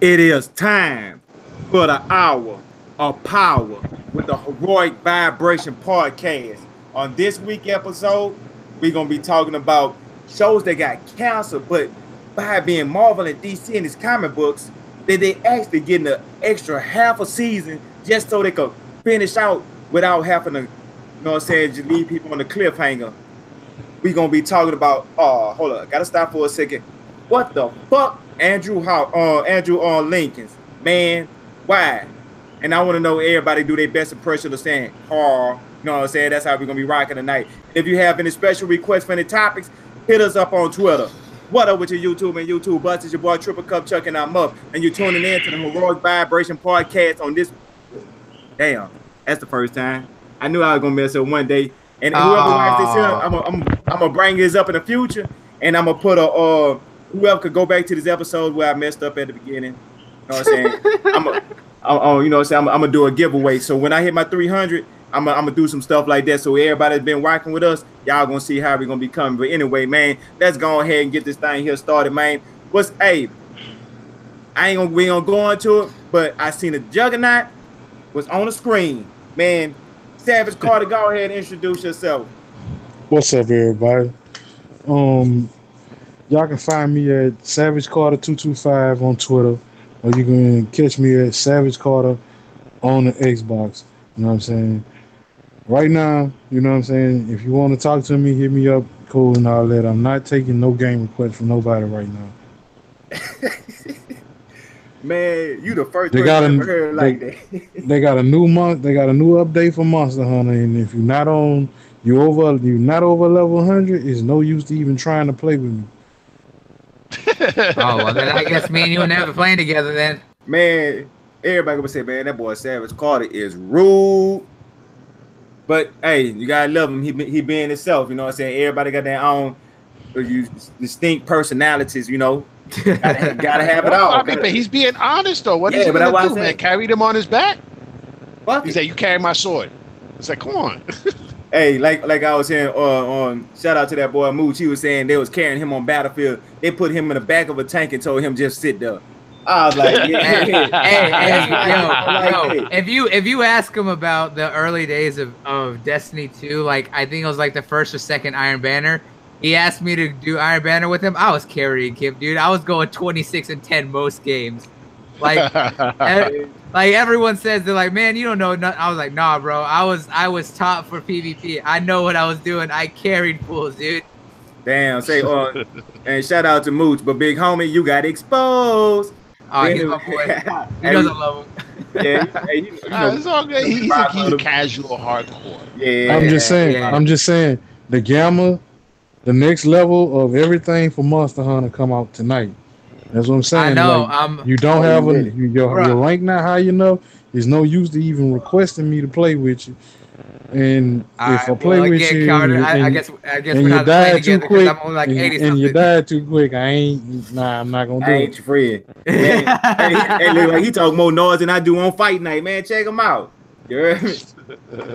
It is time for the hour of power with the Heroic Vibration podcast. On this week episode, we're gonna be talking about shows that got canceled, but by being Marvel and DC in his comic books, that they actually getting an extra half a season just so they could finish out without having to, you know what I'm saying, just leave people on the cliffhanger. We're gonna be talking about hold up, gotta stop for a second. What the fuck? Andrew Lincoln's, man, why? And I want to know everybody do their best impression of saying Carl. You know what I'm saying? That's how we're gonna be rocking tonight. If you have any special requests for any topics, hit us up on Twitter. What up with your YouTube and YouTube buds? It's your boy Triple Cup Chuck and I'm up. And you're tuning in to the Heroic Vibration podcast on this. Damn, that's the first time. I knew I was gonna mess up one day. And whoever watches this here, I'm gonna bring this up in the future, and I'm gonna put a whoever could go back to this episode where I messed up at the beginning. You know what I'm saying? you know what I'm saying? I'm gonna do a giveaway. So when I hit my 300, I'm gonna do some stuff like that. So everybody that's been rocking with us, y'all gonna see how we're gonna be coming. But anyway, man, let's go ahead and get this thing here started, man. We ain't gonna go into it, but I seen a Juggernaut was on the screen, man. Savage Carter, go ahead and introduce yourself. What's up, everybody? Y'all can find me at Savage Carter 225 on Twitter, or you can catch me at Savage Carter on the Xbox. You know what I'm saying? Right now, you know what I'm saying? If you want to talk to me, hit me up, cool and all that. I'm not taking no game requests from nobody right now. Man, you the first person I ever heard like that. They got a new update for Monster Hunter, and if you're not over level 100, it's no use to even trying to play with me. Oh, well, then I guess me and you will never playing together then. Man, everybody gonna say, man, that boy Savage Carter is rude. But hey, you gotta love him. He being himself, you know what I'm saying? Everybody got their own distinct personalities, you know. Gotta have it all. I mean, but he's being honest though. What is he gonna do, man? Carry them on his back? He said, "You carry my sword." It's like, come on. Hey, like I was saying, on shout out to that boy Mooch. He was saying they was carrying him on battlefield. They put him in the back of a tank and told him just sit there. I was like, if you ask him about the early days of Destiny 2, like I think it was like the first or second Iron Banner. He asked me to do Iron Banner with him. I was carrying him, dude. I was going 26-10 most games. Like, like everyone says, they're like, man, you don't know nothing. I was like, nah, bro. I was top for PvP. I know what I was doing. I carried fools, dude. Damn. Say, and shout out to Mooch, but big homie, you got exposed. Oh, he's my boy. He doesn't love him. Yeah, it's all good. He's a casual hardcore. Yeah. I'm just saying, the Gamma. The next level of everything for Monster Hunter come out tonight. That's what I'm saying. I know. Like, you don't have your rank not high enough. There's no use to even requesting me to play with you. And if I play with you, I guess and you die too quick, I'm only like 80 and you die too quick, I'm not gonna do it. I ain't your friend. hey, look like he talk more noise than I do on fight night, man. Check him out. You heard me?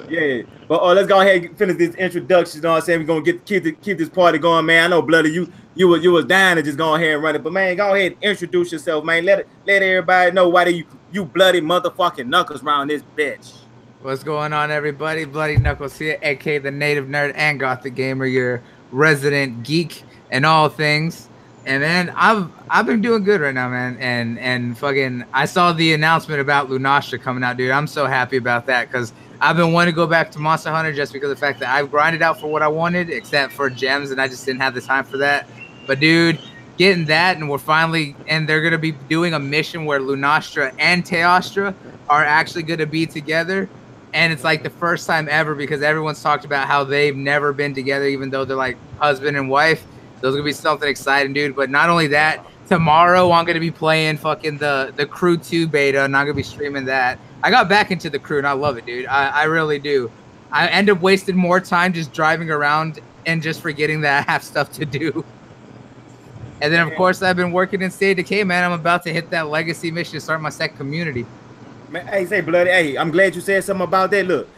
Yeah, but let's go ahead and finish this introduction. You know what I'm saying? We're gonna keep this party going, man. I know, Bloody, you was dying to just go ahead and run it, but man, go ahead and introduce yourself, man. Let everybody know why you bloody motherfucking knuckles around this bitch. What's going on, everybody? Bloody Knuckles here, aka the Native Nerd and Gothic Gamer, your resident geek and all things. And man, I've been doing good right now, man. And fucking, I saw the announcement about Lunastra coming out, dude. I'm so happy about that because I've been wanting to go back to Monster Hunter just because of the fact that I've grinded out for what I wanted, except for gems, and I just didn't have the time for that. But dude, getting that, and they're gonna be doing a mission where Lunastra and Teostra are actually gonna be together. And it's like the first time ever because everyone's talked about how they've never been together, even though they're like husband and wife. There's gonna be something exciting, dude. But not only that, tomorrow I'm gonna be playing fucking the Crew 2 beta, and I'm gonna be streaming that. I got back into the Crew, and I love it, dude. I really do. I end up wasting more time just driving around and just forgetting that I have stuff to do. And then, of course, I've been working in State of Decay, man. I'm about to hit that legacy mission to start my second community. Man, hey, say, Bloody, hey, I'm glad you said something about that. Look,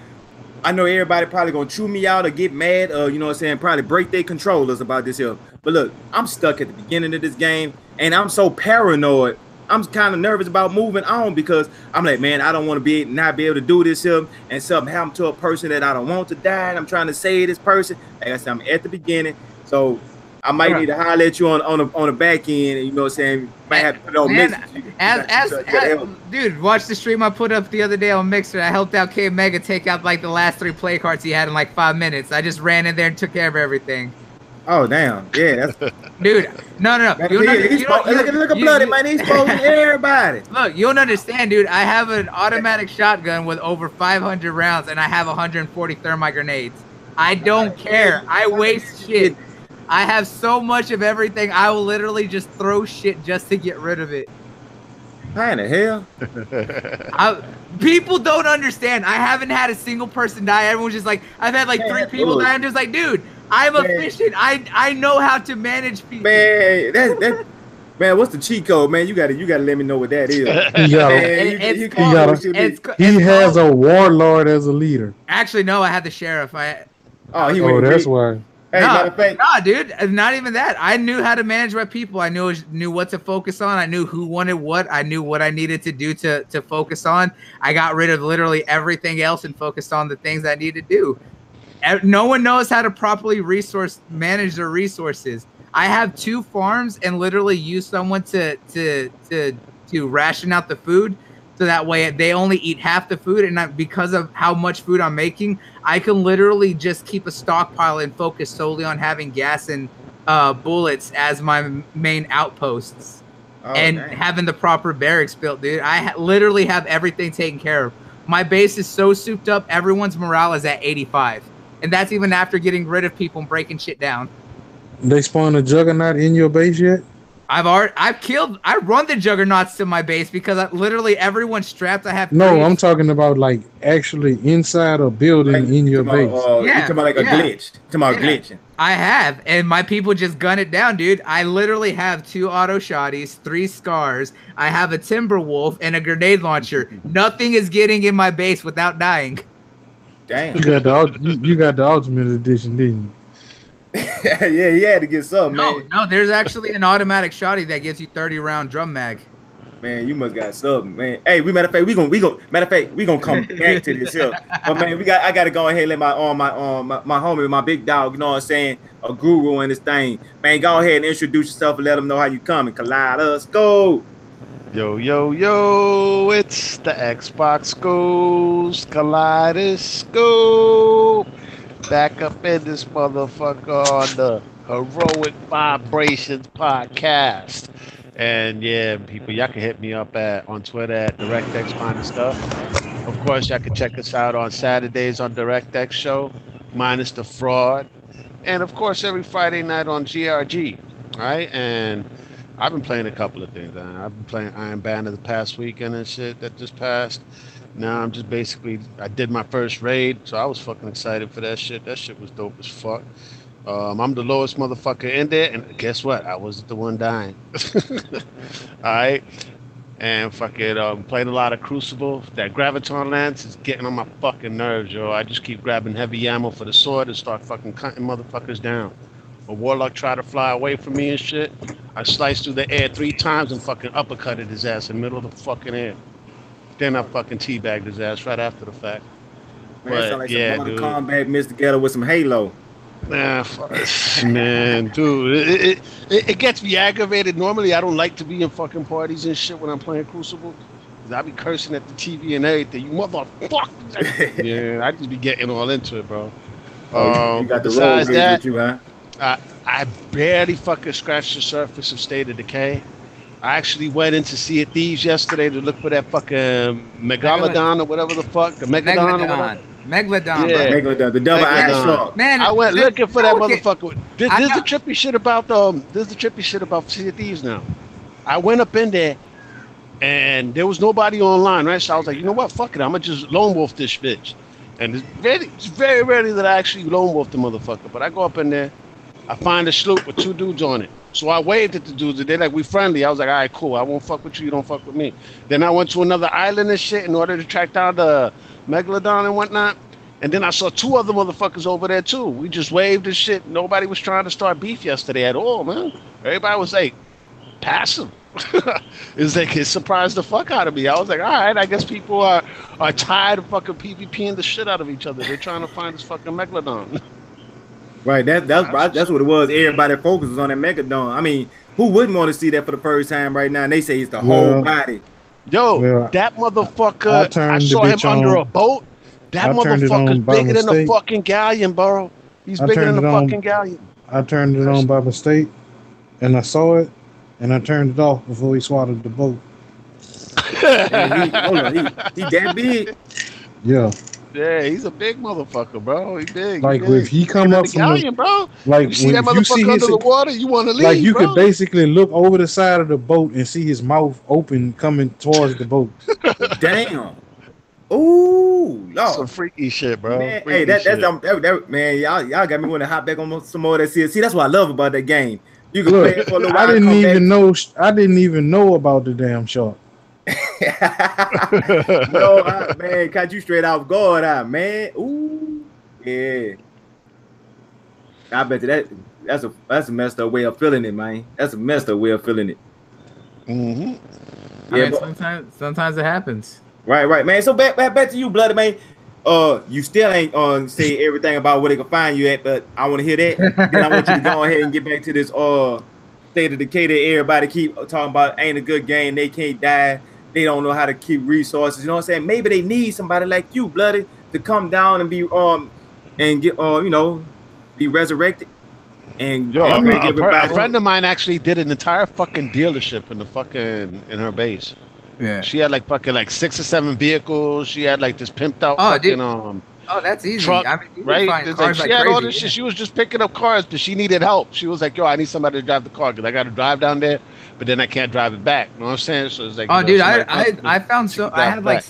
I know everybody probably gonna chew me out or get mad, or you know what I'm saying, probably break their controllers about this here. But look, I'm stuck at the beginning of this game, and I'm so paranoid I'm kind of nervous about moving on because I'm like, man, I don't want to not be able to do this here and something happen to a person that I don't want to die. And I'm trying to save this person. Like I said, I'm at the beginning, so I might need to holler at you on the back end. You know what I'm saying? Might have to put it on Mixer. Dude, watch the stream I put up the other day on Mixer. I helped out K Mega take out like the last 3 play cards he had in like 5 minutes. I just ran in there and took care of everything. Oh damn! Yeah, that's dude. No. Look at bloody man. He's exposing everybody. Look, you don't understand, dude. I have an automatic shotgun with over 500 rounds, and I have 140 thermite grenades. I don't care. I waste shit. I have so much of everything. I will literally just throw shit just to get rid of it. How in the hell? People don't understand. I haven't had a single person die. Everyone's just like, I've had like 3 people die. I'm just like, dude, I'm efficient. I know how to manage people. Man, man, what's the cheat code, man? You gotta let me know what that is. He has a warlord as a leader. Actually, no, I had the sheriff. That's why. Hey, no, dude, not even that. I knew how to manage my people. I knew what to focus on. I knew who wanted what. I knew what I needed to do to focus on. I got rid of literally everything else and focused on the things I need to do. No one knows how to properly manage their resources. I have 2 farms and literally use someone to ration out the food. So that way they only eat half the food, and because of how much food I'm making, I can literally just keep a stockpile and focus solely on having gas and bullets as my main outposts, having the proper barracks built, dude. I literally have everything taken care of. My base is so souped up, everyone's morale is at 85, and that's even after getting rid of people and breaking shit down. They spawned a juggernaut in your base yet? I run the juggernauts to my base because literally everyone's strapped. I have no. I'm talking about like actually inside a building in your base. You're talking about like a glitch. Talking about glitching. I have, and my people just gun it down, dude. I literally have 2 auto shotties, 3 scars. I have a timber wolf and a grenade launcher. Nothing is getting in my base without dying. Damn. You got the ultimate edition, didn't you? Yeah, you had to get something, man. No, there's actually an automatic shotty that gives you 30-round drum mag. Man, you must got something, man. Hey, we gonna come back to this here. But man, I gotta go ahead and let my homie, my big dog, you know what I'm saying, a guru in this thing. Man, go ahead and introduce yourself and let them know how you coming. Kaleidoscope. Yo, it's the Xbox Goes Kaleidoscope. Back up in this motherfucker on the Heroic Vibrations podcast. And yeah, people, y'all can hit me up on Twitter at DirectX Minus Stuff. Of course, y'all can check us out on Saturdays on DirectX Show, Minus the Fraud. And of course, every Friday night on GRG. All right. And I've been playing a couple of things. I've been playing Iron Banner the past weekend and shit that just passed. Now I'm just I did my first raid, so I was fucking excited for that shit. That shit was dope as fuck. I'm the lowest motherfucker in there, and guess what? I wasn't the one dying. Alright? And fucking played a lot of Crucible. That Graviton Lance is getting on my fucking nerves, yo. I just keep grabbing heavy ammo for the sword and start fucking cutting motherfuckers down. A Warlock tried to fly away from me and shit. I sliced through the air 3 times and fucking uppercutted his ass in the middle of the fucking air. Then I fucking teabagged his ass right after the fact. Man, but, sound like some Mortal Kombat mixed together with some Halo. Nah, man, dude, it gets me aggravated. Normally, I don't like to be in fucking parties and shit when I'm playing Crucible. I be cursing at the TV and everything. You motherfucker! Yeah, I just be getting all into it, bro. You got the road with you, huh? I barely fucking scratched the surface of State of Decay. I actually went in to Sea of Thieves yesterday to look for that fucking Megalodon or whatever the fuck. The Megalodon or whatever. Megalodon, yeah. Megalodon, the double eye shark. Man, I went looking for that motherfucker. This is the trippy shit about Sea of Thieves now. I went up in there and there was nobody online, right? So I was like, you know what? Fuck it. I'm gonna just lone wolf this bitch. And it's very rarely that I actually lone wolf the motherfucker. But I go up in there, I find a sloop with 2 dudes on it. So I waved at the dudes, and they're like, we friendly. I was like, all right, cool. I won't fuck with you. You don't fuck with me. Then I went to another island and shit in order to track down the Megalodon and whatnot. And then I saw 2 other motherfuckers over there, too. We just waved and shit. Nobody was trying to start beef yesterday at all, man. Everybody was like, passive. It's like it surprised the fuck out of me. I was like, all right, I guess people are tired of fucking PvPing the shit out of each other. They're trying to find this fucking Megalodon. Right, that's what it was. Everybody focuses on that Megalodon. I mean, who wouldn't want to see that for the first time right now? And they say it's the whole body. Yo, that motherfucker, I saw him under a boat. That motherfucker's bigger than a fucking galleon, bro. He's bigger than a fucking galleon. I turned it on by mistake, and I saw it, and I turned it off before he swatted the boat. He that big? Yeah. Yeah, he's a big motherfucker, bro. He big. Like if he come up from galleon, bro. Like you see that motherfucker under the water, you want to leave. Like you could basically look over the side of the boat and see his mouth open coming towards the boat. Damn. Ooh, Lord. Some freaky shit, bro. Man, hey, that's man, y'all got me want to hop back on some more of that CSC. That's what I love about that game. You can play it for a little while. I didn't even know about the damn shark. No, man, caught you straight off guard, man. Ooh, yeah. I bet you that's a messed up way of feeling it, man. That's a messed up way of feeling it. Mm-hmm. Yeah, I mean, sometimes it happens. Right, man. So back to you, Bloody, man. You still ain't say everything about where they can find you at, but I want to hear that. Then I want you to go ahead and get back to this State of Decay that everybody keep talking about. Ain't a good game. They can't die. They don't know how to keep resources. You know what I'm saying? Maybe they need somebody like you, Bloody, to come down and be and get be resurrected. And a friend of mine actually did an entire fucking dealership in her base. Yeah, she had like 6 or 7 vehicles. She had like this pimped out that's easy. Truck, I mean, right? She had all this shit. She was just picking up cars, but she needed help. She was like, "Yo, I need somebody to drive the car because I got to drive down there, but then I can't drive it back." You know what I'm saying? So it's like, dude, I found I have like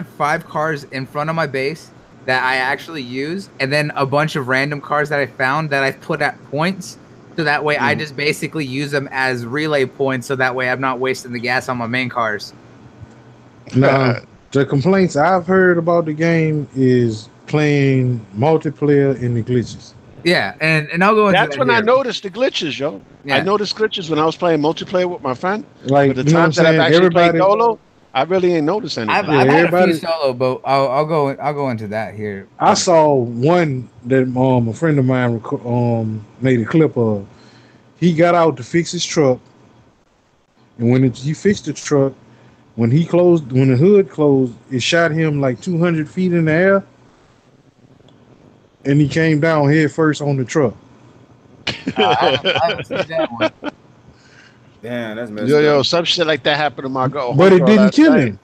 5 cars in front of my base that I actually use, and then a bunch of random cars that I found that I put at points. So that way I just basically use them as relay points. So that way I'm not wasting the gas on my main cars. Now, the complaints I've heard about the game is playing multiplayer and the glitches. Yeah, and I'll go into that's when I noticed the glitches, yo. Yeah. I noticed glitches when I was playing multiplayer with my friend. Like but the times that I've actually played solo, I really ain't noticed anything. I've had a few solo, but I'll go into that here. I saw one that a friend of mine made a clip of. He got out to fix his truck, and when he fixed the truck, when the hood closed, it shot him like 200 feet in the air, and he came down head first on the truck. I haven't seen that one. Damn, that's messed up. Yo, some shit like that happened to my girl. But it didn't kill him.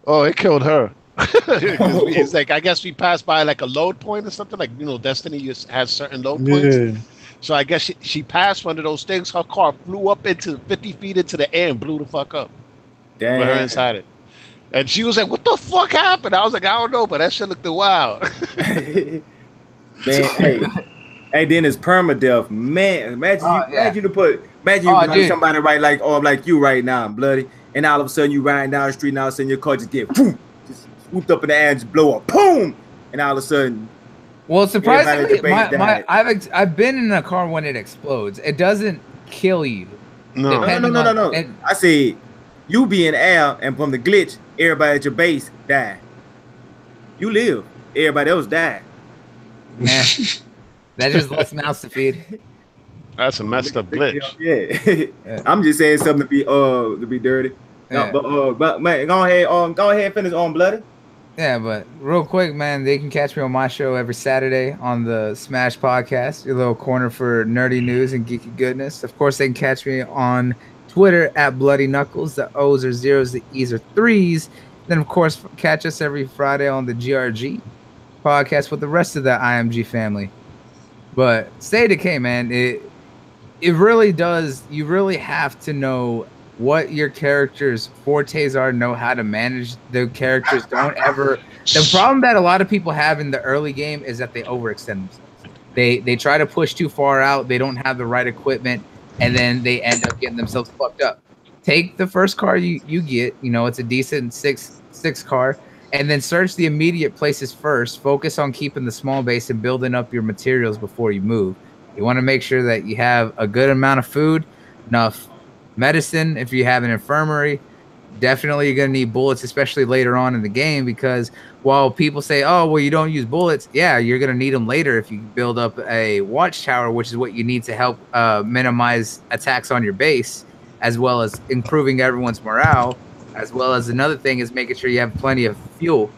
Oh, it killed her. It's like, I guess we passed by like a load point or something. Like, Destiny has certain load points. Yeah. So I guess she passed one of those things. Her car flew up into 50 feet into the air and blew the fuck up. Damn. With her inside it. And she was like, what the fuck happened? I was like, I don't know, but that shit looked wild. Man, hey, then it's permadeath. Man, imagine somebody right like you right now, Bloody, and all of a sudden you riding down the street and all of a sudden your car just get boom, just swooped up in the air and just blow up, boom, and all of a sudden. Well, surprisingly, I've been in a car when it explodes. It doesn't kill you. No. I said you be in the air and from the glitch, everybody at your base die. You live. Everybody else die. Man, that just lets mouths to feed. That's a messed up glitch. Yeah. I'm just saying something to be dirty. Yeah. No, but man, go ahead and finish on Bloody. Yeah, but real quick, man, they can catch me on my show every Saturday on the Smash Podcast, your little corner for nerdy news and geeky goodness. Of course, they can catch me on Twitter at Bloody Knuckles. The O's are zeros, the E's are threes. Then, of course, catch us every Friday on the GRG podcast with the rest of the IMG family. But State of Decay, man, it really does. You really have to know what your characters' fortes are, know how to manage the characters. The problem that a lot of people have in the early game is that they overextend themselves. They try to push too far out. They don't have the right equipment, and then they end up getting themselves fucked up. Take the first car you get, it's a decent six car, and then search the immediate places first. Focus on keeping the small base and building up your materials before you move. You want to make sure that you have a good amount of food, enough medicine. If you have an infirmary, definitely you're going to need bullets, especially later on in the game, because while people say, oh, well, you don't use bullets, yeah, you're going to need them later if you build up a watchtower, which is what you need to help minimize attacks on your base, as well as improving everyone's morale, as well as another thing is making sure you have plenty of fuel.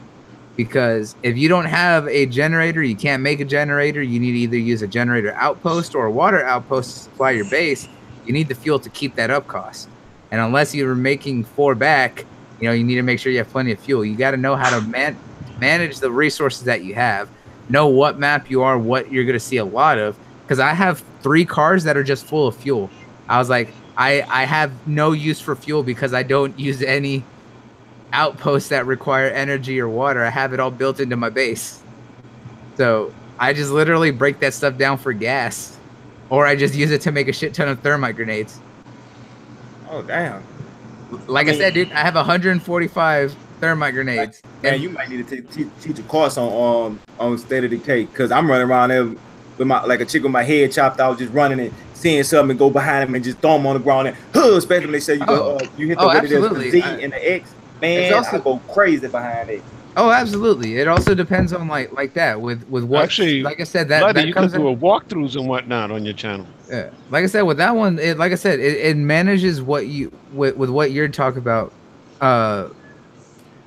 Because if you don't have a generator, you can't make a generator. You need to either use a generator outpost or a water outpost to supply your base. You need the fuel to keep that up cost. And unless you're making 4 back, you know, you need to make sure you have plenty of fuel. You got to know how to manage the resources that you have, know what map you are, what you're going to see a lot of. Because I have 3 cars that are just full of fuel. I was like, I have no use for fuel because I don't use any outposts that require energy or water. I have it all built into my base. So I just literally break that stuff down for gas. Or I just use it to make a shit ton of thermite grenades. Oh, damn. Like I said, dude, I have 145 thermite grenades. Man, you might need to teach a course on State of Decay, because I'm running around there with my like a chick with my head chopped out, just running and seeing something and go behind him and just throw him on the ground and especially when they say you hit the Z and the X. Man, I go crazy behind it. Oh, absolutely. It also depends on like that with what. Actually, like I said, that you can do walkthroughs and whatnot on your channel. Yeah, like I said, with that one, it manages what you with what you're talking about.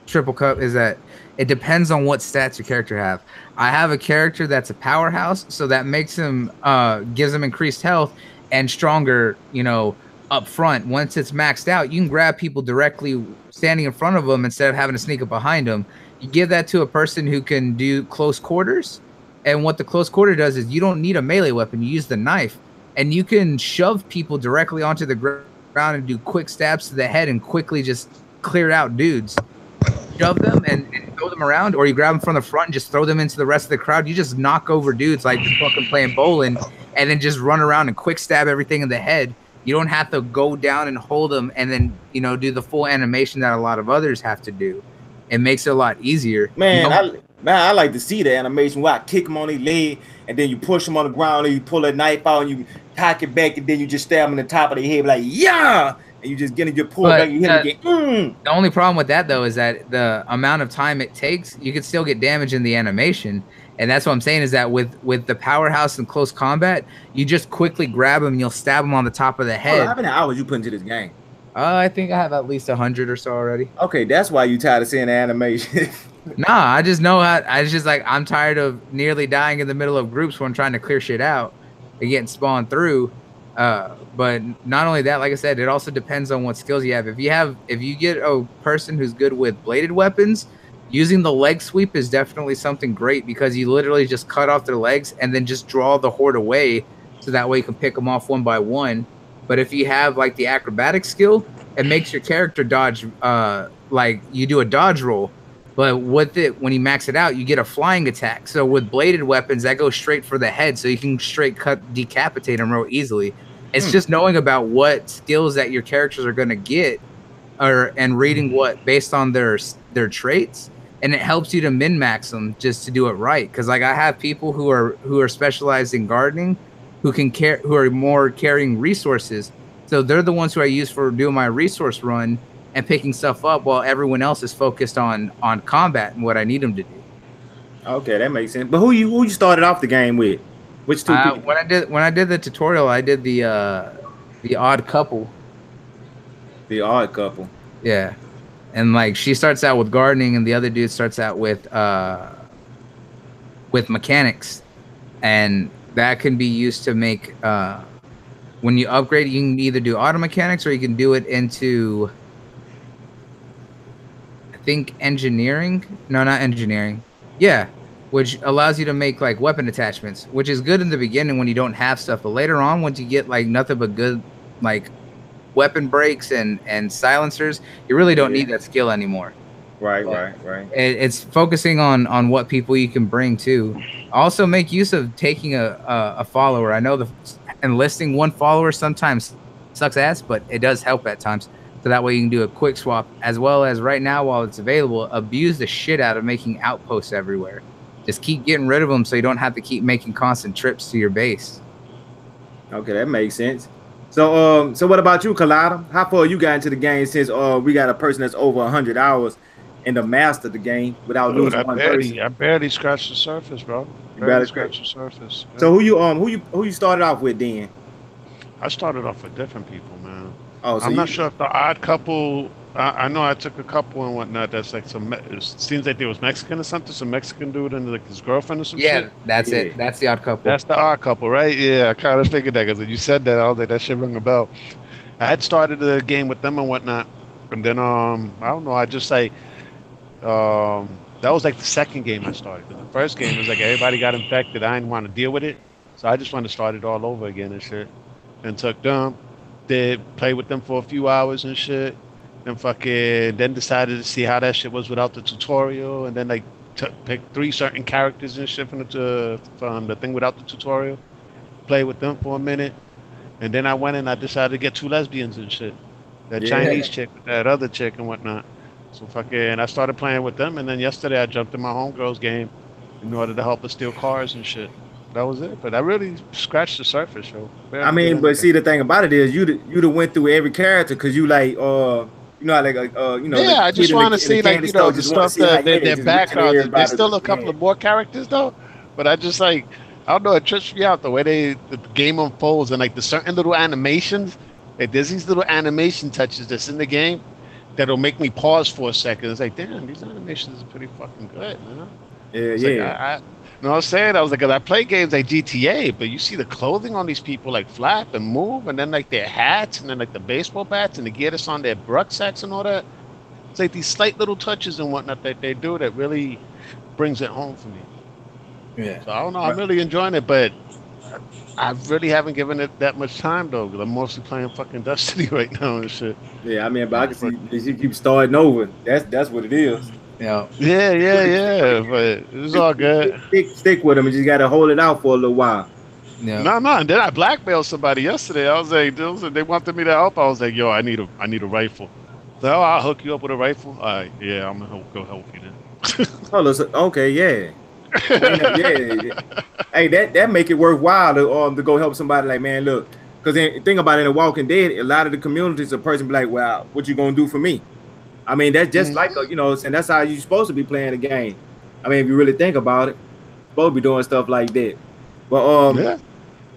Triple Cup is that it depends on what stats your character have. I have a character that's a powerhouse, so that makes him gives him increased health and stronger. You know, up front. Once it's maxed out, you can grab people directly standing in front of them instead of having to sneak up behind them. You give that to a person who can do close quarters, and what the close quarter does is you don't need a melee weapon. You use the knife, and you can shove people directly onto the ground and do quick stabs to the head and quickly just clear out dudes. Shove them and throw them around, or you grab them from the front and just throw them into the rest of the crowd. You just knock over dudes like fucking playing bowling, and then just run around and quick stab everything in the head. You don't have to go down and hold them and then, you know, do the full animation that a lot of others have to do. It makes it a lot easier. Man, I like to see the animation where I kick them on their leg and then you push them on the ground and you pull a knife out and you cock it back and then you just stab them in the top of the head like, yeah! And you just get it, you pull back, you hit them again. The only problem with that, though, is that the amount of time it takes, you can still get damage in the animation. And that's what I'm saying is that with the powerhouse and close combat, you just quickly grab them and you'll stab them on the top of the head. How many hours you put into this game? I think I have at least 100 or so already. Okay, that's why you tired of seeing the animation. Nah, I just know I'm tired of nearly dying in the middle of groups when I'm trying to clear shit out and getting spawned through. But not only that, like I said, it also depends on what skills you have. If you get a person who's good with bladed weapons, using the leg sweep is definitely something great because you literally just cut off their legs and then just draw the horde away, so that way you can pick them off one by one. But if you have like the acrobatic skill, it makes your character dodge, like you do a dodge roll. But with it, when you max it out, you get a flying attack. So with bladed weapons, that goes straight for the head, so you can straight decapitate them real easily. It's just knowing about what skills that your characters are going to get, and reading what based on their traits, and it helps you to min max them just to do it right. Because like I have people who are specialized in gardening, who are more carrying resources. So they're the ones who I use for doing my resource run and picking stuff up, while everyone else is focused on combat and what I need them to do. Okay, that makes sense. But who you started off the game with? Which two people? When I did the tutorial, I did the odd couple. The odd couple. Yeah, and like she starts out with gardening, and the other dude starts out with mechanics, and that can be used to make when you upgrade, you can either do auto mechanics or you can do it into, I think, engineering. No, not engineering. Yeah, which allows you to make like weapon attachments, which is good in the beginning when you don't have stuff. But later on, once you get like nothing but good like weapon brakes and silencers, you really don't need that skill anymore. Right. It's focusing on what people you can bring too. Also, make use of taking a follower. I know enlisting one follower sometimes sucks ass, but it does help at times. So that way you can do a quick swap, as well as right now while it's available, abuse the shit out of making outposts everywhere. Just keep getting rid of them so you don't have to keep making constant trips to your base. Okay, that makes sense. So what about you, Collider? How far you got into the game since we got a person that's over 100 hours and the master the game without Dude, losing one person? I barely scratched the surface, bro. You Barely better scratched the surface. Yeah. So who you started off with then? I started off with different people, man. Oh, so I'm you, not sure if the odd couple. I know I took a couple and whatnot. That's like it seems like they was Mexican or something. Some Mexican dude and like his girlfriend or some Yeah, shit. that's Yeah. it. That's the odd couple. That's the odd couple, right? Yeah, I kind of figured that because when you said that, I was like, that shit rung a bell. I had started the game with them and whatnot, and then I don't know. I just like that was like the second game I started. The first game was like everybody got infected. I didn't want to deal with it, so I just wanted to start it all over again and shit. And took them, played with them for a few hours and shit. And then decided to see how that shit was without the tutorial, and then like picked 3 certain characters and shit from the thing without the tutorial. Play with them for a minute, and then I went and I decided to get 2 lesbians and shit. That Yeah. Chinese chick, that other chick and whatnot. So and I started playing with them, and then yesterday I jumped in my homegirl's game in order to help her steal cars and shit. That was it. But I really scratched the surface, yo. I mean, but see, the thing about it is you went through every character because you like you know, like you know. Yeah, I the just kid in want to the see like candy you know store the just wanna stuff see how that their just reaching backgrounds. everybody There's still a with the couple game. of more characters though, but I just like I don't know. It trips me out the way the game unfolds and like the certain little animations. Like there's these little animation touches that's in the game that'll make me pause for a second. It's like, damn, these animations are pretty fucking good, man. Yeah, It's yeah. like, you know what I'm saying? I was like, 'cause I play games like GTA, but you see the clothing on these people like flap and move, and then like their hats, and then like the baseball bats, and the gear that's on their rucksacks and all that. It's like these slight little touches and whatnot that they do that really brings it home for me. Yeah. So I don't know. I'm really enjoying it, but I really haven't given it that much time though, because I'm mostly playing fucking Destiny right now and shit. Yeah, I mean, but I can see you keep starting over. That's what it is. Yeah. Yeah. But it's all good. Stick with them and just gotta hold it out for a little while. Yeah. No. And then I blackmailed somebody yesterday. I was like, they wanted me to help. I was like, yo, I need a rifle. So I'll hook you up with a rifle. All right, yeah, I'm gonna go help you then. Oh, okay, yeah. Yeah. Hey, that make it worthwhile to go help somebody. Like, man, look, because think about it, in The Walking Dead, a lot of the communities, a person be like, well, what you gonna do for me? I mean, that's just like you know, and that's how you're supposed to be playing the game. I mean, if you really think about it, you're supposed to be doing stuff like that. But Yeah.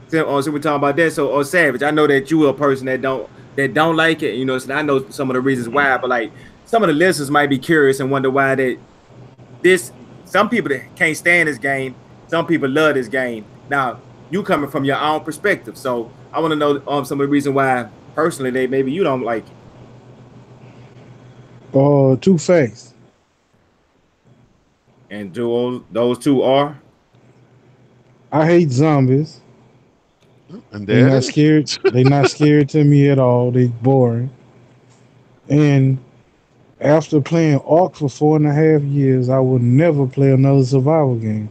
so we're talking about that. So, Savage, I know that you are a person that don't like it. You know, so I know some of the reasons why. But like, some of the listeners might be curious and wonder why some people that can't stand this game, some people love this game. Now, you coming from your own perspective, so I want to know some of the reason why personally maybe you don't like it. 2 facts. And those two are I hate zombies. And They're there it not is. scared. They're not scared to me at all. They boring. And after playing Ark for 4.5 years, I would never play another survival game.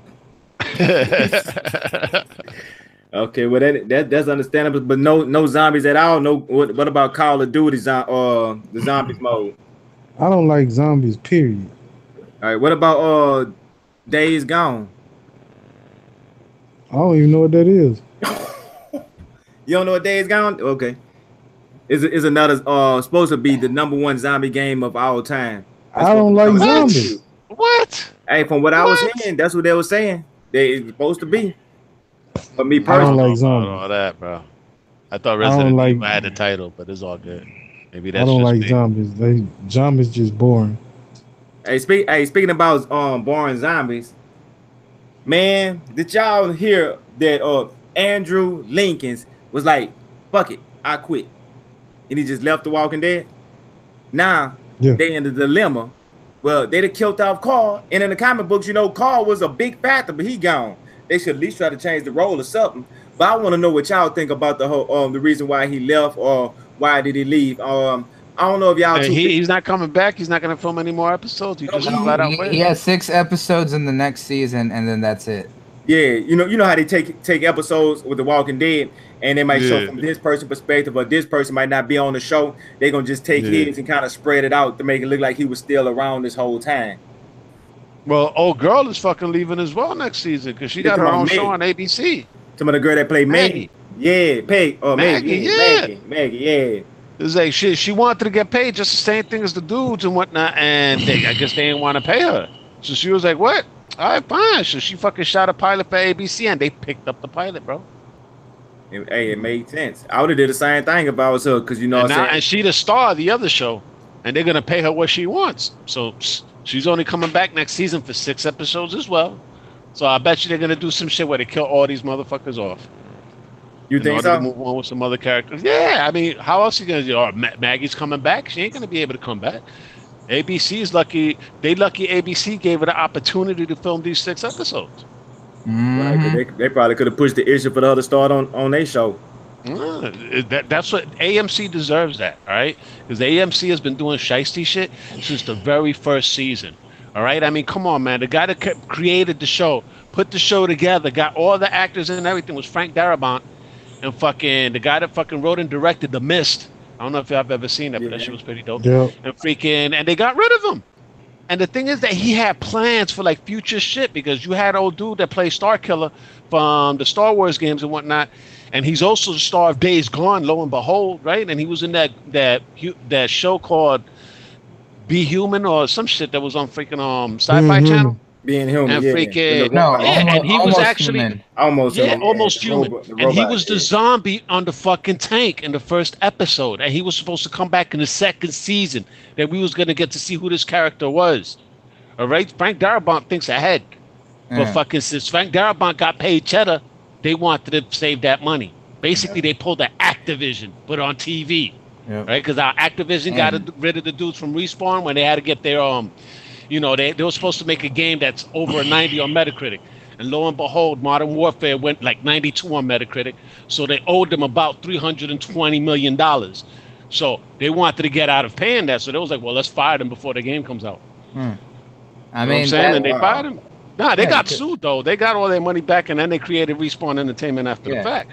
okay. Well, that's understandable, but no zombies at all. No. What about Call of Duty? The zombies mode. I don't like zombies, period. All right. What about Days Gone? I don't even know what that is. You don't know what Days Gone? Okay. Is another supposed to be the #1 zombie game of all time. I don't like What? zombies. What? Hey, from what I was What? hearing, that's what they were saying. It's supposed to be. But me I don't personally, like All zombies. that, bro. I thought I don't Resident like- Evil had the title, but it's all good. Maybe that's I don't just like me. zombies. Zombies just boring. speaking about boring zombies, man, did y'all hear that Andrew Lincolns was like, fuck it, I quit. And he just left The Walking Dead. Now Yeah. they in the dilemma. Well, they'd have killed off Carl, and in the comic books, you know, Carl was a big factor, but he gone. They should at least try to change the role or something. But I want to know what y'all think about the whole the reason why he left or why did he leave. I don't know if y'all. And he's not coming back. He's not going to film any more episodes. He just flat out quit. He has 6 episodes in the next season, and then that's it. Yeah, you know how they take episodes with The Walking Dead, and they might show Yeah. from this person's perspective, or this person might not be on the show. They're gonna just take Yeah. his and kind of spread it out to make it look like he was still around this whole time. Well, old girl is fucking leaving as well next season because she got her Come on, own May. show on ABC. Some of the girl that played May. May. Yeah, Peg. Oh, Maggie, Maggie, yeah. It was like she wanted to get paid just the same thing as the dudes and whatnot, and I guess they didn't want to pay her. So she was like, "What? All right, fine." So she fucking shot a pilot for ABC, and they picked up the pilot, bro. It made sense. I would have did the same thing if I was her, because you know And what I'm now, saying. and she the star of the other show, and they're gonna pay her what she wants. So she's only coming back next season for 6 episodes as well. So I bet you they're gonna do some shit where they kill all these motherfuckers off. You In think order to so? move on with some other characters. Yeah, I mean, how else are you gonna do? Oh, Maggie's coming back. She ain't gonna be able to come back. ABC's lucky. They lucky ABC gave her the opportunity to film these 6 episodes. Right, 'cause they probably could have pushed the issue for the other start on their show. That's what AMC deserves. That, all right? Because AMC has been doing shiesty shit since the very first season. All right, I mean, come on, man. The guy that created the show, put the show together, got all the actors and everything was Frank Darabont, and fucking the guy that fucking wrote and directed The Mist. I don't know if y'all ever seen that, but that shit was pretty dope. Yeah. And they got rid of him. And the thing is that he had plans for like future shit, because you had old dude that played Starkiller from the Star Wars games and whatnot, and he's also the star of Days Gone, lo and behold, right? And he was in that show called Be Human or some shit that was on freaking Sci-Fi Channel. Being human, And yeah. freaking No, and he was actually human. Almost human. And he was the zombie on the fucking tank in the first episode, and he was supposed to come back in the second season. That we was gonna get to see who this character was. All right, Frank Darabont thinks ahead, but fucking since Frank Darabont got paid cheddar, they wanted to save that money. Basically, they pulled the Activision, but on TV, right? Because our Activision got rid of the dudes from Respawn when they had to get their you know, they were supposed to make a game that's over a 90 on Metacritic. And lo and behold, Modern Warfare went like 92 on Metacritic. So they owed them about $320 million. So they wanted to get out of paying that. So they was like, well, let's fire them before the game comes out. I You know what I'm mean, saying? And they fired them. Nah, they got because- sued, though. They got all their money back, and then they created Respawn Entertainment after the fact.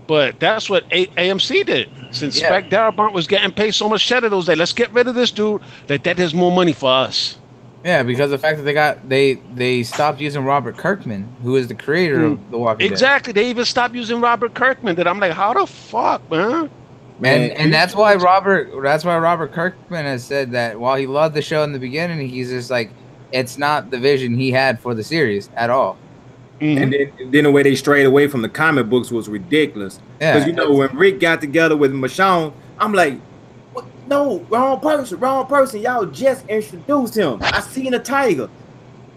But that's what AMC did. Since Frank Darabont was getting paid so much cheddar, those days, let's get rid of this dude. That has more money for us. Yeah, because the fact that they stopped using Robert Kirkman, who is the creator of The Walking Dead. Exactly. They even stopped using Robert Kirkman. That I'm like, how the fuck, man? And that's why Robert Kirkman has said that while he loved the show in the beginning, he's just like, it's not the vision he had for the series at all. And then the way they strayed away from the comic books was ridiculous. Because you know, when Rick got together with Michonne, I'm like, what? No, wrong person. Y'all just introduced him. I seen a tiger.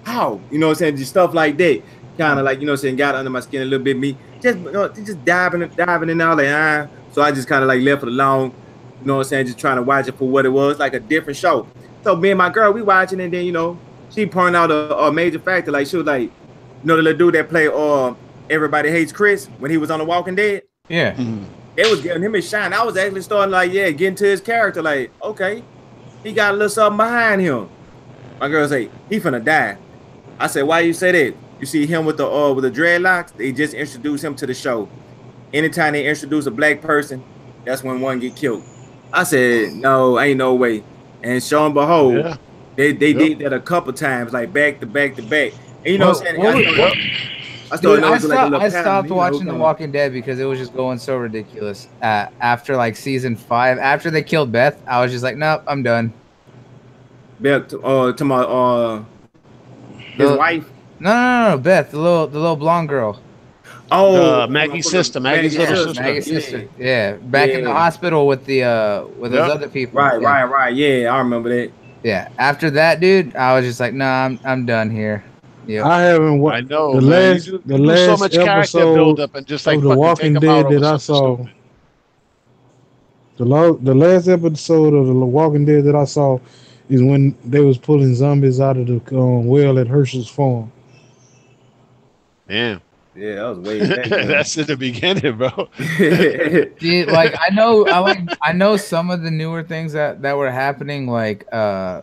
How? You know what I'm saying? Just stuff like that. Kind of like, you know what I'm saying, got under my skin a little bit. Me just diving in all like, So I just kind of like left it alone. You know what I'm saying? Just trying to watch it for what it was, like a different show. So me and my girl, we watching, and then, you know, she pointed out a major factor. Like, she was like, you know, the little dude that played Everybody Hates Chris when he was on The Walking Dead? Yeah. It was giving him his shine. I was actually starting like, getting to his character. Like, okay, he got a little something behind him. My girl say, he finna die. I said, why you say that? You see him with the dreadlocks? They just introduced him to the show. Anytime they introduce a black person, that's when one get killed. I said, no, ain't no way. And sure and behold, they did that a couple times, like back to back to back. And you know what I'm saying? I stopped watching The Walking Dead because it was just going so ridiculous. After like season 5, after they killed Beth, I was just like, nope, I'm done. Beth, to my his wife. No, Beth, the little blonde girl. Oh, Maggie's sister, Maggie's little sister. Maggie's sister. Yeah, back in the hospital with the with those other people. Right. Yeah, I remember that. Yeah. After that, dude, I was just like, nah, I'm done here. Yeah. I haven't watched. I know. The man. last, You the do last so much character episode build up and just like of The Walking Dead that I saw. The last episode of The Walking Dead that I saw is when they was pulling zombies out of the well at Herschel's farm. Yeah. Yeah, that was way back. That's in the beginning, bro. Dude, like I know some of the newer things that were happening, like the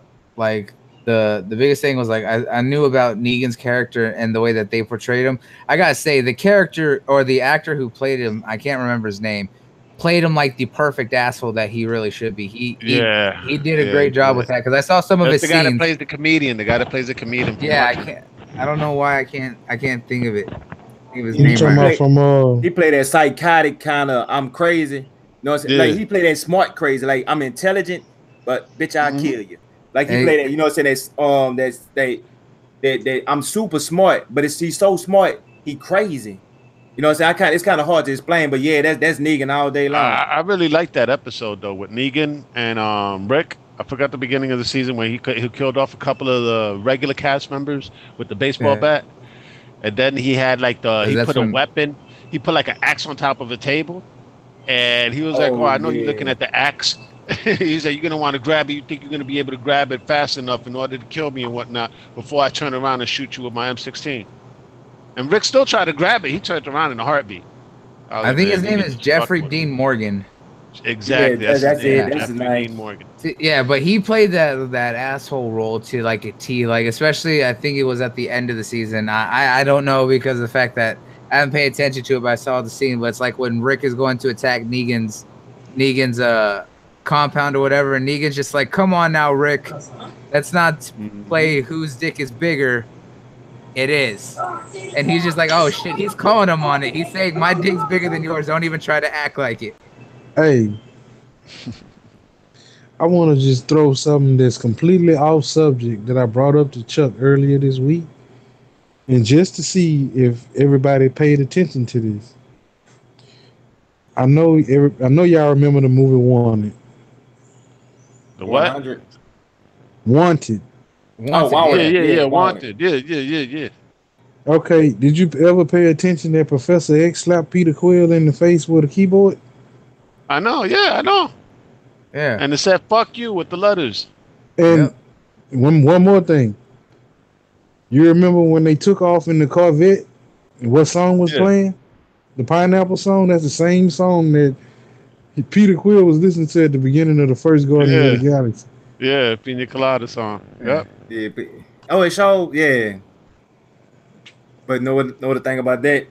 biggest thing was like I knew about Negan's character and the way that they portrayed him. I gotta say, the character or the actor who played him, I can't remember his name, played him like the perfect asshole that he really should be. He did a great job with that, because I saw some of his scenes. The guy that plays the comedian. The guy that plays the comedian. Yeah, I don't know why I can't think of it. He was You named talking right. about from He played that psychotic kind of I'm crazy. You know what I'm saying? Yeah. Like he played that smart crazy. Like I'm intelligent, but bitch, I'll Mhm. kill you. Like he Hey. played that, you know what I'm saying? That I'm super smart, but he's so smart, he crazy. You know what I'm saying? It's kind of hard to explain, but yeah, that's Negan all day long. I really liked that episode though with Negan and Rick. I forgot the beginning of the season where he killed off a couple of the regular cast members with the baseball Yeah. bat, and then he had like he That's put a when- weapon. He put like an axe on top of a table, and he was like, "Oh, I know you're looking yeah. at the axe." He said, "You're gonna want to grab it. You think you're gonna be able to grab it fast enough in order to kill me and whatnot before I turn around and shoot you with my M16." And Rick still tried to grab it. He turned around in a heartbeat. I think his name is Jeffrey Dean Morgan. Exactly. Yeah, that's his name, it. That's his Jeffrey name. Dean Morgan. Yeah, but he played that asshole role to like a T. Like especially, I think it was at the end of the season. I don't know because of the fact that I haven't paid attention to it, but I saw the scene. But it's like when Rick is going to attack Negan's compound or whatever, and Negan's just like, "Come on now, Rick. Let's not play whose dick is bigger. It is." And he's just like, "Oh shit!" He's calling him on it. He's saying, "My dick's bigger than yours. Don't even try to act like it." Hey, I want to just throw something that's completely off subject that I brought up to Chuck earlier this week, and just to see if everybody paid attention to this. I know y'all remember the movie Wanted. The what? 100. Wanted. Wanted, wow. Yeah, Wanted. Wanted. Yeah. Okay, did you ever pay attention that Professor X slapped Peter Quill in the face with a keyboard? I know. Yeah, I know. Yeah. And it said "fuck you" with the letters. And one more thing. You remember when they took off in the Corvette? And what song was playing? The Pineapple song. That's the same song that Peter Quill was listening to at the beginning of the first Guardians of the Galaxy. Yeah, Pina Colada song. Yep. Yeah. Oh, it showed. Yeah. But know the thing about that?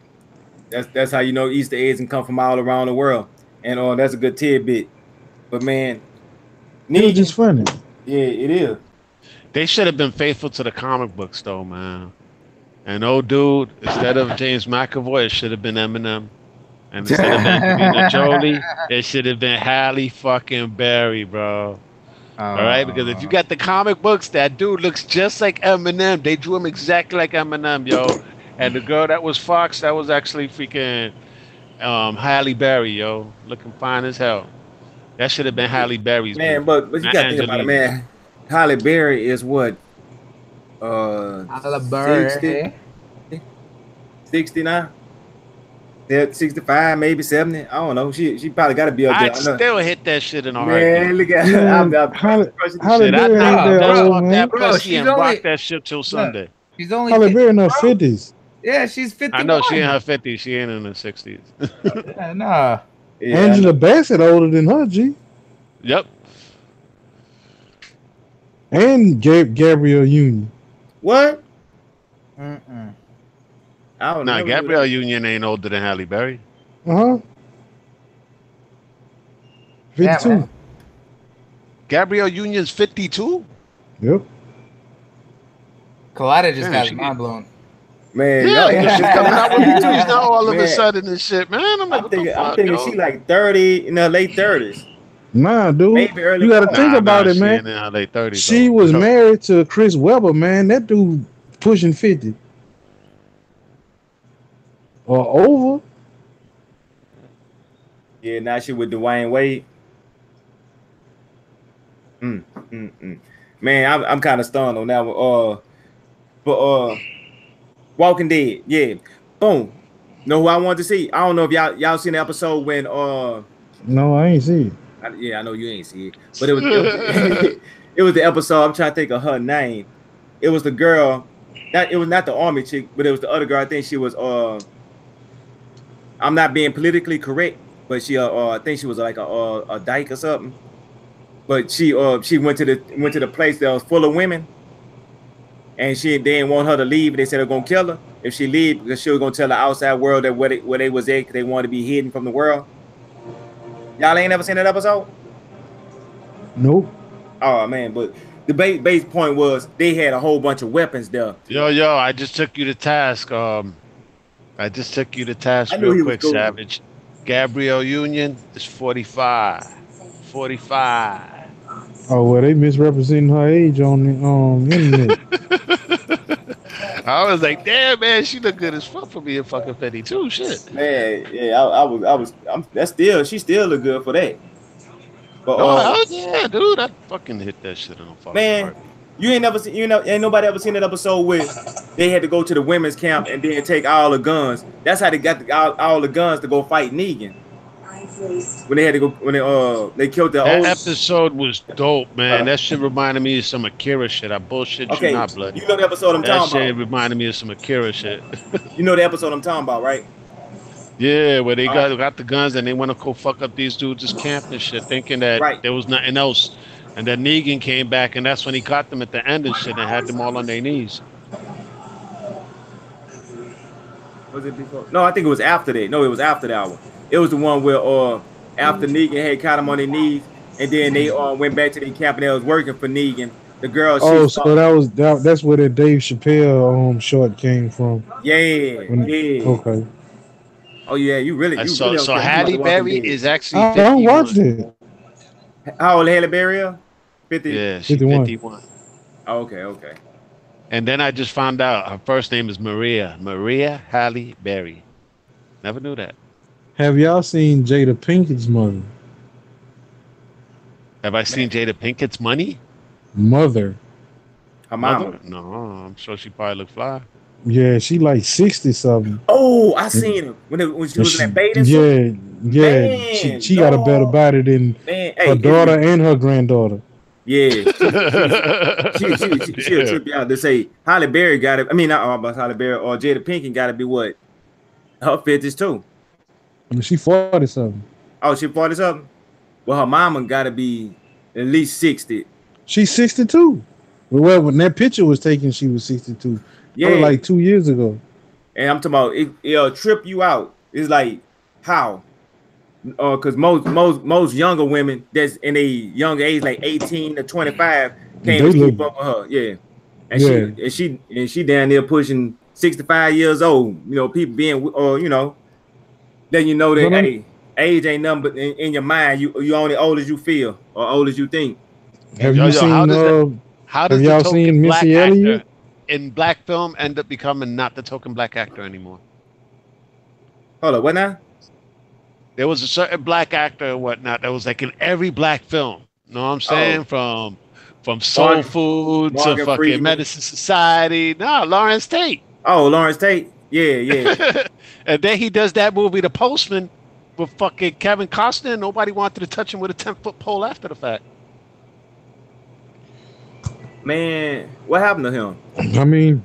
That's how you know Easter eggs can come from all around the world, and that's a good tidbit. But man, It was just funny. Yeah, it is. They should have been faithful to the comic books, though, man. And dude, instead of James McAvoy, it should have been Eminem. And instead of Angelina Jolie, it should have been Halle fucking Berry, bro. All right, because if you got the comic books, that dude looks just like Eminem. They drew him exactly like Eminem, yo. And the girl that was Fox, that was actually freaking Halle Berry, yo, looking fine as hell. That should have been Halle Berry's man. movie. But you gotta think about it, man. Halle Berry is what? Halle Berry. 69? Yeah, 65, maybe 70. I don't know. She probably got to be up there. I'd still hit that shit in a man, heartbeat. look at Halle Berry ain't that old, man. Bro, pussy and rock that shit till Sunday. She's only Halle Berry in her 50s. Yeah, she's 51. I know she in her 50s. She ain't in her 60s. Yeah, nah. Yeah, Angela Bassett older than her, G. Yep. And Gabrielle Union. What? Mm-mm. I don't Nah, know. Gabrielle Union ain't older than Halle Berry. 52. Yeah, Gabrielle Union's 52? Yep. Colada just Man, got she- his mind blown. Man, Yeah, y'all- she's coming out with me too. He's now all of a Man. sudden and shit, man. I'm like, I'm what the thinking, fuck, yo? she like 30 in her late 30s. Nah, dude. Maybe early You got to 40s. think about it, she man. ain't in her late 30s. She though. was married to Chris Webber, man. That dude pushing 50 or over. Yeah, now she with Dwayne Wade. Man, I'm kind of stunned on that one. But Walking Dead, yeah, boom. Know who I wanted to see? I don't know if y'all seen the episode when No, I ain't see it. I know you ain't see it, but it was it was the episode. I'm trying to think of her name. It was the girl. It was not the army chick, but it was the other girl. I think she was. I'm not being politically correct, but she I think she was like a dyke or something. But she went to the place that was full of women, and they didn't want her to leave. They said they're gonna kill her if she leave because she was gonna tell the outside world that where they was at. 'Cause they wanted to be hidden from the world. Y'all ain't never seen that episode? Nope. Oh man, but the base point was they had a whole bunch of weapons there. Yo, I just took you to task. I just took you to task I knew he real was quick, cool. Savage. Gabrielle Union is 45. 45. Oh well, they misrepresenting her age on the internet. I was like, damn, man, she look good as fuck for being fucking 52. Shit. Man, yeah, she still look good for that. But No, yeah, dude, I fucking hit that shit on fucking man, heart. you ain't never seen, ain't nobody ever seen that episode where they had to go to the women's camp and then take all the guns. That's how they got all the guns to go fight Negan. When they had to go, when they killed the That old. episode was dope, man. That shit reminded me of some Akira shit. I bullshit Okay, you not, blood. you know the episode I'm That talking shit about. reminded me of some Akira shit. You know the episode I'm talking about, right? Yeah, where they got the guns and they want to go fuck up these dudes' camp and shit, thinking that Right. there was nothing else. And then Negan came back, and that's when he got them at the end and shit and had them all on their knees. Was it before? No, I think it was after that. No, it was after that one. It was the one where after Negan had caught him on their knees, and then they went back to their camp and they was working for Negan. The girl. That's where the Dave Chappelle short came from. Yeah. Okay. Oh yeah, you really. So don't care Halle about The Walking Berry Dead. is actually I 51. watched it. How old Halle Berry? 50. Yeah, she's 51. 51. Oh, okay. And then I just found out her first name is Maria Halle Berry. Never knew that. Have y'all seen Jada Pinkett's mother? Have I seen Jada Pinkett's money? Mother. Her mama. Mother? No, I'm sure she probably look fly. Yeah, she like 60 something. Oh, I seen her when she was in that bathing suit. Yeah. Man, She got a better body than Man, her daughter and her granddaughter. Yeah, she'll trip you out to say Halle Berry got it. I mean, not about Halle Berry or Jada Pinkett got to be what? Her 50s too. She 40 something. Oh, she 40 something. Well, her mama got to be at least 60. She's 62. Well, when that picture was taken, she was 62. Yeah, Like 2 years ago. and I'm talking about it'll trip you out. It's like how? Because most younger women that's in a younger age, like 18 to 25, can't keep up with her. Yeah, and she down there pushing 65 years old. You know, people being then you know that hey, age ain't nothing but in your mind. You only old as you feel or old as you think. Have you seen? How does y'all the seen token black Missy Elliott actor in black film end up becoming not the token black actor anymore? Hold up, what now? There was a certain black actor and whatnot that was like in every black film. You know what I'm saying? From Soul Food to fucking Freeman. Medicine Society. No, Lawrence Tate. Oh, Lawrence Tate. Yeah. And then he does that movie, The Postman, with fucking Kevin Costner. And nobody wanted to touch him with a 10-foot pole after the fact. Man, what happened to him? I mean,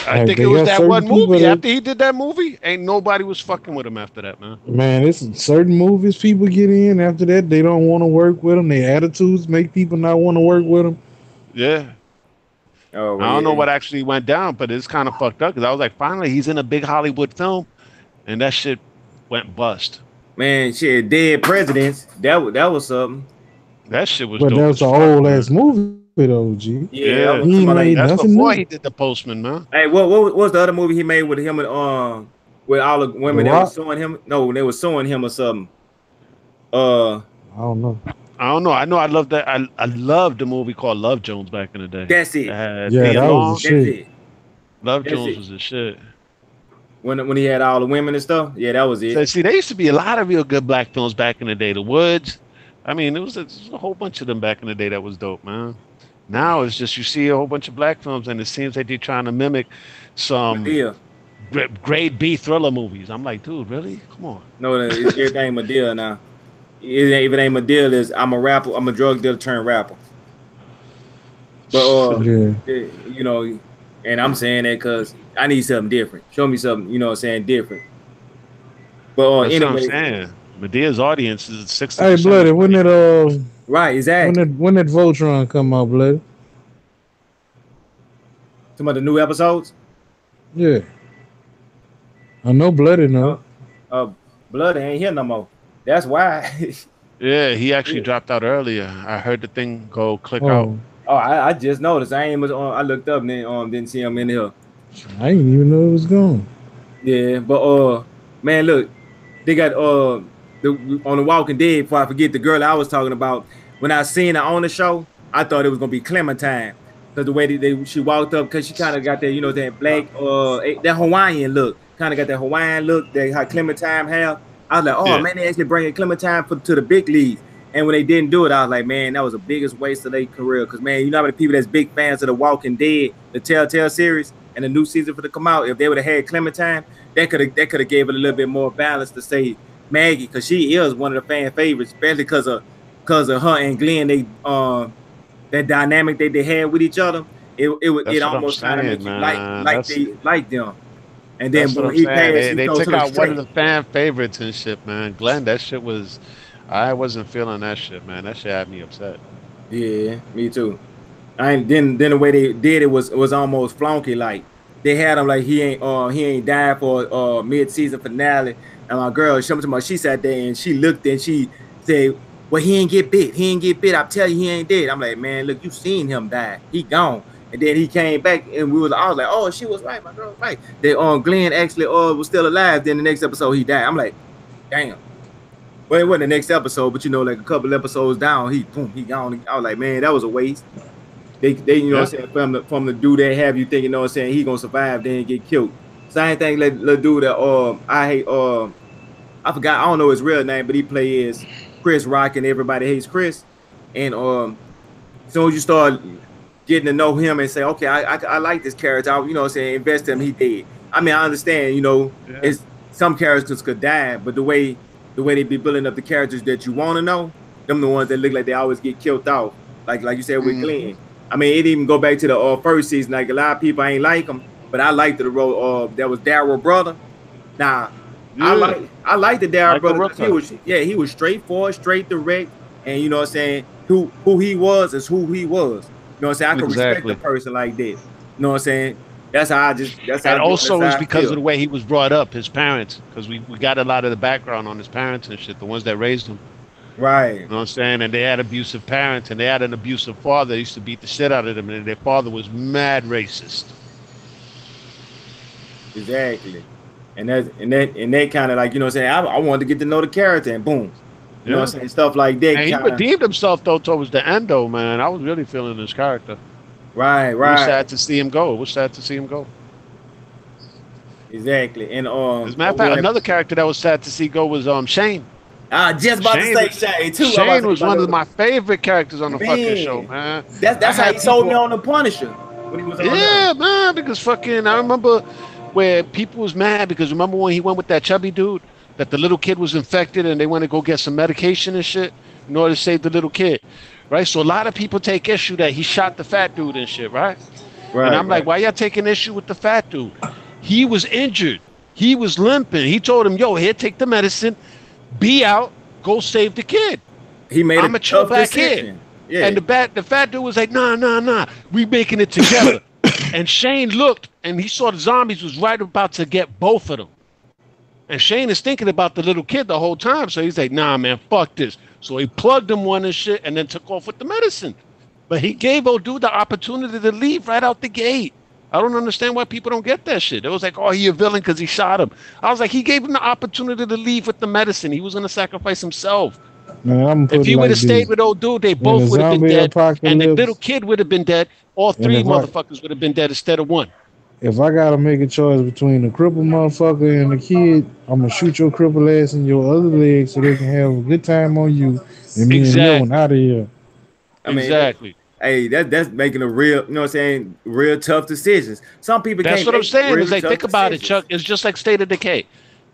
I think it was that one movie. After he did that movie, ain't nobody was fucking with him after that, man. Man, it's certain movies people get in. After that, they don't want to work with them. Their attitudes make people not want to work with them. Yeah. Oh, I don't know what actually went down, but it's kind of fucked up because I was like, finally, he's in a big Hollywood film, and that shit went bust. Man, shit, Dead Presidents. That was something. That shit was. But dope that's as an fuck, old man. ass movie, though, G. Yeah, that was He ain't somebody made like, That's nothing before new. he did The Postman, man. hey, what was the other movie he made with him and with all the women The that Rock? was suing him? No, they were suing him or something. I don't know. I don't know. I know I loved that. I loved the movie called Love Jones back in the day. That's it. Had Yeah, Nia that Long. was the That's shit. it. Love That's Jones it. was the shit. When he had all the women and stuff. Yeah, that was it. So, see, there used to be a lot of real good black films back in the day. The Woods. I mean, there was a whole bunch of them back in the day that was dope, man. Now it's just you see a whole bunch of black films, and it seems like they're trying to mimic some Madea. grade B thriller movies. I'm like, dude, really? Come on. No, it's everything Madea now. If it ain't Madea, I'm a rapper. I'm a drug dealer turned rapper. But Yeah. and I'm saying that because I need something different. Show me something, saying different. But That's what I'm anyway, saying. Medea's audience is 60%. Hey, Bloody, when that right, exactly. when that Voltron come out, Bloody? Some of the new episodes. Yeah. I know Bloody know. Blood ain't here no more. That's why. Yeah, he actually dropped out earlier. I heard the thing go click out. Oh, Oh, I just noticed. I looked up and then didn't see him in here. I didn't even know it was gone. Yeah, but man, look, they got on the Walking Dead. Before I forget, the girl I was talking about, when I seen her on the show, I thought it was gonna be Clementine because the way she walked up, because she kind of got that, that black that Hawaiian look, kind of got that Hawaiian look that how Clementine have. I was like, oh Yeah. man, they actually bringing Clementine to the big leagues. And when they didn't do it, I was like, man, that was the biggest waste of their career. Because man, you know how many people that's big fans of the Walking Dead, the Telltale series, and the new season for to come out. If they would have had Clementine, that could have gave it a little bit more balance to say Maggie, because she is one of the fan favorites, especially because of her and Glenn. They that dynamic that they had with each other. It almost kind of makes you like them. And then when he passed, they took out one of the fan favorites and shit, man. Glenn, that shit was. I wasn't feeling that shit, man. That shit had me upset. Yeah, me too. Then the way they did it was almost flunky. Like they had him like he ain't died for mid-season finale. And my girl, she sat there and she looked and she said, "Well, he ain't get bit. He ain't get bit. I tell you, he ain't dead." I'm like, man, look, you seen him die. He gone. And then he came back and I was like, oh, she was right. My girl was right. That Glenn actually was still alive. Then the next episode he died. I'm like, damn. Well, it wasn't the next episode, but like a couple episodes down, he gone. I was like, man, that was a waste. They you know what I'm saying, from the dude that have you thinking, you know what I'm saying, he gonna survive, then get killed. Same thing, let dude that I hate I forgot, I don't know his real name, but he plays Chris Rock and Everybody Hates Chris. And as soon as you start getting to know him and say, okay, I like this character, you know what I'm saying, invest in him, he dead. I mean, I understand, it's some characters could die, but the way they be building up the characters that you want to know, them the ones that look like they always get killed off. Like you said with Glenn. I mean, it even go back to the first season. Like a lot of people ain't like him, but I liked the role. That was Daryl brother. Now, I like the Daryl brother. He was straightforward, straight direct, and you know what I'm saying. Who he was is who he was. You know what I'm saying. I can respect a person like that. You know what I'm saying. That's how I just. That's how. And also it's because of the way he was brought up, his parents, because we got a lot of the background on his parents and shit, the ones that raised him. Right. You know what I'm saying? And they had abusive parents, and they had an abusive father that used to beat the shit out of them, and their father was mad racist. Exactly. And that kind of like, you know what I'm saying, I wanted to get to know the character, and boom. You know what I'm saying? Stuff like that. And he redeemed himself though towards the end though, man. I was really feeling his character. Right. It was sad to see him go. Exactly. And as a matter of fact, another character that was sad to see go was Shane. Just about to say Shane too. Shane was one of my favorite characters on the fucking show, man. That's how he sold me on the Punisher when he was on there. Man, because fucking I remember where people was mad because remember when he went with that chubby dude, that the little kid was infected and they went to go get some medication and shit in order to save the little kid. Right? So a lot of people take issue that he shot the fat dude and shit, right? And I'm like, why y'all taking issue with the fat dude? He was injured. He was limping. He told him, yo, here, take the medicine, be out, go save the kid. He made I'm a chill back kid. Yeah. And the fat dude was like, nah, we making it together. And Shane looked and he saw the zombies was right about to get both of them. And Shane is thinking about the little kid the whole time. So he's like, nah, man, fuck this. So he plugged him one and shit and then took off with the medicine. But he gave old dude the opportunity to leave right out the gate. I don't understand why people don't get that shit. It was like, oh, he a villain because he shot him. I was like, he gave him the opportunity to leave with the medicine. He was going to sacrifice himself. Man, if he would have stayed with old dude, they both would have been dead. And the little kid would have been dead. All three motherfuckers would have been dead instead of one. If I got to make a choice between the crippled motherfucker and the kid, I'm going to shoot your crippled ass in your other leg so they can have a good time on you and me and Leon out of here. Exactly. Hey, that's making a real, you know what I'm saying, real tough decisions. Some people can't. That's what I'm saying. It's like, think about it, Chuck. It's just like State of Decay.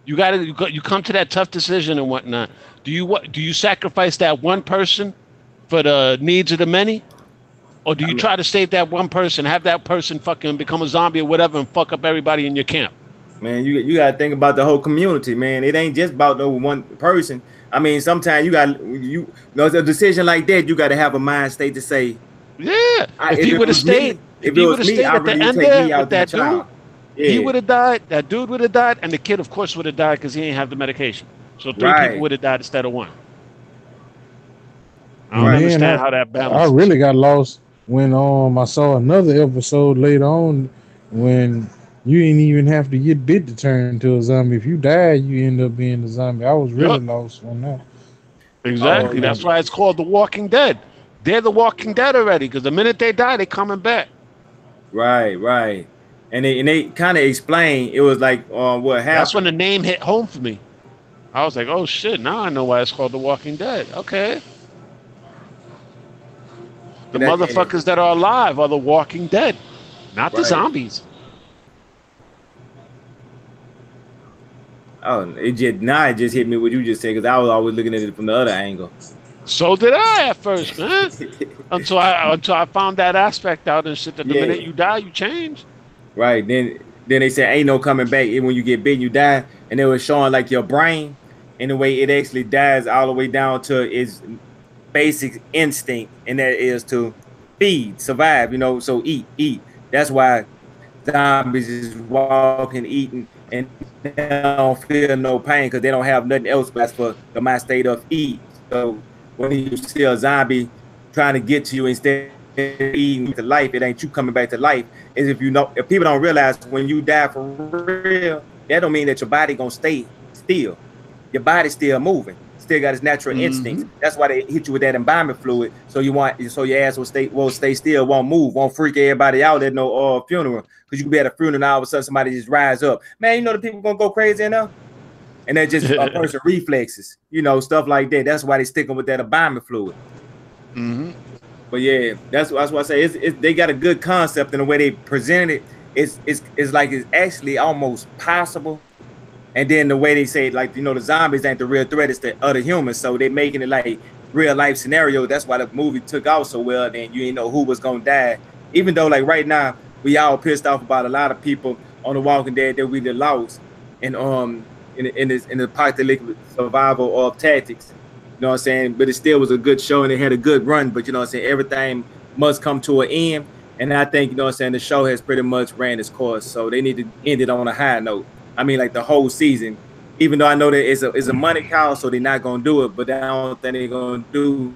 You come to that tough decision and whatnot. Do you sacrifice that one person for the needs of the many? Or do you try to save that one person, have that person fucking become a zombie or whatever and fuck up everybody in your camp? Man, you got to think about the whole community, man. It ain't just about no one person. I mean, sometimes you know, a decision like that, you got to have a mind state to say, yeah. If he would have stayed, at the end there with that dude, he would have died. That dude would have died, and the kid, of course, would have died because he ain't have the medication. So three people would have died instead of one. I don't understand how that balances. I really got lost when I saw another episode later on when you ain't even have to get bit to turn into a zombie. If you die, you end up being a zombie. I was really lost on that. Exactly. Oh, That's why it's called The Walking Dead. They're The Walking Dead already, because the minute they die, they coming back. right. And they kind of explain it was like what happened. That's when the name hit home for me. I was like, oh shit, now I know why it's called The Walking Dead. Okay. The motherfuckers that are alive are the Walking Dead, not the zombies. Oh, it just hit me what you just said, because I was always looking at it from the other angle. So did I at first, man. until I found that aspect out and shit, that the minute you die, you change. Right. Then they said ain't no coming back. When you get bitten, you die. And they were showing like your brain, in the way it actually dies all the way down to its basic instinct, and that is to feed, survive, so eat. That's why zombies is walking, eating, and they don't feel no pain because they don't have nothing else but for the mind state of eat. So when you see a zombie trying to get to you instead of eating to life, it ain't you coming back to life. Is if people don't realize when you die for real, that don't mean that your body gonna stay still. Your body's still moving, still got its natural instincts. That's why they hit you with that embalming fluid, so your ass will stay still, won't move, won't freak everybody out at no funeral. Because you can be at a funeral and all of a sudden somebody just rise up. Man, the people gonna go crazy enough. And that's just a person reflexes, stuff like that. That's why they sticking with that embalming fluid. But yeah, that's why I say they got a good concept in the way they presented it. It's like it's actually almost possible. And then the way they say, like, the zombies ain't the real threat, it's the other humans. So they making it like real life scenario. That's why the movie took off so well. Then you ain't know who was gonna die. Even though, like, right now we all pissed off about a lot of people on The Walking Dead that we did lost, and in the apocalyptic survival of tactics. You know what I'm saying? But it still was a good show and it had a good run. But everything must come to an end. And I think, the show has pretty much ran its course. So they need to end it on a high note. I mean, like the whole season, even though I know that it's a money cow, so they're not gonna do it. But I don't think they're gonna do.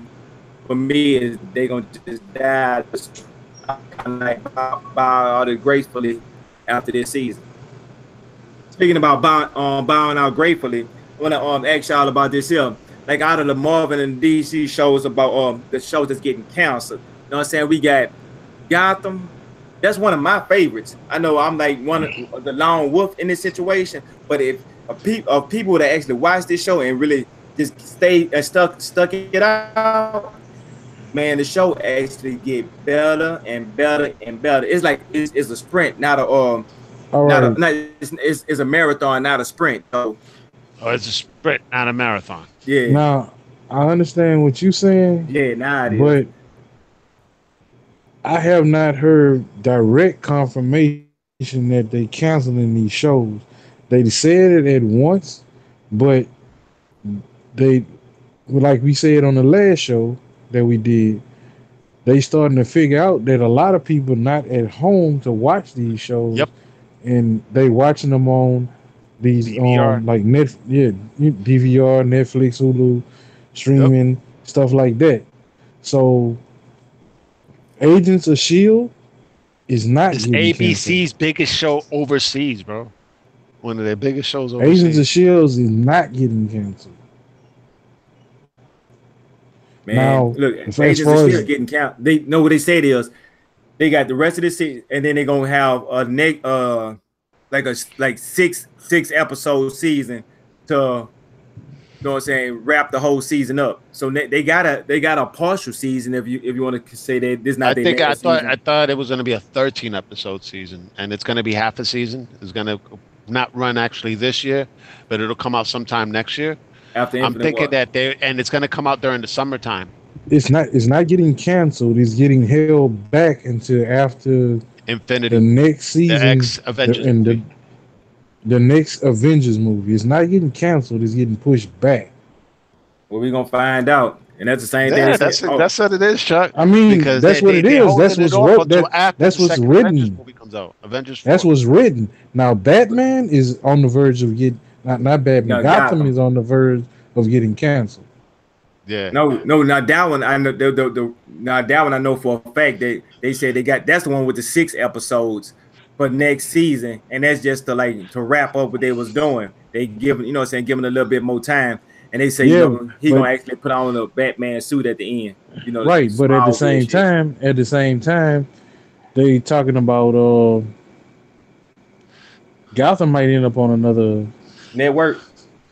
For me, is they're gonna just die, like bow out gracefully after this season. Speaking about bowing out gratefully, I want to ask y'all about this here. Like out of the Marvel and DC shows about the shows that's getting canceled. You know what I'm saying? We got Gotham. That's one of my favorites. I know I'm like one of the lone wolf in this situation, but if people that actually watch this show and really just stay stuck it out, man, the show actually get better and better and better. It's like it's a sprint, not a it's a marathon, not a sprint. So, it's a sprint, not a marathon. Yeah. Now I understand what you're saying. Yeah, now it is. But I have not heard direct confirmation that they canceling these shows. They said it at once, but they, like we said on the last show that we did, they starting to figure out that a lot of people not at home to watch these shows. Yep. And they watching them on these DVR. Like DVR, Netflix, Hulu, streaming, stuff like that. So Agents of S.H.I.E.L.D. is not It's getting ABC's canceled. biggest show overseas, bro. One of their biggest shows overseas. Agents of S.H.I.E.L.D. is not getting canceled. Man, now, look, Agents of S.H.I.E.L.D. getting canceled. They know what they said is they got the rest of the season, and then they're gonna have a like six episode season to, you know what I'm saying, wrap the whole season up. So they got a partial season if you want to say that this not. I thought it was going to be a 13 episode season, and it's going to be half a season. It's going to not run actually this year, but it'll come out sometime next year. After I'm thinking that it's going to come out during the summertime. It's not getting canceled. It's getting held back until after Infinity, the next season, the X Avengers, the next Avengers movie. It's not getting canceled. It's getting pushed back. Well, we're gonna find out, and that's the same thing. That's what it is, Chuck. I mean, because that's what it is. That's what's written. Avengers movie comes out. Avengers 4. That's what's written. Now, Batman is on the verge of getting not Batman. No, Gotham is on the verge of getting canceled. Yeah. No. Now that one I know. Now that one I know for a fact. They said they got that's the one with the 6 episodes. for next season, and that's just to wrap up what they was doing. They give you know what I'm saying, give him a little bit more time, and they say Yeah, he but gonna actually put on a Batman suit at the end. right, but at the Smallville same shit. time, they talking about Gotham might end up on another Network.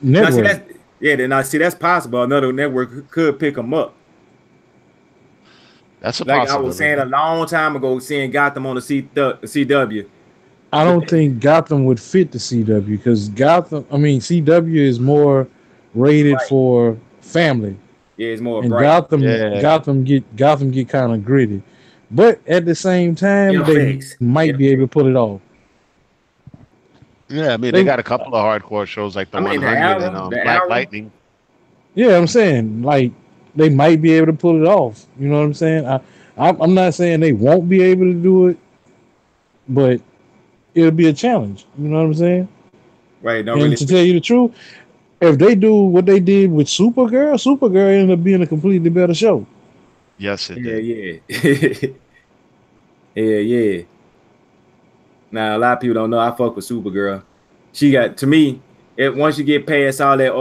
Now see network. that's possible. Another network could pick them up. That's a Like I was saying possibility. a long time ago, seeing Gotham on the CW. I But don't think Gotham would fit the CW because CW is more rated right, for family, yeah, it's more and bright. Yeah. Gotham get kind of gritty, but at the same time, they FX, might be able to pull it off. Yeah, I mean, they They, got a couple of hardcore shows like the I mean, 100 and the Black arrow. Lightning. yeah, I'm saying like they might be able to pull it off. You know what I'm saying? I'm not saying they won't be able to do it, but it'll be a challenge. You know what I'm saying? Right, don't And really. to tell you the truth, if they do what they did with Supergirl ended up being a completely better show. Yes, it Yeah, did. yeah, yeah. Now a lot of people don't know I fuck with Supergirl. She got to me. Once you get past all that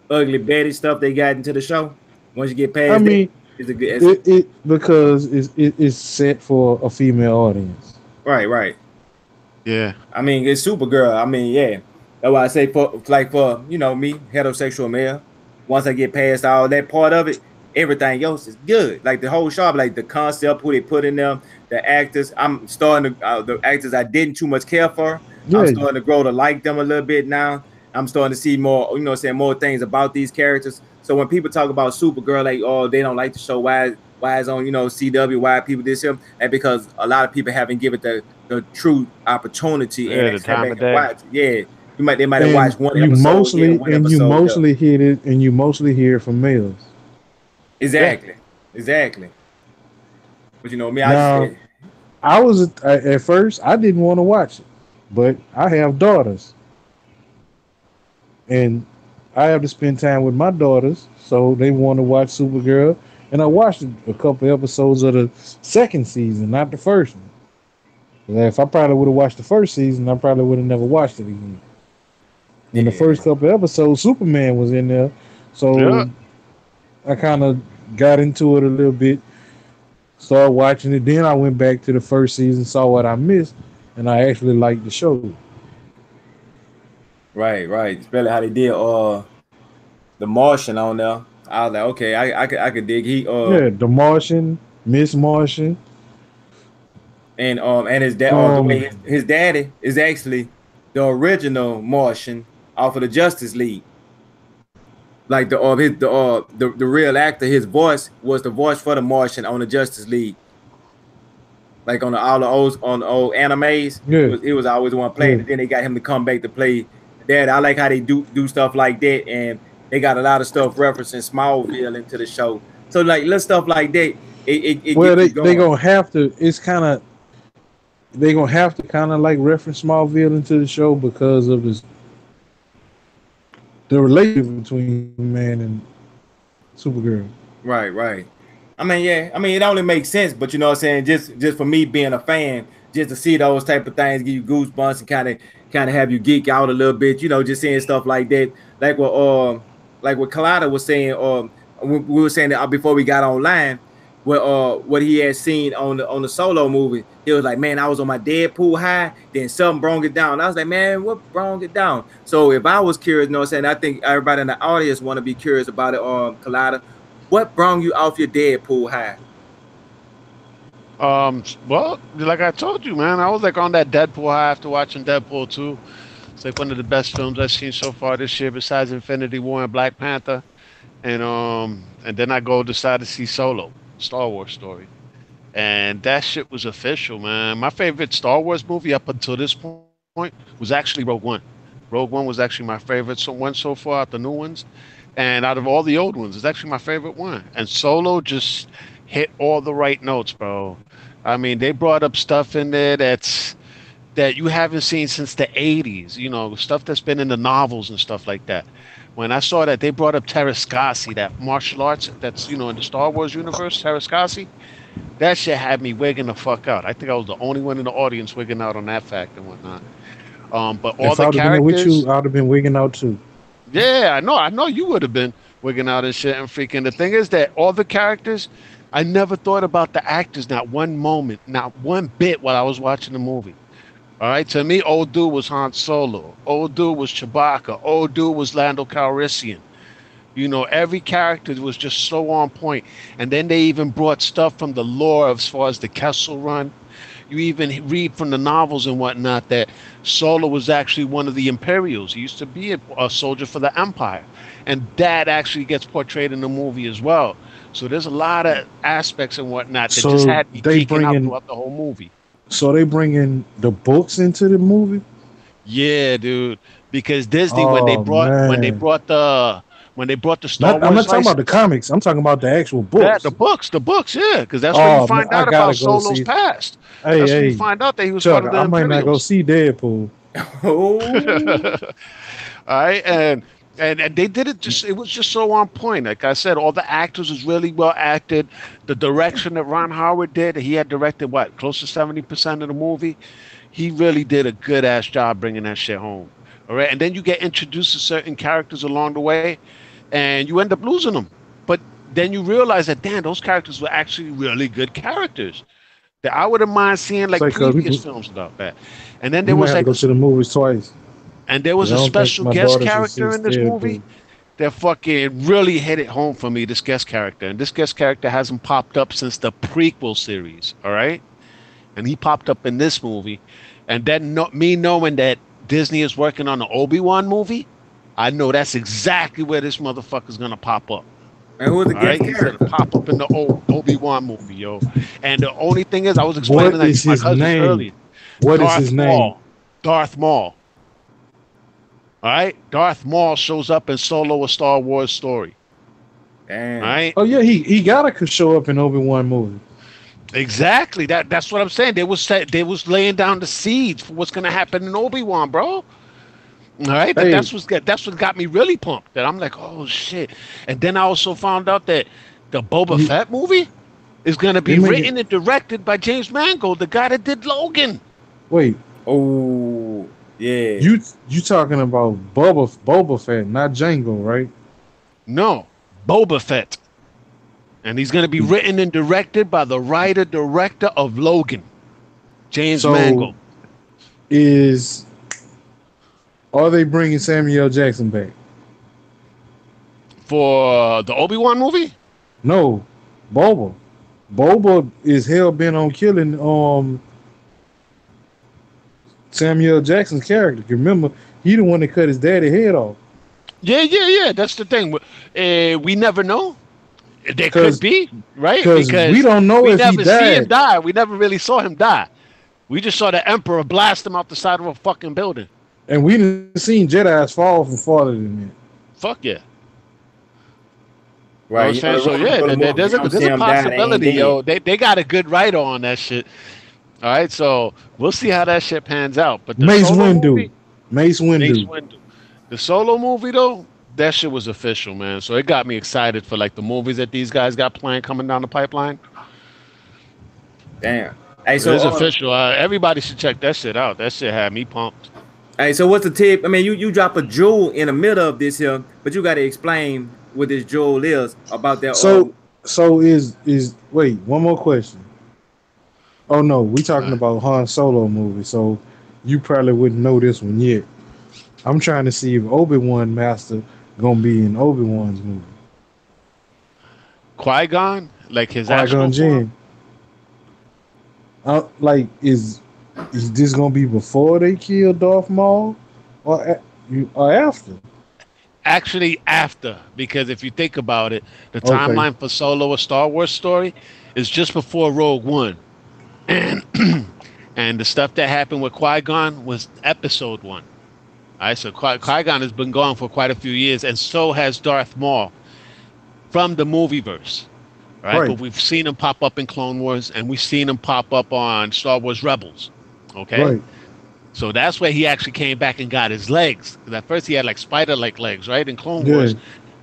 ugly Betty stuff they got into the show, once you get I past that, mean, it's a good. because it's set for a female audience. Right. Yeah. I mean, it's Supergirl. I mean, yeah. That's why I say for me, heterosexual male. Once I get past all that part of it, everything else is good. Like the whole show, like the concept, who they put in them, the actors. I'm starting to the actors I didn't too much care for. I'm Yeah, starting to grow to like them a little bit now. I'm starting to see more, saying more things about these characters. So when people talk about Supergirl, like, oh, they don't like the show. Why is on CW? Why people this him? And because a lot of people haven't given the true opportunity and Yeah, the they step time back of and day. watch. Yeah, they might have and watched one episode here, one you episode there. mostly hear it, and you mostly hear it from males. Yeah. Exactly. But me, I just Now, I was at first I didn't want to watch it, but I have daughters, and I have to spend time with my daughters, so they want to watch Supergirl, and I watched a couple episodes of the second season, not the first one. If I probably would have watched the first season, I probably would have never watched it again. In the yeah, first couple episodes, Superman was in there, Yeah. so I kind of got into it a little bit, started watching it. Then I went back to the first season, saw what I missed, and I actually liked the show. right. Especially how they did the Martian on there. I was like, okay, I could dig Yeah, The Martian, Miss Martian. and his dad the way Um, his daddy is actually the original Martian off of the Justice League. Like the real actor, his voice was the voice for the Martian on the Justice League. Like on the old animes, yeah, he was always the one yeah. playing. And then they got him to come back to play Dad. I like how they do stuff like that, and they got a lot of stuff referencing Smallville into the show. So like little stuff like that, it Well, gets you they going. gonna have to. It's kind of they gonna have to kind of like reference Smallville into the show because of the relationship between Man and Supergirl. Right. I mean, yeah. I mean, it only makes sense, but you know what I'm saying. Just for me being a fan, just to see those type of things give you goosebumps and kind of have you geek out a little bit. Just seeing stuff like that, like what Collider was saying, we were saying that before we got online, what he had seen on the Solo movie. He was like, man, I was on my Deadpool high, then something brought it down. I was like, man, what brought it down? So if I was curious, you know what I'm saying, I think everybody in the audience want to be curious about it. Collider, what brought you off your Deadpool high? Well, like I told you, man, I was like on that Deadpool high after watching Deadpool 2. It's like one of the best films I've seen so far this year, besides Infinity War and Black Panther. And then I decide to see Solo, Star Wars story. And that shit was official, man. My favorite Star Wars movie up until this point was actually Rogue One. Rogue One was actually my favorite one so far out the new ones. And out of all the old ones, it's actually my favorite one. And Solo just hit all the right notes, bro. I mean, they brought up stuff in there that you haven't seen since the 80s, stuff that's been in the novels and stuff like that. when I saw that they brought up Terraskasi, that martial arts that's in the Star Wars universe, Terraskasi, that shit had me wigging the fuck out. I think I was the only one in the audience wigging out on that fact and whatnot. But all If the I'd have been there with characters, you, I'd have been wigging out too. yeah, I know you would have been wigging out and shit and freaking. The thing is that all the characters, I never thought about the actors, not one moment, not one bit while I was watching the movie. All right, to me, old dude was Han Solo, old dude was Chewbacca, old dude was Lando Calrissian. Every character was just so on point. And then they even brought stuff from the lore as far as the Kessel Run. You even read from the novels and whatnot that Solo was actually one of the Imperials. He used to be a soldier for the Empire. And that actually gets portrayed in the movie as well. So there's a lot of aspects and whatnot that just had me geeking out throughout the whole movie. So they bring in the books into the movie? Yeah, dude. Because Disney, when they brought the Star Wars, I'm not talking about the comics. I'm talking about the actual books. Yeah, the books, yeah, because that's where you find out about Solo's past. That's when you find out that he was part of the Imperials. I might not go see Deadpool. All right, and they did it it was just so on point. Like I said, all the actors was really well acted. The direction that Ron Howard did, he had directed close to 70% of the movie. He really did a good ass job bringing that shit home. All right, and then you get introduced to certain characters along the way, and you end up losing them. But then you realize that, damn, those characters were actually really good characters that I wouldn't mind seeing previous films about that. And then there was go to the movies twice. And there was a special guest character in this movie that fucking really hit it home for me, this guest character. And this guest character hasn't popped up since the prequel series, all right? And he popped up in this movie. And then me knowing that Disney is working on an Obi-Wan movie, I know that's exactly where this motherfucker's going to pop up. And who was the guest character? He's going to pop up in the old Obi-Wan movie, yo. And the only thing is, I was explaining that to my cousin earlier. What is his name? Darth Maul. All right, Darth Maul shows up in Solo: A Star Wars Story. Damn. All right. Oh yeah, he gotta show up in Obi-Wan movie. Exactly. That's what I'm saying. They was laying down the seeds for what's gonna happen in Obi-Wan, bro. All right. Hey. That's what got me really pumped. That I'm like, oh shit. And then I also found out that the Boba Fett movie is gonna be written and directed by James Mangold, the guy that did Logan. Wait. Oh. Yeah. You talking about Boba Fett, not Django, right? No, Boba Fett. And he's going to be written and directed by the writer-director of Logan, James Mangold. Are they bringing Samuel Jackson back? For the Obi-Wan movie? No, Boba. Boba is hell-bent on killing Samuel Jackson's character. Remember, he the one that cut his daddy head off. Yeah. That's the thing. We never know. There could be, right? Because we don't know if he died. We never see him die. We never really saw him die. We just saw the Emperor blast him out the side of a fucking building. And we didn't seen Jedi's fall from farther than that. Fuck yeah. Right. So yeah, there's a possibility, yo. They got a good writer on that shit. All right, so we'll see how that shit pans out. But the Mace Windu. The Solo movie, though, that shit was official, man. So it got me excited for the movies that these guys got planned coming down the pipeline. Damn. Hey, so it's official. Everybody should check that shit out. That shit had me pumped. Hey, so what's the tip? I mean, you drop a jewel in the middle of this here, but you got to explain what this jewel is about that. So wait, one more question. Oh no, we talking about Han Solo movie, so you probably wouldn't know this one yet. I'm trying to see if Obi-Wan Master gonna be in Obi-Wan's movie. Qui-Gon, like his Qui-Gon Jinn. Is this gonna be before they kill Darth Maul, or after? Actually, after, because if you think about it, the timeline for Solo: A Star Wars Story is just before Rogue One. And the stuff that happened with Qui-Gon was episode 1. All right, so Qui-Gon has been gone for quite a few years, and so has Darth Maul from the movieverse. Right? But we've seen him pop up in Clone Wars, and we've seen him pop up on Star Wars Rebels. Okay? Right. So that's where he actually came back and got his legs. Because at first he had like spider-like legs, right, in Clone Wars.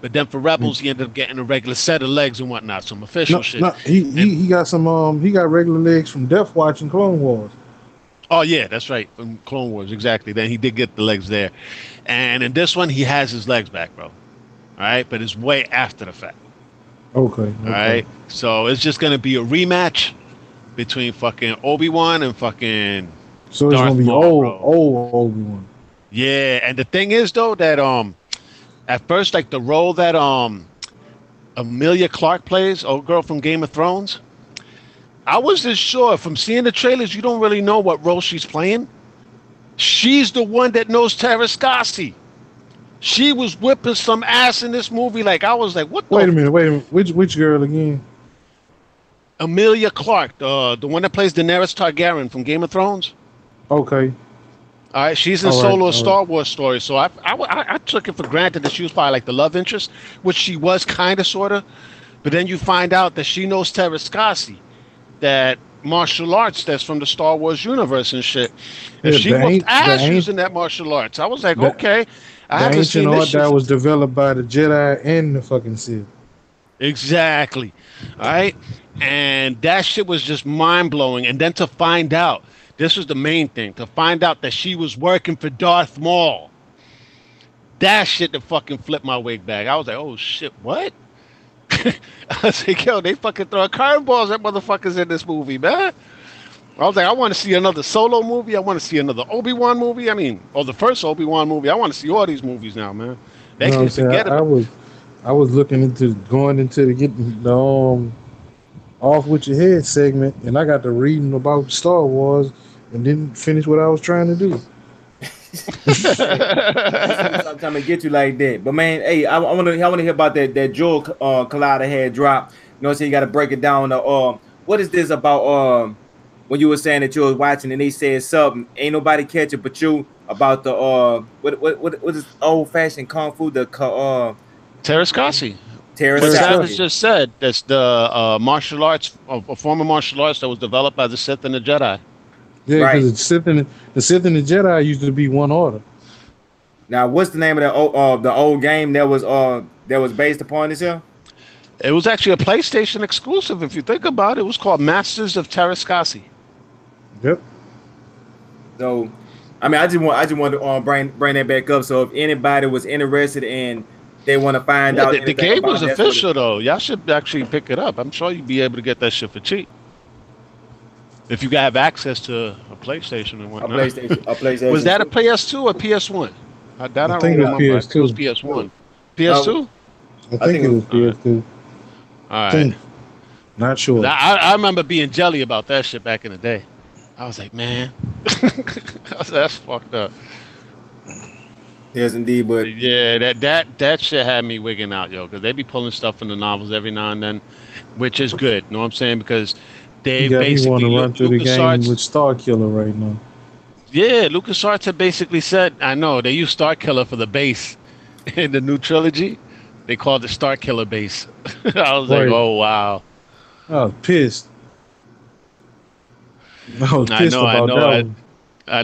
But then for Rebels, he ended up getting a regular set of legs and whatnot, some official shit. No, he got some he got regular legs from Death Watch and Clone Wars. Oh yeah, that's right, from Clone Wars, exactly. Then he did get the legs there, and in this one he has his legs back, bro. All right, but it's way after the fact. Okay. All right, so it's just gonna be a rematch between fucking Obi-Wan and fucking. So it's Darth gonna be Maul, old Obi-Wan. Yeah, and the thing is though that at first like the role that Emilia Clarke plays, old girl from Game of Thrones, I wasn't sure. From seeing the trailers, you don't really know what role she's playing. She's the one that knows Terrascasi. She was whipping some ass in this movie. Like I was like, what the? Wait a minute. Which girl again? Emilia Clarke, the one that plays Daenerys Targaryen from Game of Thrones. Okay. All right, she's in Solo, a Star Wars story. So I took it for granted that she was probably like the love interest, which she was kind of, sort of. But then you find out that she knows Terrascasi, that martial arts that's from the Star Wars universe and shit. And she whooped ass using that martial arts. I was like, okay. I haven't seen this shit. That was developed by the Jedi and the fucking Sith. Exactly. All right. And that shit was just mind-blowing. And then to find out, this was the main thing, to find out that she was working for Darth Maul. That shit that fucking flipped my wig back. I was like, oh shit, what? I was like, yo, they fucking throwing curveballs at motherfuckers in this movie, man. I was like, I want to see another Solo movie. I want to see another Obi-Wan movie. I mean, the first Obi-Wan movie. I want to see all these movies now, man. They can forget it. I was looking into going into the getting the off with your head segment, and I got to reading about Star Wars and didn't finish what I was trying to do. I'm trying to get you like that, but man, hey, I want to hear about that Jewel Collider had dropped. You know, so you got to break it down. What is this about? When you were saying that you was watching and they said something, ain't nobody catch it but you about the what is old fashioned kung fu, the Terrascasi. What Savage just said, that's the martial arts, a form of martial arts that was developed by the Sith and the Jedi. Yeah, because the Sith and the Jedi used to be one order. Now, what's the name of the old game that was based upon this here? It was actually a PlayStation exclusive. If you think about it, it was called Masters of Terrascasi. Yep. So, I mean, I just want to bring that back up. So, if anybody was interested in, they want to find out. The game was official though. Y'all should actually pick it up. I'm sure you'd be able to get that shit for cheap. If you have access to a PlayStation and whatnot. A PlayStation. Was that a PS2 or PS1? I think it was PS2. It was PS1. PS2? I think it was PS2. All right. Not sure. I remember being jelly about that shit back in the day. I was like, man, that's fucked up. Yes, indeed. But yeah, that shit had me wigging out, yo, because they be pulling stuff from the novels every now and then, which is good. You know what I'm saying? Because they basically want to run through the game with Star Killer right now. Yeah, LucasArts had basically said, I know, they use Star Killer for the base in the new trilogy. They called it Star Killer base. I was like, oh, wow. I was pissed. I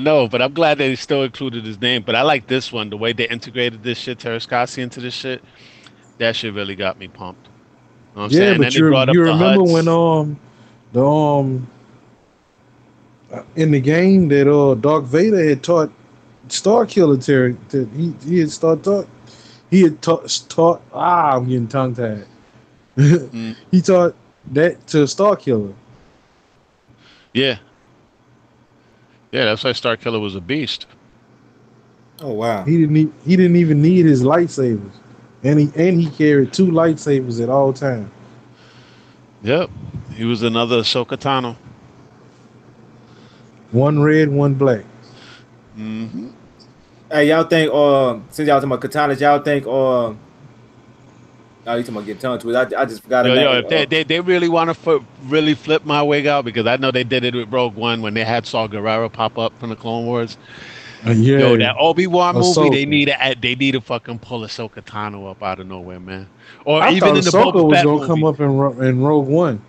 know, but I'm glad they still included his name. But I like this one, the way they integrated this shit, Terrascasi, into this shit. That shit really got me pumped. You know what I'm saying? But you remember when in the game that Darth Vader had taught Star Killer he had taught I'm getting tongue tied. He taught that to Star Killer. Yeah. Yeah, that's why Star Killer was a beast. Oh wow. He didn't even need his lightsabers. And he carried 2 lightsabers at all times. Yep. He was another Ahsoka Tano. 1 red, 1 black. Mm-hmm. Hey, y'all think since y'all talking about katanas, y'all think you talking about getting tongue twisted. I just forgot if they really want to really flip my wig out, because I know they did it with Rogue One when they had Saw Gerrera pop up from the Clone Wars. That Obi-Wan movie, they need to fucking pull Ahsoka Tano up out of nowhere, man. Or I even in the Ahsoka Boba was Fett gonna movie. come up in Rogue One.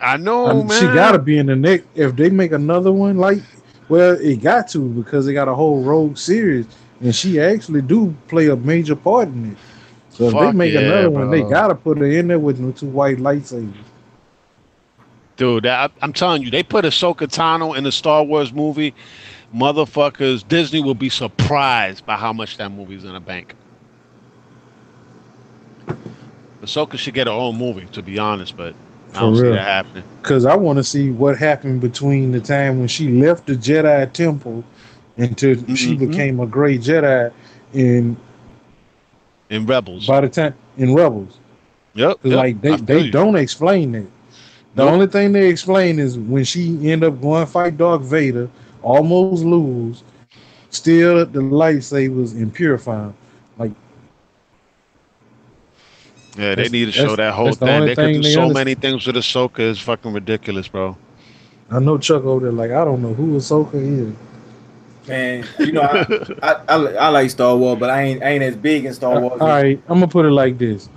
I know, man. She gotta be in the next. If they make another one, like Well, it got to because they got a whole Rogue series, and she actually do play a major part in it. So if they Fuck make yeah, another one, they bro. gotta put her in there with them two white lightsabers. Dude, I'm telling you, they put Ahsoka Tano in the Star Wars movie. Motherfuckers, Disney will be surprised by how much that movie's gonna bank. Ahsoka should get her own movie, to be honest, but I don't see that happening. Because I want to see what happened between the time when she left the Jedi Temple until she became a great Jedi in Rebels. By the time in Rebels. Yep. Like they don't explain it. The only thing they explain is when she end up going fight Darth Vader, almost lose, still the lightsabers and purify them. Like, yeah, they need to show that whole thing. They could do so many things with Ahsoka. It's fucking ridiculous, bro. I know Chuck over there, like, I don't know who Ahsoka is. Man, you know, I like Star Wars, but I ain't as big in Star Wars. All right, I'm gonna put it like this.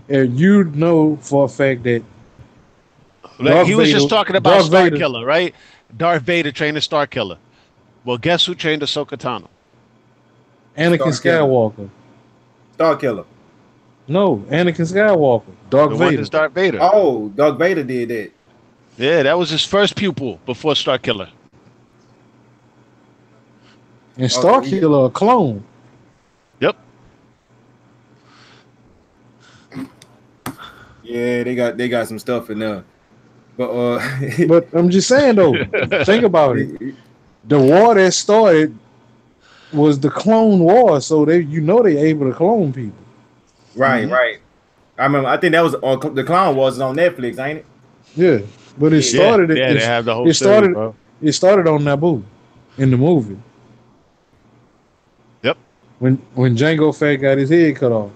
You know for a fact that like he was just talking about Star Killer, right? Darth Vader trained a Star Killer. Well, guess who trained Ahsoka Tano? Anakin Skywalker. Star Killer. No, Anakin Skywalker. Darth Vader. Is Darth Vader. Oh, Darth Vader did that. Yeah, that was his first pupil before Star Killer. And Star Killer a clone. Yep. Yeah, they got some stuff in there. But but I'm just saying though, think about it. The war that started was the Clone War, so they they able to clone people. Right, right. I remember. I think that was on the Clone Wars on Netflix, ain't it? Yeah, but it started. Yeah, they have the whole series, bro. It started on Naboo in the movie. Yep. When Jango Fett got his head cut off.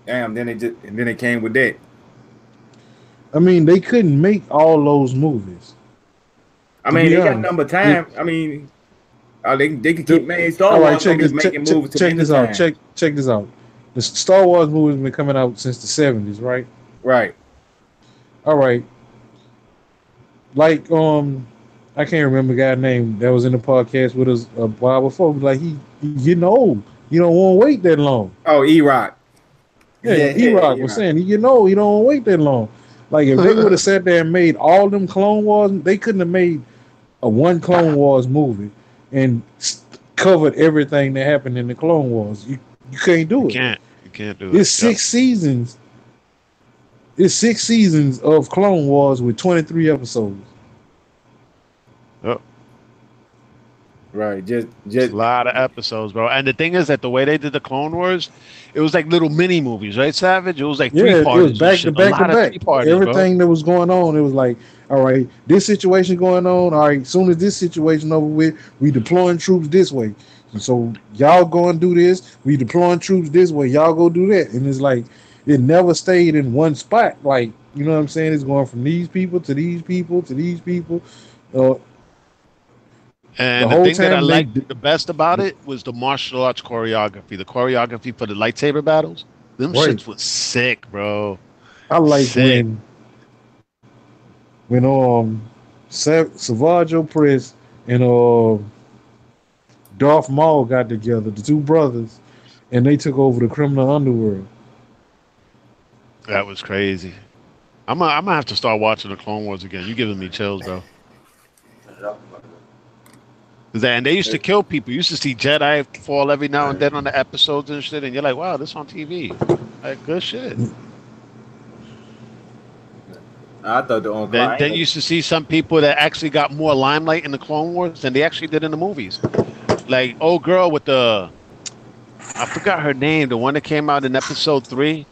Damn. Then it came with that. I mean, they couldn't make all those movies. I mean, they got number time. Yeah. I mean, they can keep making Star Wars movies making movies. Check this out. Check this out. The Star Wars movies been coming out since the 70s, right? Right. All right. Like I can't remember the guy's name that was in the podcast with us a while before. Like he getting old. You don't want to wait that long. Oh, E-Rock. Yeah, E-Rock was saying you don't want to wait that long. Like if they would have sat there and made all them Clone Wars, they couldn't have made a one Clone Wars movie and covered everything that happened in the Clone Wars. You can't do it. You can't do it. It's 6 seasons. It's 6 seasons of Clone Wars with 23 episodes. Yep. Right, just a lot of episodes, bro. And the thing is that the way they did the Clone Wars, it was like little mini movies, right, Savage? It was like 3 parts. It was back to back. Everything that was going on, it was like, all right, this situation going on. All right, as soon as this situation over with, we deploying troops this way. And so y'all go and do this. We deploying troops this way. Y'all go do that. And it's like it never stayed in one spot. Like, you know what I'm saying? It's going from these people to these people to these people. And the thing that I liked the best about it was the martial arts choreography. The choreography for the lightsaber battles. Them shits was sick, bro. I like when Savage Opress and Darth Maul got together, the two brothers, and they took over the criminal underworld. That was crazy. I'm gonna have to start watching the Clone Wars again. You giving me chills, bro. And they used to kill people. You used to see Jedi fall every now and then on the episodes and shit, and you're like, wow, this on TV. Like, good shit. I thought then you used to see some people that actually got more limelight in the Clone Wars than they actually did in the movies. Like, old girl with I forgot her name, the one that came out in episode 3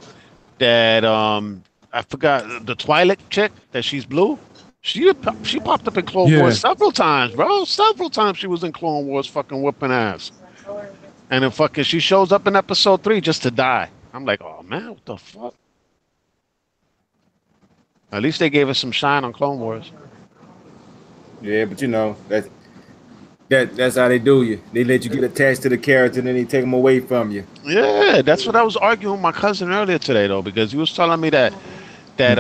that, I forgot, the Twilight chick, that she's blue. She popped up in Clone Wars several times, bro. Several times she was in Clone Wars fucking whooping ass. And then fucking she shows up in episode 3 just to die. I'm like, oh man, what the fuck? At least they gave us some shine on Clone Wars. Yeah, but you know, that's how they do you. They let you get attached to the character and then they take them away from you. Yeah, that's what I was arguing with my cousin earlier today though, because he was telling me that that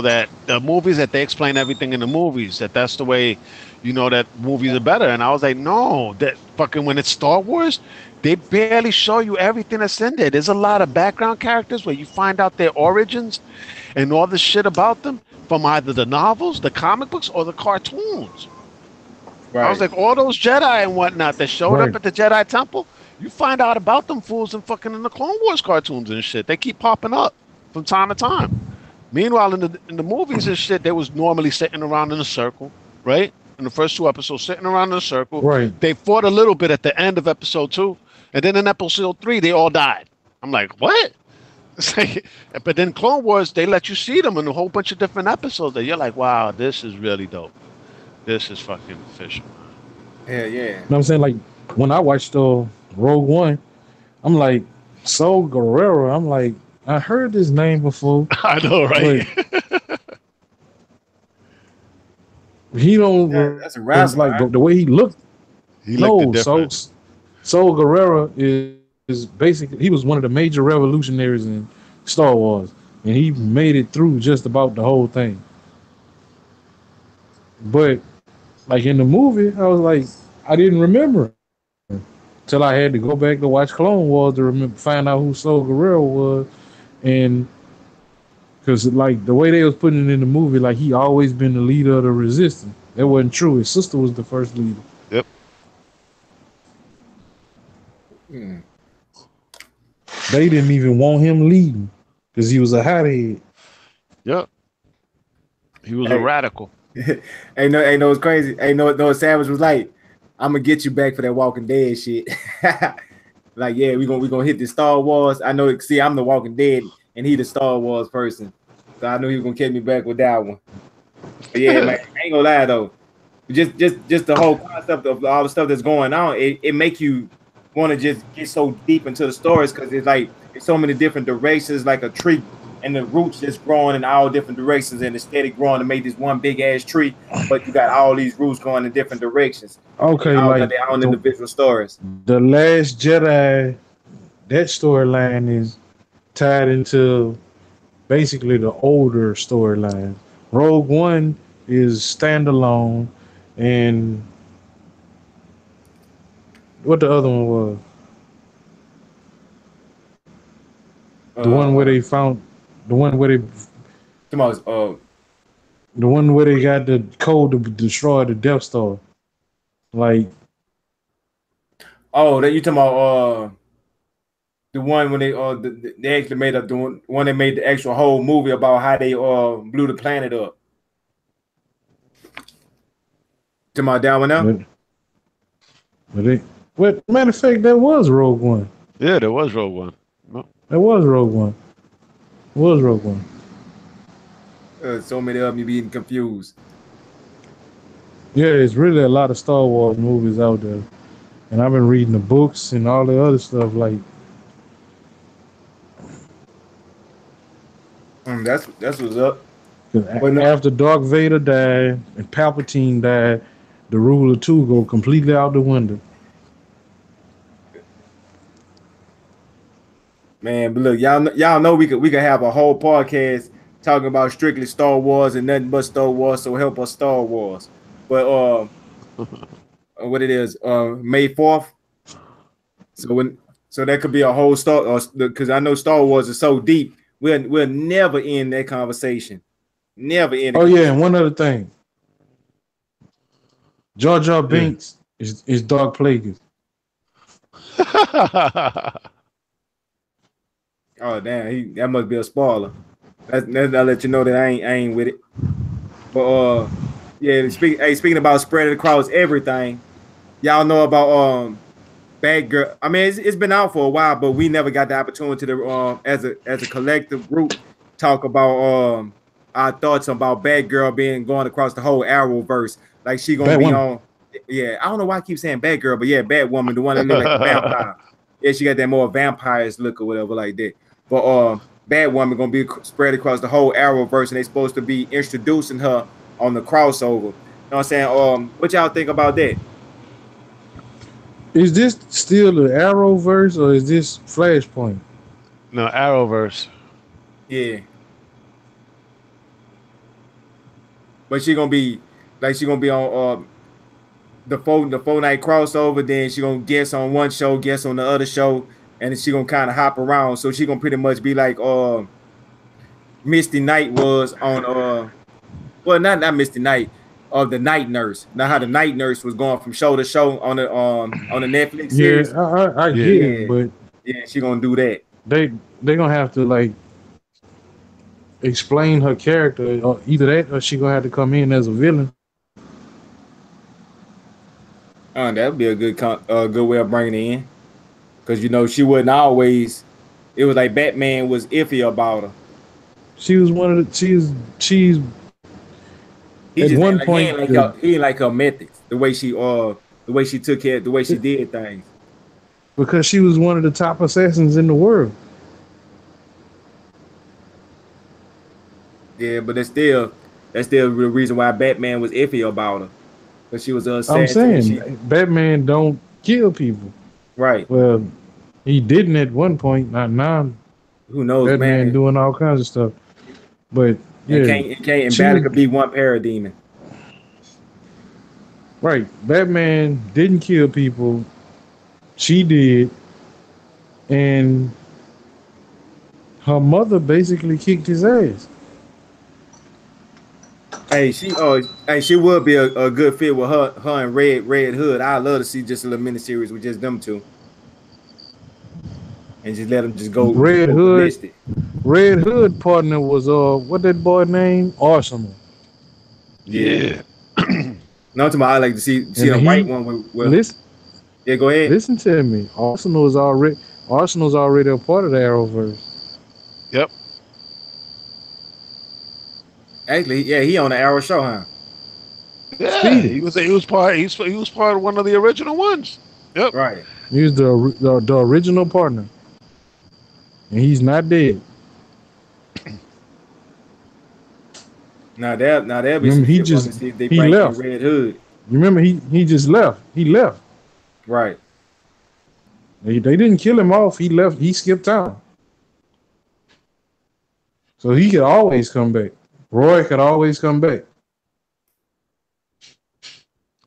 that the movies that they explain everything in the movies, that's the way that movies are better. And I was like, no, that fucking when it's Star Wars, they barely show you everything that's in there. There's a lot of background characters where you find out their origins and all the shit about them from either the novels, the comic books, or the cartoons. Right. I was like, all those Jedi and whatnot that showed up at the Jedi Temple, you find out about them fools in fucking in the Clone Wars cartoons and shit. They keep popping up from time to time. Meanwhile, in the movies and shit, they was normally sitting around in a circle, right? In the first 2 episodes, sitting around in a circle. Right. They fought a little bit at the end of episode 2, and then in episode 3, they all died. I'm like, what? But then Clone Wars, they let you see them in a whole bunch of different episodes. That you're like, wow, this is really dope. This is fucking official. Yeah. You know what I'm saying? Like, when I watched Rogue One, I'm like, Saul Guerrero. I'm like, I heard this name before. I know, right? He don't. That's a rascal, like right? the way he looked. Saul Guerrero is basically, he was one of the major revolutionaries in Star Wars, and he made it through just about the whole thing. But like in the movie, I was like, I didn't remember till I had to go back to watch Clone Wars to find out who Saul Guerrero was, and because like the way they was putting it in the movie, like he always been the leader of the Resistance. That wasn't true. His sister was the first leader. Yep. They didn't even want him leading because he was a hothead. Yep. He was a radical. Ain't no, it's crazy. Ain't no, Savage was like, I'm gonna get you back for that Walking Dead shit. Like, yeah, we gonna hit the Star Wars. I know. See, I'm the Walking Dead, and he the Star Wars person. So I knew he was gonna catch me back with that one. But yeah, man, I ain't gonna lie though. Just the whole concept of all the stuff that's going on, it make you want to just get so deep into the stories because it's like it's so many different directions, like a tree, and the roots just growing in all different directions, and it's steady growing to make this one big ass tree. But you got all these roots going in different directions. Okay, all like got their own individual stories. The Last Jedi, that storyline is tied into basically the older storyline. Rogue One is standalone, and what the other one was? The one where they found, the one where they, the one where they got the code to destroy the Death Star. Like, oh, that you talking about? The one when they they actually made up the one that made the actual whole movie about how they blew the planet up. To my that one now. But matter of fact, that was Rogue One. Yeah, there was Rogue One. No. That was Rogue One. It was Rogue One. So many of them, you being confused. Yeah, it's really a lot of Star Wars movies out there, and I've been reading the books and all the other stuff. Like, that's what's up. After Darth Vader died and Palpatine died, the Rule of Two go completely out the window. Man, but look, y'all know we could have a whole podcast talking about strictly Star Wars and nothing but Star Wars. So help us, Star Wars. But what it is, May 4th. So that could be a whole because I know Star Wars is so deep. We'll never end that conversation. Never end. Oh yeah, and one other thing. Jar Jar Binks is Darth Plagueis. Oh damn, that must be a spoiler. I'll let you know that I ain't with it. But yeah, speaking about spreading across everything, y'all know about Bad Girl. I mean, it's been out for a while, but we never got the opportunity to as a collective group talk about our thoughts about Bad Girl going across the whole Arrowverse. Like she gonna be on. Yeah, I don't know why I keep saying Bad Girl, but yeah, Bad Woman, the one that look like a vampire. Yeah, she got that more vampires look or whatever like that. But Bad Woman gonna be spread across the whole Arrowverse, and they supposed to be introducing her on the crossover. You know what I'm saying? What y'all think about that? Is this still the Arrowverse or is this Flashpoint? No, Arrowverse. Yeah. but she gonna be on the four night crossover. Then she gonna guest on one show, guest on the other show, and then she gonna kind of hop around. So she gonna pretty much be like Misty Knight was on well, not Misty Knight, of the Night Nurse. Now how the Night Nurse was going from show to show on the Netflix series. Yeah, I get it, but yeah, she gonna do that. They gonna have to like explain her character, or either that, or she gonna have to come in as a villain. That would be a good way of bringing it in, because she wouldn't always. It was like Batman was iffy about her. She was one of the. She's. He at just one point, he ain't like her methods, the way she took care, the way she did things. Because she was one of the top assassins in the world. Yeah, but that's still the reason why Batman was iffy about her, because she was an assassin. I'm saying Batman don't kill people. Right. Well, he didn't at one point. Not now. Who knows, Batman man? doing all kinds of stuff. But yeah, it can't. And Batman could be one parademon. Right. Batman didn't kill people. She did. And her mother basically kicked his ass. Hey, she would be a good fit with her and Red Hood. I'd love to see just a little miniseries with just them two. And just let them just go. Red Hood partner was what that boy name? Arsenal. Yeah. No, I'm talking about I like to see the white one with listen. Yeah, go ahead. Listen to me. Arsenal's already a part of the Arrowverse. Yep. Actually, yeah, he on the Arrow show, huh? Yeah, he was part of one of the original ones. Yep. Right. He was the original partner. And he's not dead. Now they'll be. He left. Red Hood. You remember he just left. He left. Right. They didn't kill him off. He left. He skipped town. So he could always come back. Roy could always come back.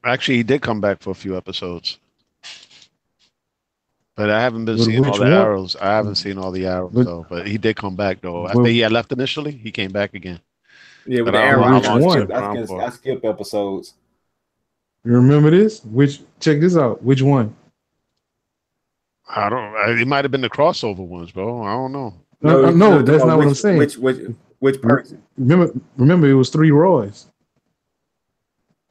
Actually, he did come back for a few episodes. But I haven't been seeing all the arrows. I haven't seen all the arrows, though. But he did come back, though. After he had left initially, he came back again. Yeah, with the arrows. I skip episodes. You remember this? Check this out. Which one? I don't. It might have been the crossover ones, bro. I don't know. No, that's not what I'm saying. Which person? Remember, it was 3 Roys.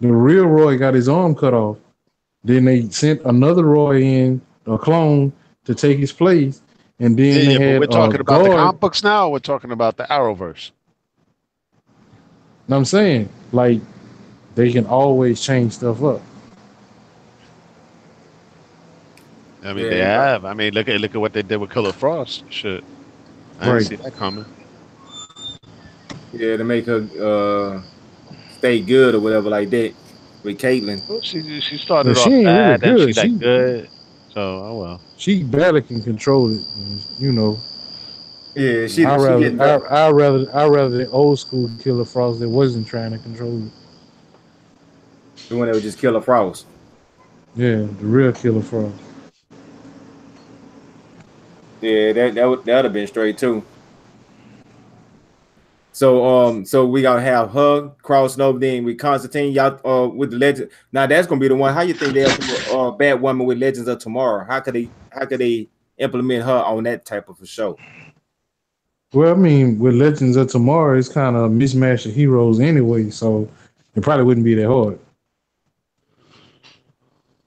The real Roy got his arm cut off. Then they sent another Roy in, a clone, to take his place. And then but we're talking about the comic books now. Or we're talking about the Arrowverse. I'm saying, like, they can always change stuff up. I mean, they have. I mean, look at what they did with Killer Frost. Shit, I didn't see that coming. Yeah, to make her stay good or whatever like that with Caitlyn. Well, she started off bad, and she's like good. So, oh well. She barely can control it, you know. Yeah, I'd rather the old school Killer Frost that wasn't trying to control it. The one that would just Killer Frost. Yeah, the real Killer Frost. Yeah, that would have been straight too. So we gotta have her crossing over then with Constantine, y'all with the Legend. Now that's gonna be the one. How you think they'll do Batwoman with Legends of Tomorrow? How could they implement her on that type of a show? Well, I mean, with Legends of Tomorrow, it's kind of a mismatch of heroes anyway, so it probably wouldn't be that hard.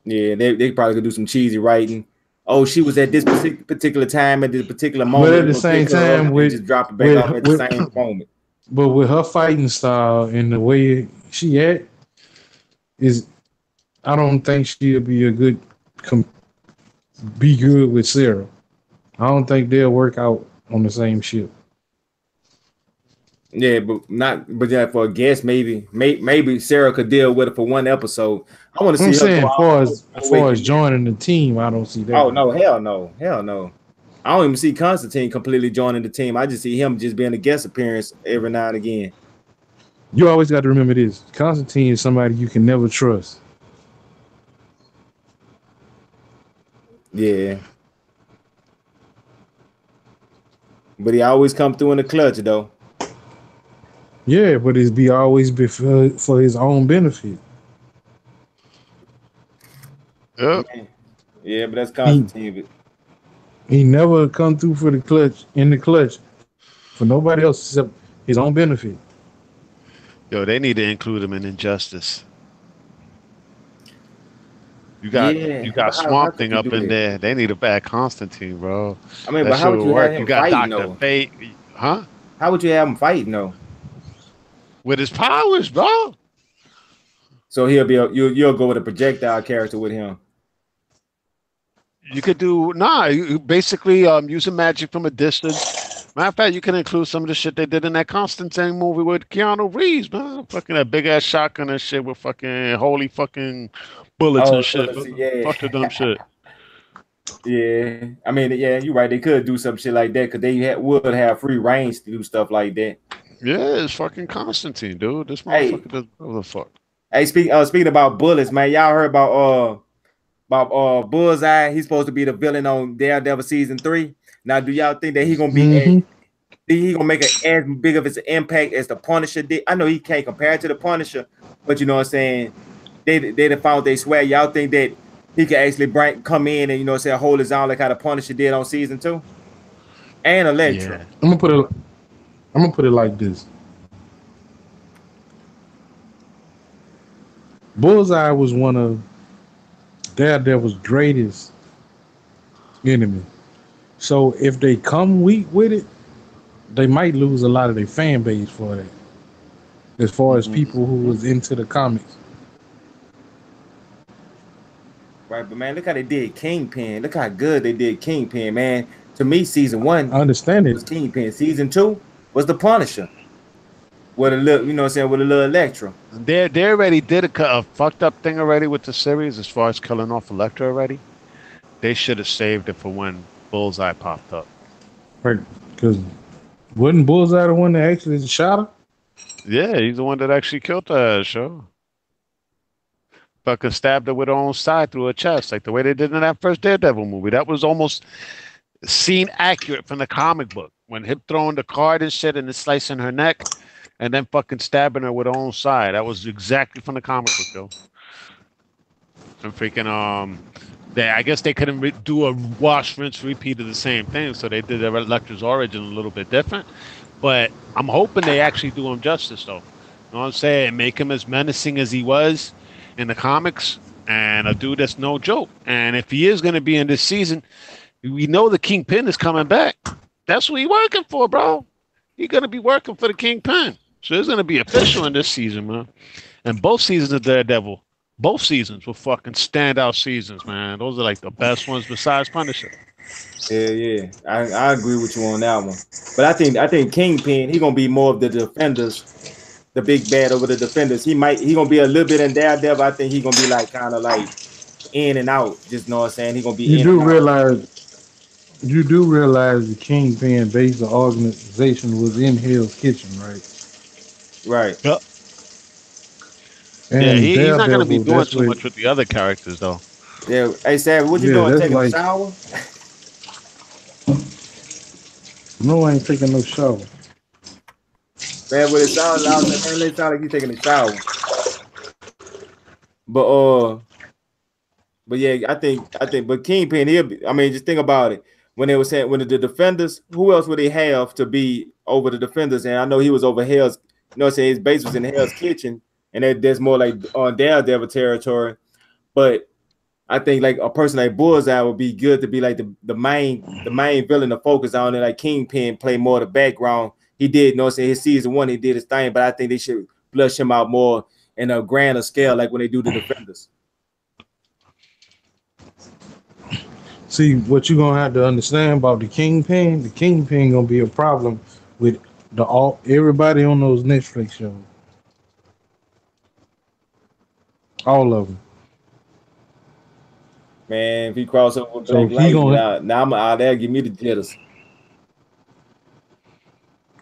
Yeah, they probably could do some cheesy writing. Oh, she was at this particular time at this particular moment. But at the same time, just drop it back off at the same moment. But with her fighting style and the way she act, I don't think she'll be be good with Sarah. I don't think they'll work out on the same ship. Yeah, but yeah, for a guest, maybe Sarah could deal with it for one episode. I want to see. I'm saying, as far as joining the team, I don't see that. Oh no, hell no. I don't even see Constantine completely joining the team. I just see him just being a guest appearance every now and again. You always got to remember this: Constantine is somebody you can never trust. Yeah, but he always come through in the clutch though. Yeah, but it's be always be for his own benefit. I Yep. mean, yeah, but that's He Constantine. he never come through for the clutch in the clutch for nobody else except his own benefit. Yo, they need to include him in Injustice. You got Yeah, you but got how Swamp could Thing you up do in that? there. They need a bad Constantine, bro. I mean, That but shit how would would you have work. You him got fighting Doctor though? Fate, huh? How would you have him fighting though? With his powers, bro. So you'll go with a projectile character with him. You could do you basically using magic from a distance. Matter of fact, you can include some of the shit they did in that Constantine movie with Keanu Reeves, man. Fucking that big ass shotgun and shit with fucking holy fucking bullets Oh, and shit. see, Fuck the dumb yeah, shit. yeah. I mean, yeah, you're right. They could do some shit like that because would have free range to do stuff like that. Yeah, it's fucking Constantine, dude. This Hey, motherfucker does what the fuck. hey, speaking about bullets, man. Y'all heard about Bullseye? He's supposed to be the villain on Daredevil season 3. Now, do y'all think that Hmm. he gonna make as big of an impact as the Punisher did? I know he can't compare it to the Punisher, but you know what I'm saying? They found they swear. Y'all think that he could actually come in and hold his own like how the Punisher did on season 2 and Elektra? Yeah. I'm gonna put it. I'm gonna put it like this: Bullseye was one of Daredevil's greatest enemies. So if they come weak with it, they might lose a lot of their fan base for that. As far as people who was into the comics, Right, but man, look how they did Kingpin. Look how good they did Kingpin, man. To me, season 1 I understand it. was Kingpin. Season 2 was the Punisher with a little, with a little Electra. They already did a fucked up thing already with the series as far as killing off Elektra already. They should have saved it for when Bullseye popped up. Right? Because wasn't Bullseye the one that actually shot her? Yeah, he's the one that actually killed her, show. Fucking stabbed her with her own side through her chest, like the way they did in that first Daredevil movie. That was almost scene accurate from the comic book. When him throwing the card and shit and then slicing her neck and then fucking stabbing her with her own side. That was exactly from the comic book, though. And freaking I guess they couldn't do a wash, rinse, repeat of the same thing, so they did their Electra's origin a little bit different. But I'm hoping they actually do him justice, though. You know what I'm saying? Make him as menacing as he was in the comics, and a dude that's no joke. And if he is going to be in this season, we know the Kingpin is coming back. That's what he's working for, bro. He's going to be working for the Kingpin. So it's going to be official in this season, man. And both seasons of Daredevil, both seasons were fucking standout seasons, man. Those are like the best ones besides Punisher. Yeah. I agree with you on that one. But I think Kingpin, he gonna be more of the defenders, the big bad over the defenders. He gonna be a little bit in Daredevil. I think he gonna be like kind of like in and out. Just know what I'm saying? He gonna be You in do and out. realize the Kingpin based the organization was in Hell's Kitchen, right? Right. Yep. And Yeah, he's not going to be Daredevil, doing that's too what. much with the other characters, though. Yeah. Hey Sam, what you Yeah, doing? that's Taking a like shower? no, I ain't taking no shower. Man, what it sounds like, man, it sound like you taking a shower. But but yeah, but Kingpin, I mean, just think about it. When they were saying when the defenders, who else would they have to be over the defenders? And I know he was over Hell's, saying his base was in Hell's Kitchen, and there's more like on Daredevil territory. But I think like a person like Bullseye would be good to be like the main villain to focus on, and like Kingpin play more of the background. He did, saying his season 1, he did his thing, but I think they should flush him out more in a grander scale, like when they do the defenders. See, what you're gonna have to understand about the Kingpin gonna be a problem with everybody on those Netflix shows. All of them. Man, if he cross over with So Black he gonna Lightning, now I'm out there, give me the jitters.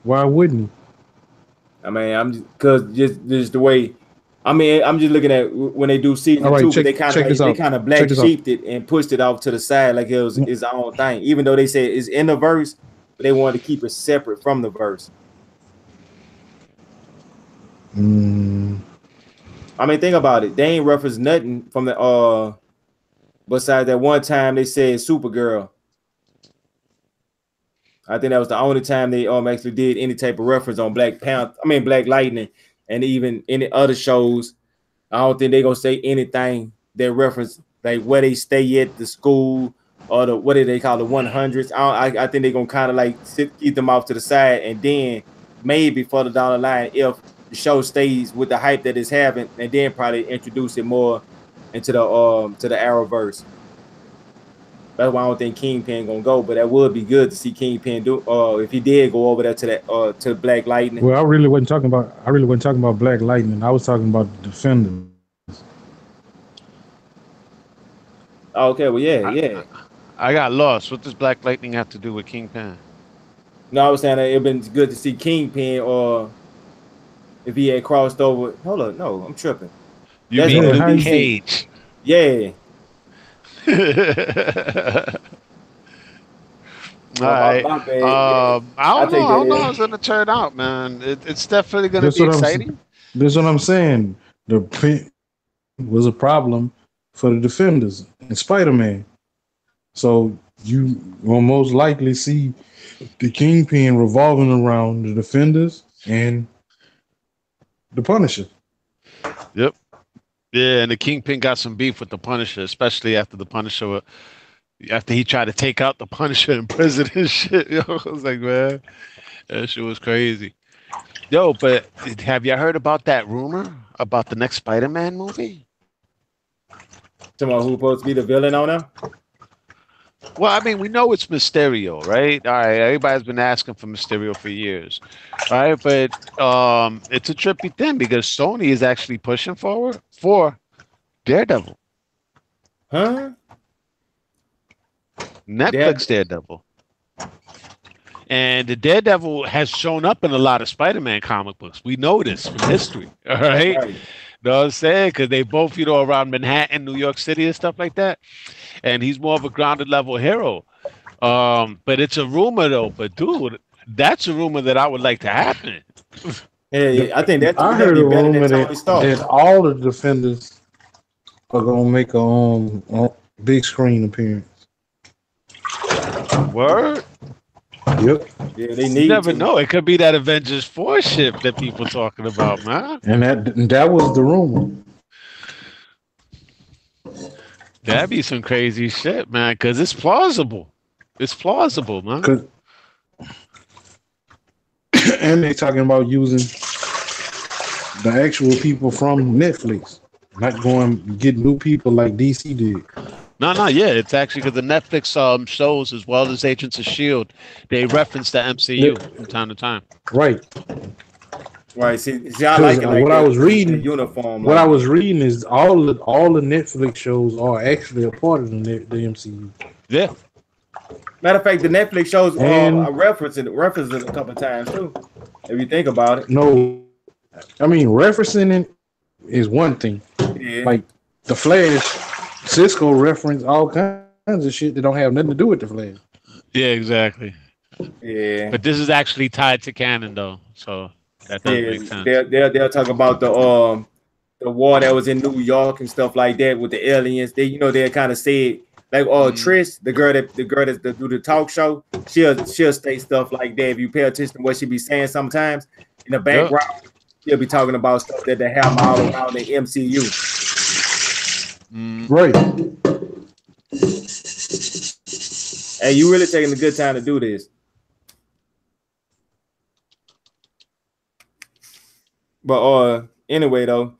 why wouldn't I mean, I'm just the way. I mean, I'm just looking at when they do season All right, 2, check they kind this out. of black Check this out. sheeped it and pushed it off to the side like it was its own thing. Even though they said it's in the verse, but they wanted to keep it separate from the verse. Mm, I mean, think about it. They ain't referenced nothing from the besides that one time they said Supergirl. I think that was the only time they actually did any type of reference on Black Lightning, and even any other shows. I don't think they're gonna say anything that reference like where they stay at the school or the what do they call the 100s. I think they're gonna kind of like keep them off to the side, and then maybe further down the line, if the show stays with the hype that it's having, and then probably introduce it more into the Arrowverse. That's why I don't think Kingpin gonna go, but that would be good to see Kingpin do. If he did go over there to that to Black Lightning. well, I really wasn't talking about Black Lightning. I was talking about the Defenders. Okay, well, yeah. I got lost. What does Black Lightning have to do with Kingpin? No, I was saying that it'd been good to see Kingpin, or if he had crossed over. Hold on, no, I'm tripping. You That's mean what Luke DC. Cage? Yeah. All right. My bad. I don't know that how it's gonna turn out, man. It's definitely gonna That's be what I'm exciting. That's what I'm saying. The print was a problem for the Defenders and Spider-Man. So you will most likely see the Kingpin revolving around the Defenders and the Punisher. Yep. Yeah, and the Kingpin got some beef with the Punisher, especially after the Punisher, after he tried to take out the Punisher in prison and shit. Yo, I was like, man, that shit was crazy. Yo, but have you heard about that rumor about the next Spider-Man movie? Someone who's supposed to be the villain on there? Well, I mean, we know it's Mysterio, right? All right, everybody's been asking for Mysterio for years, all right? But it's a trippy thing because Sony is actually pushing forward for Daredevil. Huh? Netflix Daredevil. And the Daredevil has shown up in a lot of Spider-Man comic books. We know this from history, all right? Right. Know what I'm saying? Because they both, around Manhattan, New York City and stuff like that. And he's more of a grounded level hero. But it's a rumor, though. But, dude, that's a rumor that I would like to happen. Yeah, I think I heard a rumor Tony Stark. that all the Defenders are going to make a big screen appearance. Word? Yep. Yeah, they need You never to. know. It could be that Avengers 4 ship that people talking about, man. And that was the rumor. That'd be some crazy shit, man, because it's plausible. It's plausible, man. And they talking about using the actual people from Netflix, not going to get new people like DC did. No, yeah, it's actually because the Netflix shows, as well as Agents of S.H.I.E.L.D., they reference the MCU from time to time. Right. Right. See, I like it. Like what I was reading, the uniform. What I was reading is all the Netflix shows are actually a part of the MCU. Yeah. Matter of fact, the Netflix shows And- reference it a couple of times too. If you think about it. No, I mean referencing it is one thing. Yeah. Like the Flash, Cisco reference all kinds of shit that don't have nothing to do with the Flash. Yeah, exactly. Yeah. But this is actually tied to canon, though, so that doesn't make sense. They'll talk about the war that was in New York and stuff like that with the aliens. They kind of said like Trish, the girl that do the talk show, she'll say stuff like that. If you pay attention to what she be saying sometimes in the background, she'll be talking about stuff that they have all around the MCU. Right. Hey, you really taking a good time to do this. But anyway though,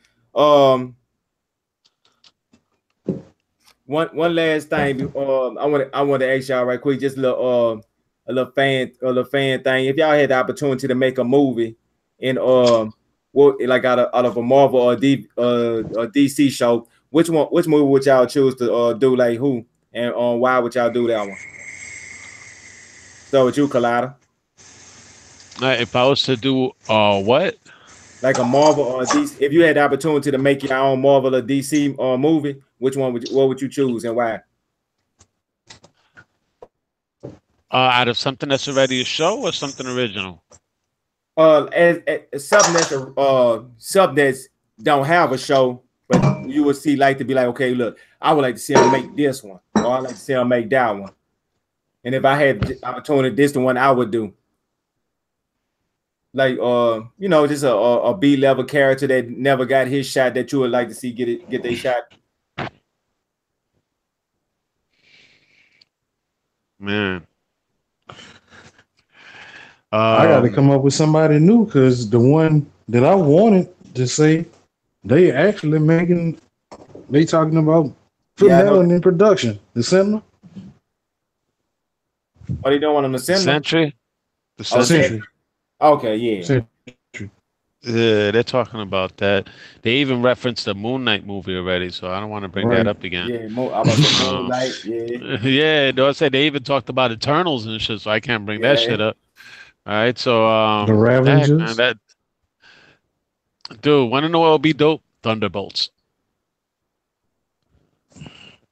one last thing. I want to ask y'all right quick, just a little fan thing. If y'all had the opportunity to make a movie in like out of a Marvel or DC show, which movie would y'all choose to do? Like who and why would y'all do that one? So with you, Collider. If I was to do what? Like a Marvel or DC, if you had the opportunity to make your own Marvel or DC movie, which one would what would you choose and why? Out of something that's already a show or something original? As something that's don't have a show, but you would see like to be like, okay, look, I would like to see him make this one, or I like to see him make that one. And if I had the opportunity, this the one I would do. Like you know, just a B level character that never got his shot that you would like to see get their shot. Man. I got to come up with somebody new because the one that I wanted to say, they actually making, they talking about putting that one in production. The Sentinel. What are you doing on the Sentinel? Sentry? The Sentry. Okay, yeah. Sentry. Yeah, they're talking about that. They even referenced the Moon Knight movie already, so I don't want to bring that up again. Yeah, I'm about to say Moon Knight, yeah. Yeah, no, I said they even talked about Eternals and shit, so I can't bring that shit up. All right, so the Ravengers. Dude, want to know what would be dope? Thunderbolts. All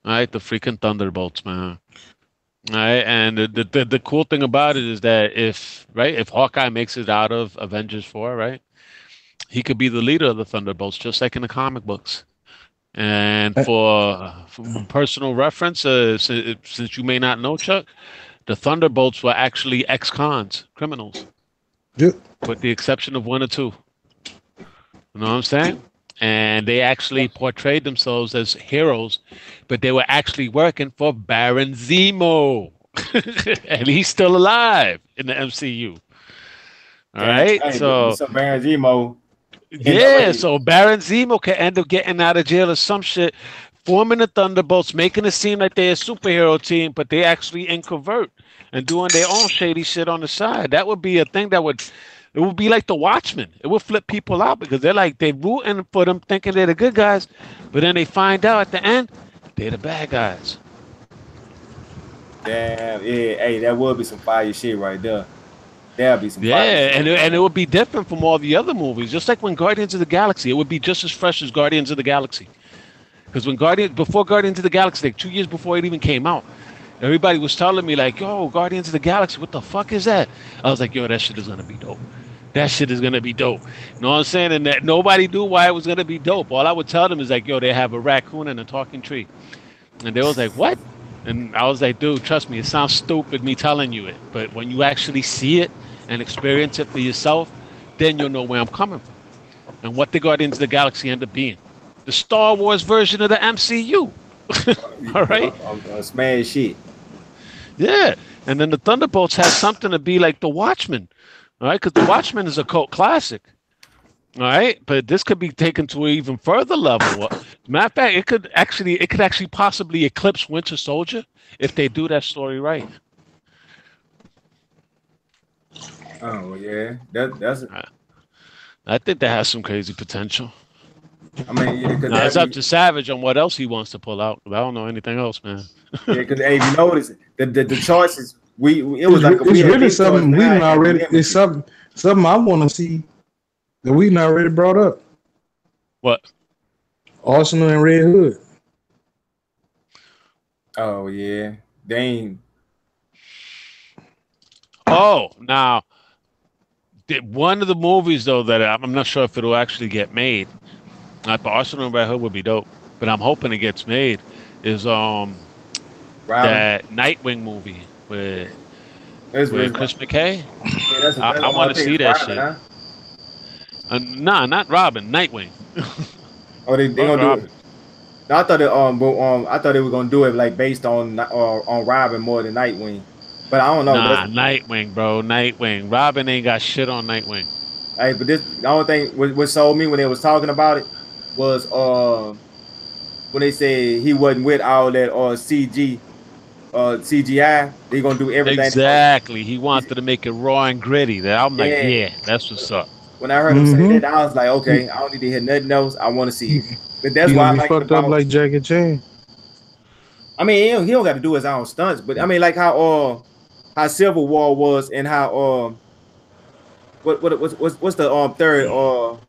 right, the freaking Thunderbolts, man. All right, and the cool thing about it is that if Hawkeye makes it out of Avengers 4, right, he could be the leader of the Thunderbolts, just like in the comic books. And for personal reference, since you may not know, Chuck, the Thunderbolts were actually ex-cons, criminals. Yep. With the exception of one or two. You know what I'm saying? And they actually portrayed themselves as heroes, but they were actually working for Baron Zemo. And he's still alive in the MCU. All right? Hey, so Baron Zemo. Yeah, so Baron Zemo can end up getting out of jail or some shit, forming the Thunderbolts, making it seem like they're a superhero team, but they actually in covert and doing their own shady shit on the side. That would be a thing it would be like the Watchmen. It would flip people out because they're rooting for them, thinking they're the good guys, but then they find out at the end they're the bad guys. Damn, yeah, hey, that would be some fire shit right there. There'll be some fire and it would be different from all the other movies. Just like when Guardians of the Galaxy, it would be just as fresh as Guardians of the Galaxy. Because before Guardians of the Galaxy, like 2 years before it even came out, everybody was telling me like, yo, Guardians of the Galaxy, what the fuck is that? I was like, yo, that shit is gonna be dope. That shit is gonna be dope. You know what I'm saying? And that nobody knew why it was gonna be dope. All I would tell them is like, yo, they have a raccoon and a talking tree. And they was like, what? And I was like, dude, trust me, it sounds stupid me telling you it. But when you actually see it and experience it for yourself, then you'll know where I'm coming from. And what the Guardians of the Galaxy end up being. The Star Wars version of the MCU. All right? Smash shit. Yeah. And then the Thunderbolts has something to be like the Watchmen. All right? Because the Watchmen is a cult classic. All right? But this could be taken to an even further level. Matter of fact, it could actually possibly eclipse Winter Soldier if they do that story right. Oh yeah, that's. I think that has some crazy potential. I mean, yeah, now, it's up to Savage on what else he wants to pull out. I don't know anything else, man. Yeah, because hey, you notice the choices it was it's really something we already. It's something I want to see that we already brought up. What? Arsenal and Red Hood. Oh yeah, they ain't. Oh, now. One of the movies, though, that I'm not sure if it'll actually get made. Like the Arsenal and Red Hood would be dope, but I'm hoping it gets made. Is that Nightwing movie with Chris McKay? Yeah, I want to see that shit. Huh? Nah, not Robin. Nightwing. Oh, they gonna do it. No, I thought I thought they were gonna do it like based on Robin more than Nightwing. But I don't know. Nah, Nightwing, bro. Nightwing. Robin ain't got shit on Nightwing. Hey, but the only thing what sold me when they was talking about it was when they said he wasn't with all that CGI. They gonna do everything. Exactly. He wanted to make it raw and gritty. I'm like, yeah, that's what's up. When I heard him say that, I was like, okay, I don't need to hear nothing else. I want to see it. But that's why I like fucked up like Jackie Chan. I mean, he don't got to do his own stunts, but I mean, like how Civil War was and how what's the third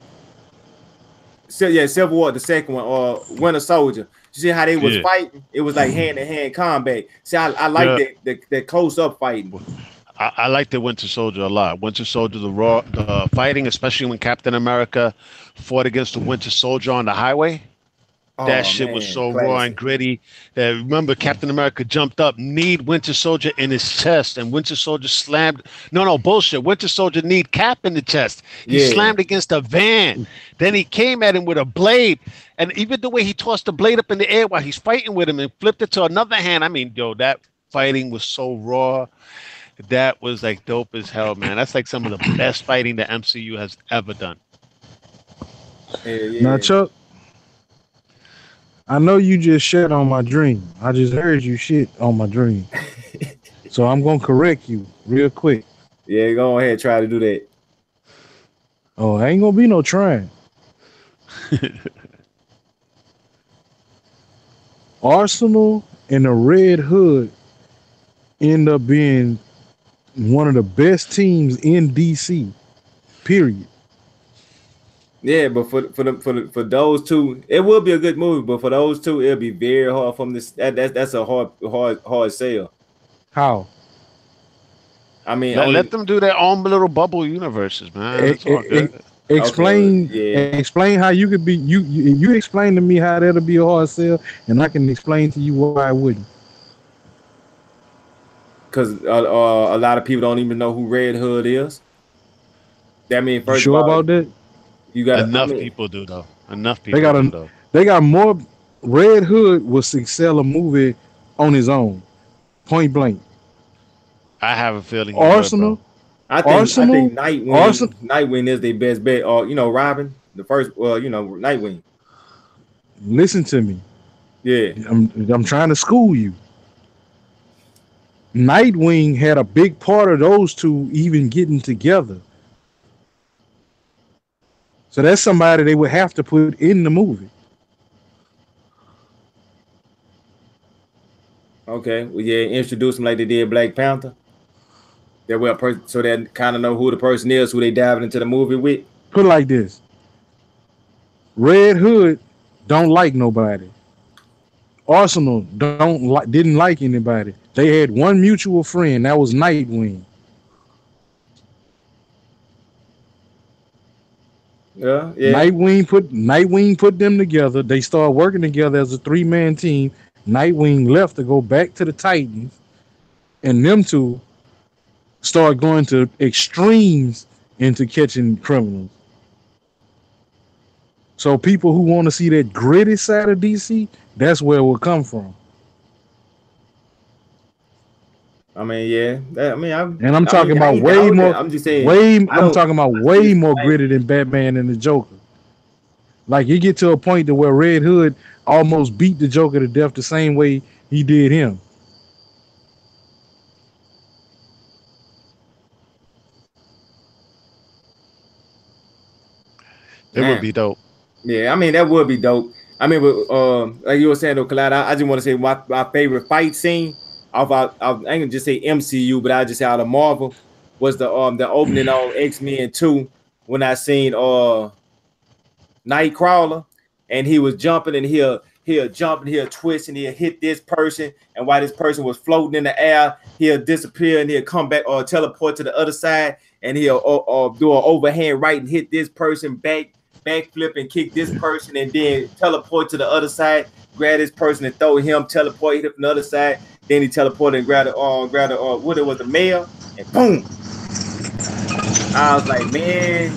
Civil War, the second one, Winter Soldier. You see how they was fighting? It was like hand to hand combat. See, I like that close up fighting. I like the Winter Soldier a lot. Winter Soldier, the fighting, especially when Captain America fought against the Winter Soldier on the highway. That shit was so raw and gritty. Remember, Captain America jumped up, kneed Winter Soldier in his chest, and Winter Soldier slammed. No, bullshit. Winter Soldier kneed Cap in the chest. He slammed against a van. Then he came at him with a blade, and even the way he tossed the blade up in the air while he's fighting with him and flipped it to another hand. I mean, yo, that fighting was so raw. That was like dope as hell, man. That's like some of the best fighting the MCU has ever done. Now, Chuck, I know you just shit on my dream. I just heard you shit on my dream. So I'm going to correct you real quick. Yeah, go ahead. Try to do that. Oh, ain't going to be no trying. Arsenal and the Red Hood end up being one of the best teams in DC, period. Yeah, but for those two, it will be a good movie. But for those two, it'll be very hard from this. That's a hard sell. How? I mean, let them do their own little bubble universes, man. Explain how you could be. You explain to me how that'll be a hard sell, and I can explain to you why I wouldn't. Because a lot of people don't even know who Red Hood is. That means first. You sure about that? You got enough people do though. Enough people. They got more. Red Hood will sell a movie on his own, point blank. I have a feeling. Arsenal. I think Nightwing is their best bet. Or Robin, the first. Nightwing. Listen to me. Yeah, I'm trying to school you. Nightwing had a big part of those two even getting together. So that's somebody they would have to put in the movie. Okay. Well, yeah, introduce them like they did Black Panther. So they kind of know who the person is, who they diving into the movie with. Put it like this. Red Hood don't like nobody. Arsenal didn't like anybody. They had one mutual friend, that was Nightwing. Yeah. Nightwing put them together. They started working together as a 3-man team. Nightwing left to go back to the Titans, and them two start going to extremes into catching criminals. So people who want to see that gritty side of DC, that's where it will come from. I mean, yeah. I'm talking about way more. I'm just saying. I'm talking about way more gritty than Batman and the Joker. Like you get to a point to where Red Hood almost beat the Joker to death the same way he did him. It would be dope. Yeah, I mean that would be dope. I mean, like you were saying though, Collide, I just want to say my favorite fight scene. I ain't gonna just say MCU, but I just say out of Marvel was the opening on X-Men 2 when I seen Nightcrawler and he was jumping and he'll jump and he'll twist and he'll hit this person, and while this person was floating in the air, he'll disappear and he'll come back or teleport to the other side and he'll do an overhand right and hit this person backflip and kick this person and then teleport to the other side, grab this person and throw him, teleport hit from the other side. Then he teleported and grabbed what it was, the mail, and boom. I was like, man,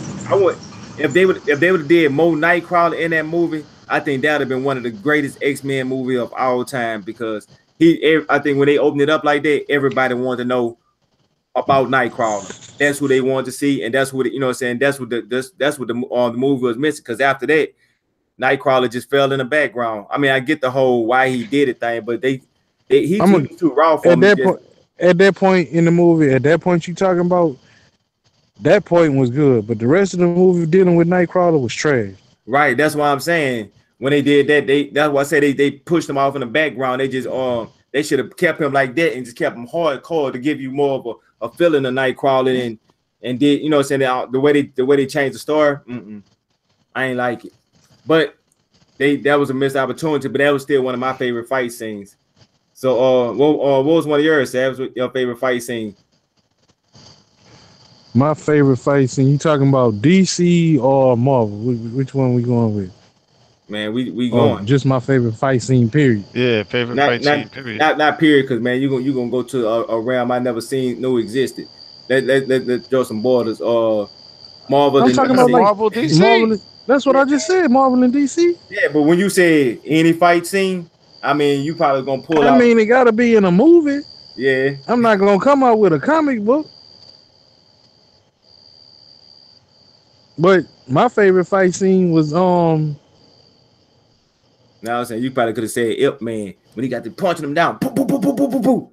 if they would have did more Nightcrawler in that movie, I think that would have been one of the greatest X-Men movies of all time, because I think when they opened it up like that, everybody wanted to know about Nightcrawler. That's who they wanted to see, and that's what I'm saying. That's what the movie was missing. Because after that, Nightcrawler just fell in the background. I mean, I get the whole why he did it thing, but he's too raw for me. At that point in the movie, at that point you talking about, that point was good, but the rest of the movie dealing with Nightcrawler was trash. Right, that's why I'm saying when they did that, that's why I say they pushed him off in the background. They just they should have kept him like that and just kept him hardcore to give you more of a feeling of Nightcrawler and did you know what I'm saying the way they changed the story. I ain't like it, but that was a missed opportunity. But that was still one of my favorite fight scenes. So what was one of yours, Sam? Your favorite fight scene? My favorite fight scene. You talking about DC or Marvel? Which one we going with? Man, we going. Just my favorite fight scene. Period. Yeah, favorite fight scene. Period. Not period, because man, you gonna go to a realm I never knew existed. Let's draw some borders. Marvel. I'm talking about like Marvel, DC. Marvel, that's what I just said. Marvel and DC. Yeah, but when you say any fight scene, I mean you probably gonna pull out. I mean, it gotta be in a movie. Yeah. I'm not gonna come out with a comic book. But my favorite fight scene was Now I'm saying you probably could have said Ip Man when he got to punching him down. Poo, poo, poo, poo, poo, poo, poo.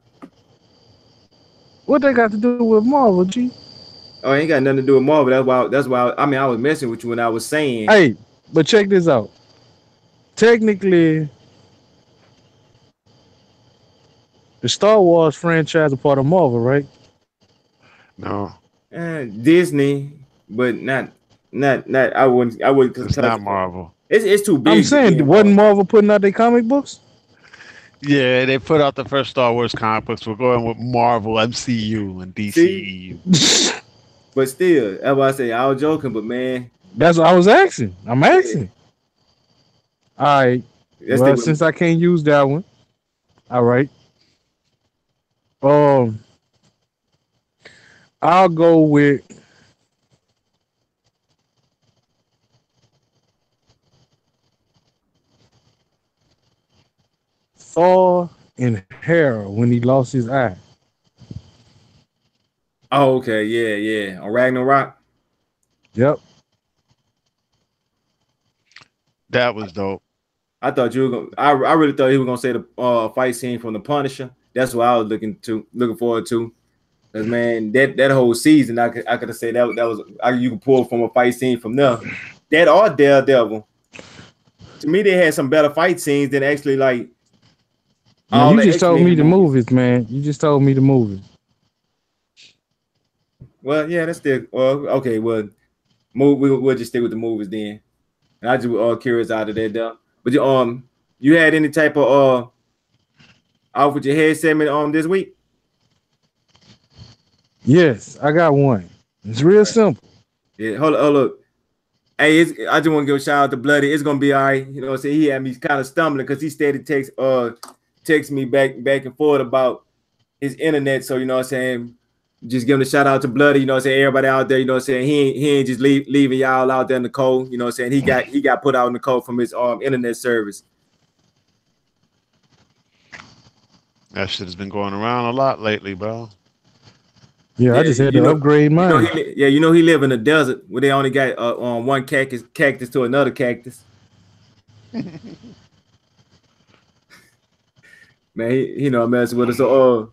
What they got to do with Marvel, G? Oh, it ain't got nothing to do with Marvel. That's why I mean I was messing with you when I was saying. Hey, but check this out. Technically, the Star Wars franchise is part of Marvel, right? No. Disney, but not. I wouldn't. It's not Marvel. It's too big. I'm saying, wasn't Marvel putting out their comic books? Yeah, they put out the first Star Wars comic books. We're going with Marvel, MCU, and DCEU. But still, that's why I say I was joking. But man, that's what I was asking. I'm asking. All right. Well, since I can't use that one, all right. I'll go with Thor and Hera when he lost his eye. Oh, okay, yeah. On Ragnarok. Yep. That was dope. I thought you were gonna. I really thought he was gonna say the fight scene from The Punisher. That's what I was looking forward to. Cause man, that whole season, I could have said that was you can pull from a fight scene from there. That or Daredevil. To me, they had some better fight scenes than actually like. Man, you just told me the movies, man. You just told me the movies. Well, yeah, that's still okay. Well, we'll just stick with the movies then. And I just curious out of that though. But you had any type of off with your head segment this week? Yes, I got one. It's real simple. Yeah, hold up. Hey, I just want to give a shout out to Bloody. It's gonna be all right. You know, so he had me kind of stumbling because he steady text me back and forth about his internet. So you know what I'm saying, just giving a shout out to Bloody, you know what I'm saying, everybody out there, you know what I'm saying, he ain't just leaving y'all out there in the cold, you know what I'm saying, he got put out in the cold from his internet service. That shit has been going around a lot lately, bro. Yeah, I just had to upgrade mine. You know he live in a desert where they only got one cactus to another cactus. Man, he know messing with us. So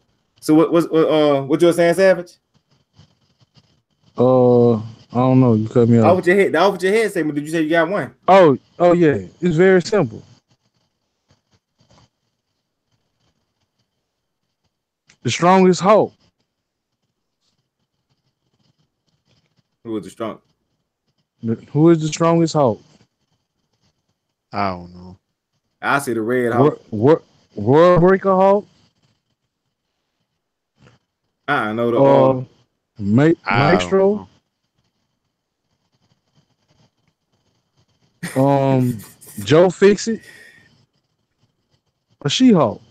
what you were saying, Savage? I don't know. You cut me off. Off with your head segment. Did you say you got one? Oh yeah. It's very simple. The strongest Hulk. Who was the strong? Who is the strongest Hulk? I don't know. I see the red Hulk. World Breaker Hulk. I know the Maestro. Joe Fixit. A She-Hulk.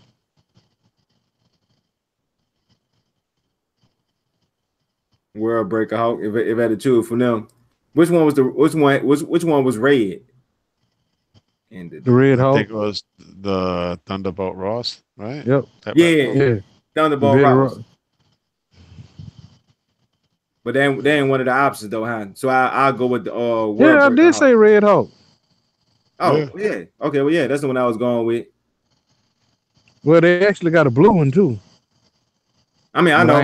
World Breaker Hulk. If I had to choose from them, which one was red? And the red Hulk. I think it was the Thunderbolt Ross, right? Yep. Yeah. Thunderbolt Ross. But they ain't one of the options though, huh? So I'll go with the World Breaker I did Hulk. say red Hulk. Oh yeah. Okay. Well, yeah, that's the one I was going with. Well, they actually got a blue one too. I mean, I know. I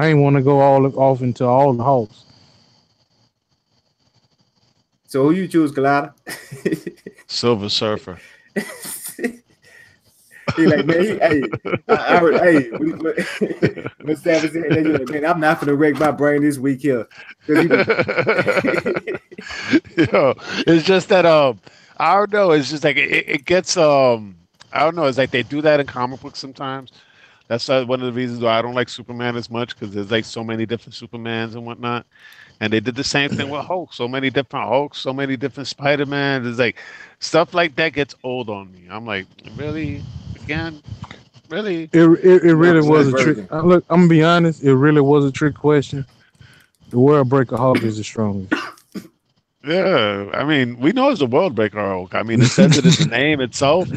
ain't want to go off into all the Hulks. So who you choose, Colada? Silver Surfer. He like, man, hey, when Savage said that, you like, man, I'm not gonna wreck my brain this week here. It's just that I don't know. It's just like it gets I don't know. It's like they do that in comic books sometimes. That's one of the reasons why I don't like Superman as much because there's like so many different Supermans and whatnot. And they did the same thing with Hulk. So many different Hulks, so many different Spider-Man. It's like stuff like that gets old on me. I'm like, really? Again? Really? It really was a trick. Look, I'm gonna be honest. It really was a trick question. The World Breaker Hulk is the strongest. Yeah, I mean, we know it's a World Breaker Hulk. I mean, it says it in the name itself,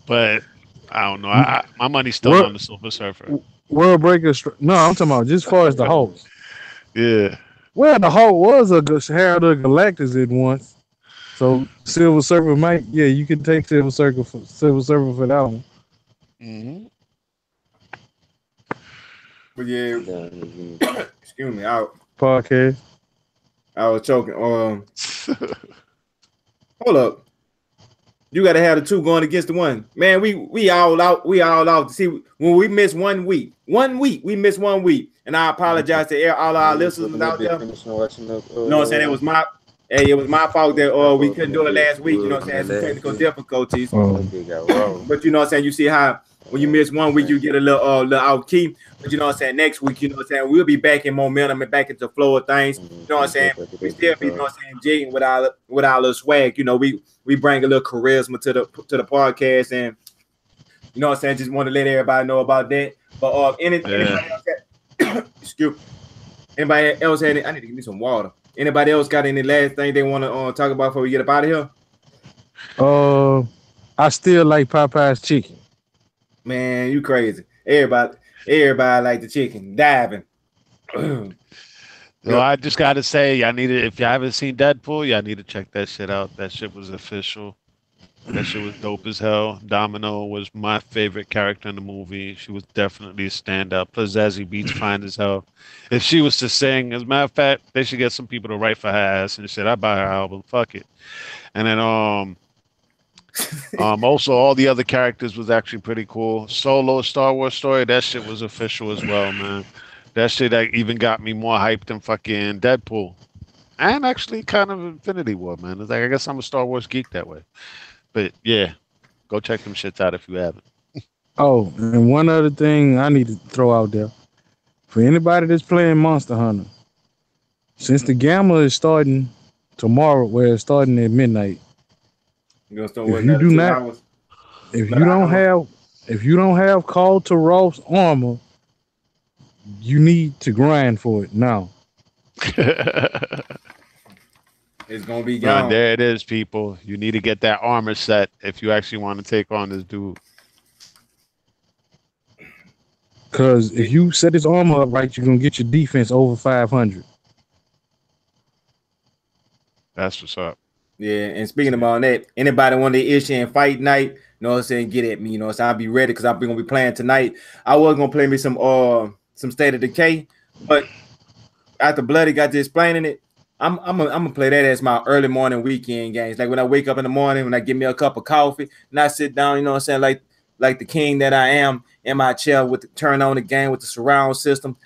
but I don't know. My money's still on the Silver Surfer. World Breaker. No, I'm talking about just as far as the Hulks. Yeah. Well, the Hulk was a Herald of Galactus at once. So Silver Surfer might, yeah, you can take Silver Surfer for that one. Mm-hmm. But yeah, excuse me, Podcast. I was choking. Hold up. You gotta have the two going against the one. Man, we all out. We all out. See, when we miss 1 week, we missed 1 week. And I apologize to all our listeners out there. You know what I'm saying? It was my fault that we couldn't do it last week. You know what I'm saying? Some technical difficulties. But you know what I'm saying? You see how when you miss 1 week, you get a little out key. But you know what I'm saying? Next week, you know what I'm saying? We'll be back in momentum and back into the flow of things. You know what I'm saying? We still be, you know what I'm saying, jigging with our little swag. You know, we bring a little charisma to the podcast, and you know what I'm saying? Just want to let everybody know about that. But anybody else anybody else had I need to give me some water. Anybody else got any last thing they want to talk about before we get up out of here? I still like Popeye's chicken. Man, you crazy. Everybody like the chicken. Diving. So I just gotta say, if you haven't seen Deadpool, y'all need to check that shit out. That shit was official. That shit was dope as hell. Domino was my favorite character in the movie. She was definitely a standout. Plus Zazie Beetz fine as hell. If she was to sing, as a matter of fact, they should get some people to write for her ass and shit. I buy her album. Fuck it. And then also all the other characters was actually pretty cool. Solo Star Wars story, that shit was official as well, man. That shit even got me more hyped than fucking Deadpool. And actually kind of Infinity War, man. It's like I guess I'm a Star Wars geek that way. But yeah, go check them shits out if you haven't. Oh, and one other thing I need to throw out there. For anybody that's playing Monster Hunter, since the gamma is starting tomorrow, where it's starting at midnight. If you don't have Call to Ross armor, you need to grind for it now. It's gonna be gone. And there it is, people. You need to get that armor set if you actually want to take on this dude. Because if you set his armor up right, you're gonna get your defense over 500. That's what's up. Yeah, and speaking about that, anybody want the issue and fight night, you know what I'm saying, get at me, you know what I'm saying? I'll be ready because I'm gonna be playing tonight. I was gonna play me some State of Decay, but after Bloody got to explaining it, I'm gonna play that as my early morning weekend games. Like when I wake up in the morning, when I get me a cup of coffee and I sit down, you know what I'm saying, like the king that I am in my chair turn on the game with the surround system,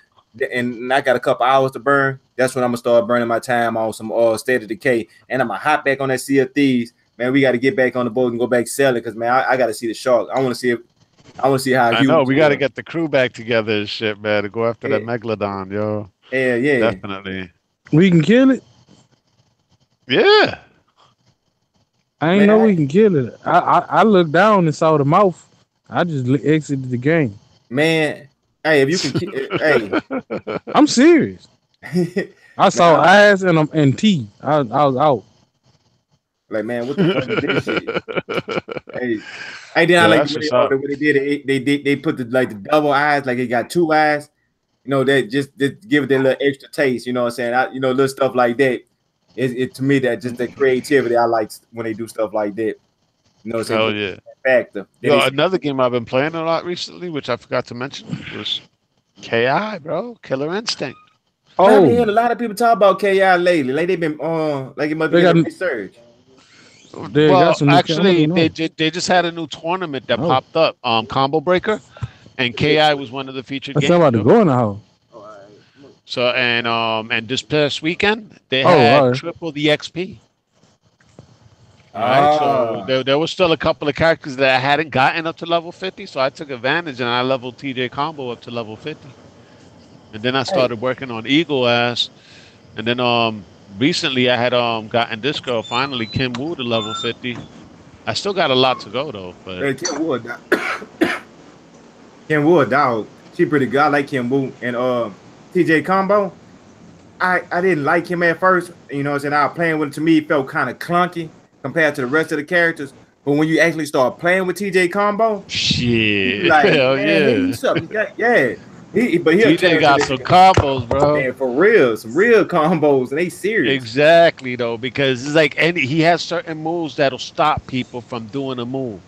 and I got a couple hours to burn. That's when I'm gonna start burning my time on some State of Decay, and I'm gonna hop back on that Sea of Thieves. Man, we got to get back on the boat and go back sell it because man, I got to see the shark. I want to see how. I know we got to get the crew back together and shit, man, to go after that megalodon, yo. Yeah, definitely. We can kill it. Yeah. I ain't know we can kill it. I looked down and saw the mouth. I just exited the game. Man, hey, if you can, hey, I'm serious. I saw eyes and teeth. I was out. Like, man, what the fuck is this shit? Hey, then I like what they did. They put the double eyes, like it got two eyes. You know, that just give it a little extra taste. You know what I'm saying? Little stuff like that. It to me that just the creativity I like when they do stuff like that. You know what I'm saying? Hell yeah. Factor. Yo, another game I've been playing a lot recently, which I forgot to mention, was KI, bro. Killer Instinct. Oh, I've been hearing a lot of people talk about KI lately. Like they've been like it must be a research. They Well, got some new actually, cameras, they just had a new tournament that Oh. popped up, Combo Breaker, and Ki was one of the featured That's games. about to yo. go in the house. So and this past weekend they Oh, had all right. triple the XP. All right, Ah, so there was still a couple of characters that I hadn't gotten up to level 50, so I took advantage and I leveled TJ Combo up to level 50, and then I started working on Eagle Ass, and then recently I had gotten this girl finally Kim Woo to level 50. I still got a lot to go though, but hey, Kim Wood, dog. She pretty good. I like Kim Woo and TJ Combo. I didn't like him at first. You know what I'm saying? I was playing with him. To me, it felt kind of clunky compared to the rest of the characters. But when you actually start playing with TJ Combo, shit, like, hell man, yeah. he's something. Yeah. But he a TJ got character some that, combos, bro. man, for real, some real combos, and they serious. Exactly though, because it's like he has certain moves that'll stop people from doing a move.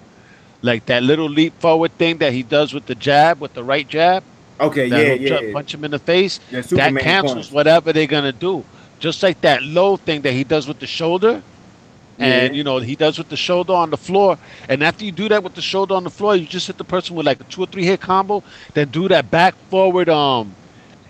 Like that little leap forward thing that he does with the jab, with the right jab, Okay, that yeah. he'll punch him in the face. Yeah, That Superman cancels punch. whatever they're gonna do. Just like that low thing that he does with the shoulder, and Yeah. he does with the shoulder on the floor. And after you do that with the shoulder on the floor, you just hit the person with like a 2 or 3 hit combo. Then do that back forward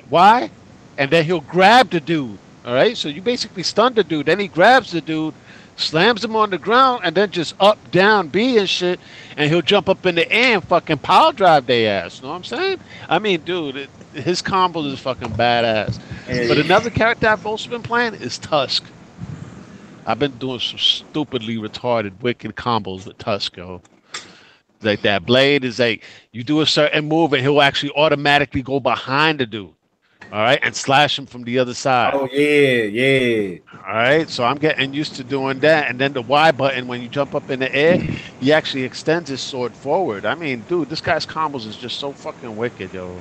why? And then he'll grab the dude. All right, so you basically stun the dude. Then he grabs the dude, slams him on the ground, and then just up, down, B and shit. And he'll jump up in the air and fucking power drive their ass. Know what I'm saying? I mean, dude, his combos is fucking badass. And But another character I've also been playing is Tusk. I've been doing some stupidly retarded, wicked combos with Tusk, yo. Like that blade is like you do a certain move and he'll actually automatically go behind the dude. All right, and slash him from the other side. oh yeah. All right, so I'm getting used to doing that. And then the Y button, when you jump up in the air, he actually extends his sword forward. I mean, dude, this guy's combos is just so fucking wicked, yo.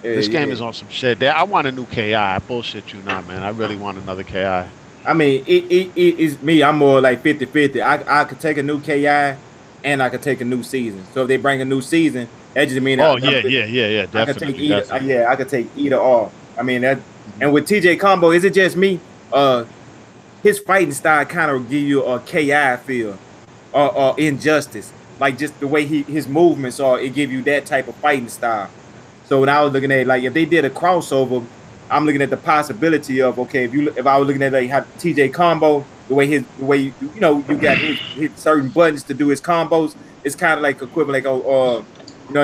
This game is on some shit. I want a new KI. I bullshit you not, man. I really want another KI. I mean, it is me. I'm more like 50-50. I could take a new KI and I could take a new season. So if they bring a new season, that just means Oh yeah, I could take definitely. either. definitely. Yeah, I could take either or. I mean that. And with TJ Combo, is it just me? His fighting style kind of give you a KI feel, or Injustice. Like just the way his movements are, it give you that type of fighting style. So when I was looking at like if they did a crossover, I'm looking at the possibility of okay, if I was looking at like how TJ Combo, the way you got his certain buttons to do his combos, it's kind of like equivalent like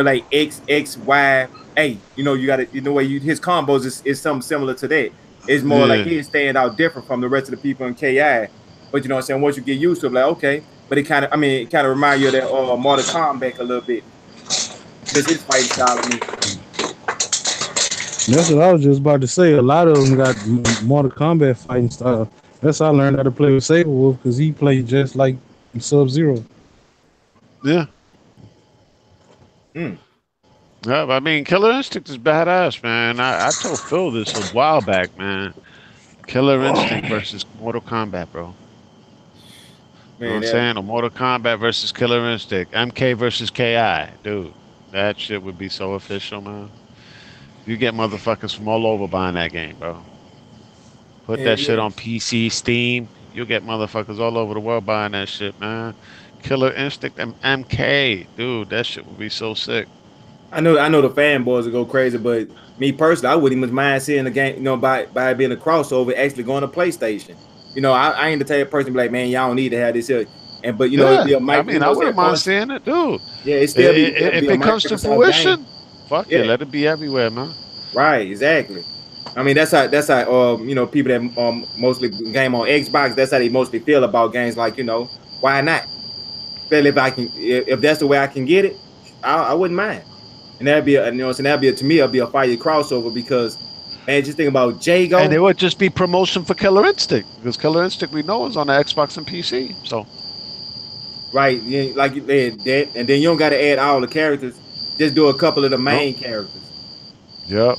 like X Y A. You got it. His combos is something similar to that. It's more like he's stand out different from the rest of the people in KI. But you know what I'm saying? Once you get used to it, like okay, but it kind of remind you of that Mortal Kombat a little bit. Because his fighting style of me. That's what I was just about to say. A lot of them got Mortal Kombat fighting style. That's how I learned how to play with Saberwolf because he played just like Sub-Zero. Yeah. Mm. Yeah, but I mean, Killer Instinct is badass, man. I told Phil this a while back, man. Killer Instinct versus Mortal Kombat, bro. You know what I'm saying? Or Mortal Kombat versus Killer Instinct. MK versus KI. Dude, that shit would be so official, man. You get motherfuckers from all over buying that game, bro. Put that shit on PC, Steam. You'll get motherfuckers all over the world buying that shit, man. Killer Instinct and MK. Dude, that shit would be so sick. I know the fanboys will go crazy, but me personally, I wouldn't even mind seeing the game, by being a crossover, actually going to PlayStation. I ain't the type of person to be like, man, y'all don't need to have this here. But it'd be a I wouldn't mind seeing it, dude. Yeah, it's still if it comes to fruition, fuck yeah, let it be everywhere, man. Right, exactly. I mean, that's how people that mostly game on Xbox, that's how they mostly feel about games. Like, why not? But if that's the way I can get it, I wouldn't mind. And that'd be to me, it'd be a fire crossover because, man, just think about Jago. And it would just be promotion for Killer Instinct because Killer Instinct we know is on the Xbox and PC. So, right, like you said, that, and then you don't got to add all the characters. Just do a couple of the main characters. Yep.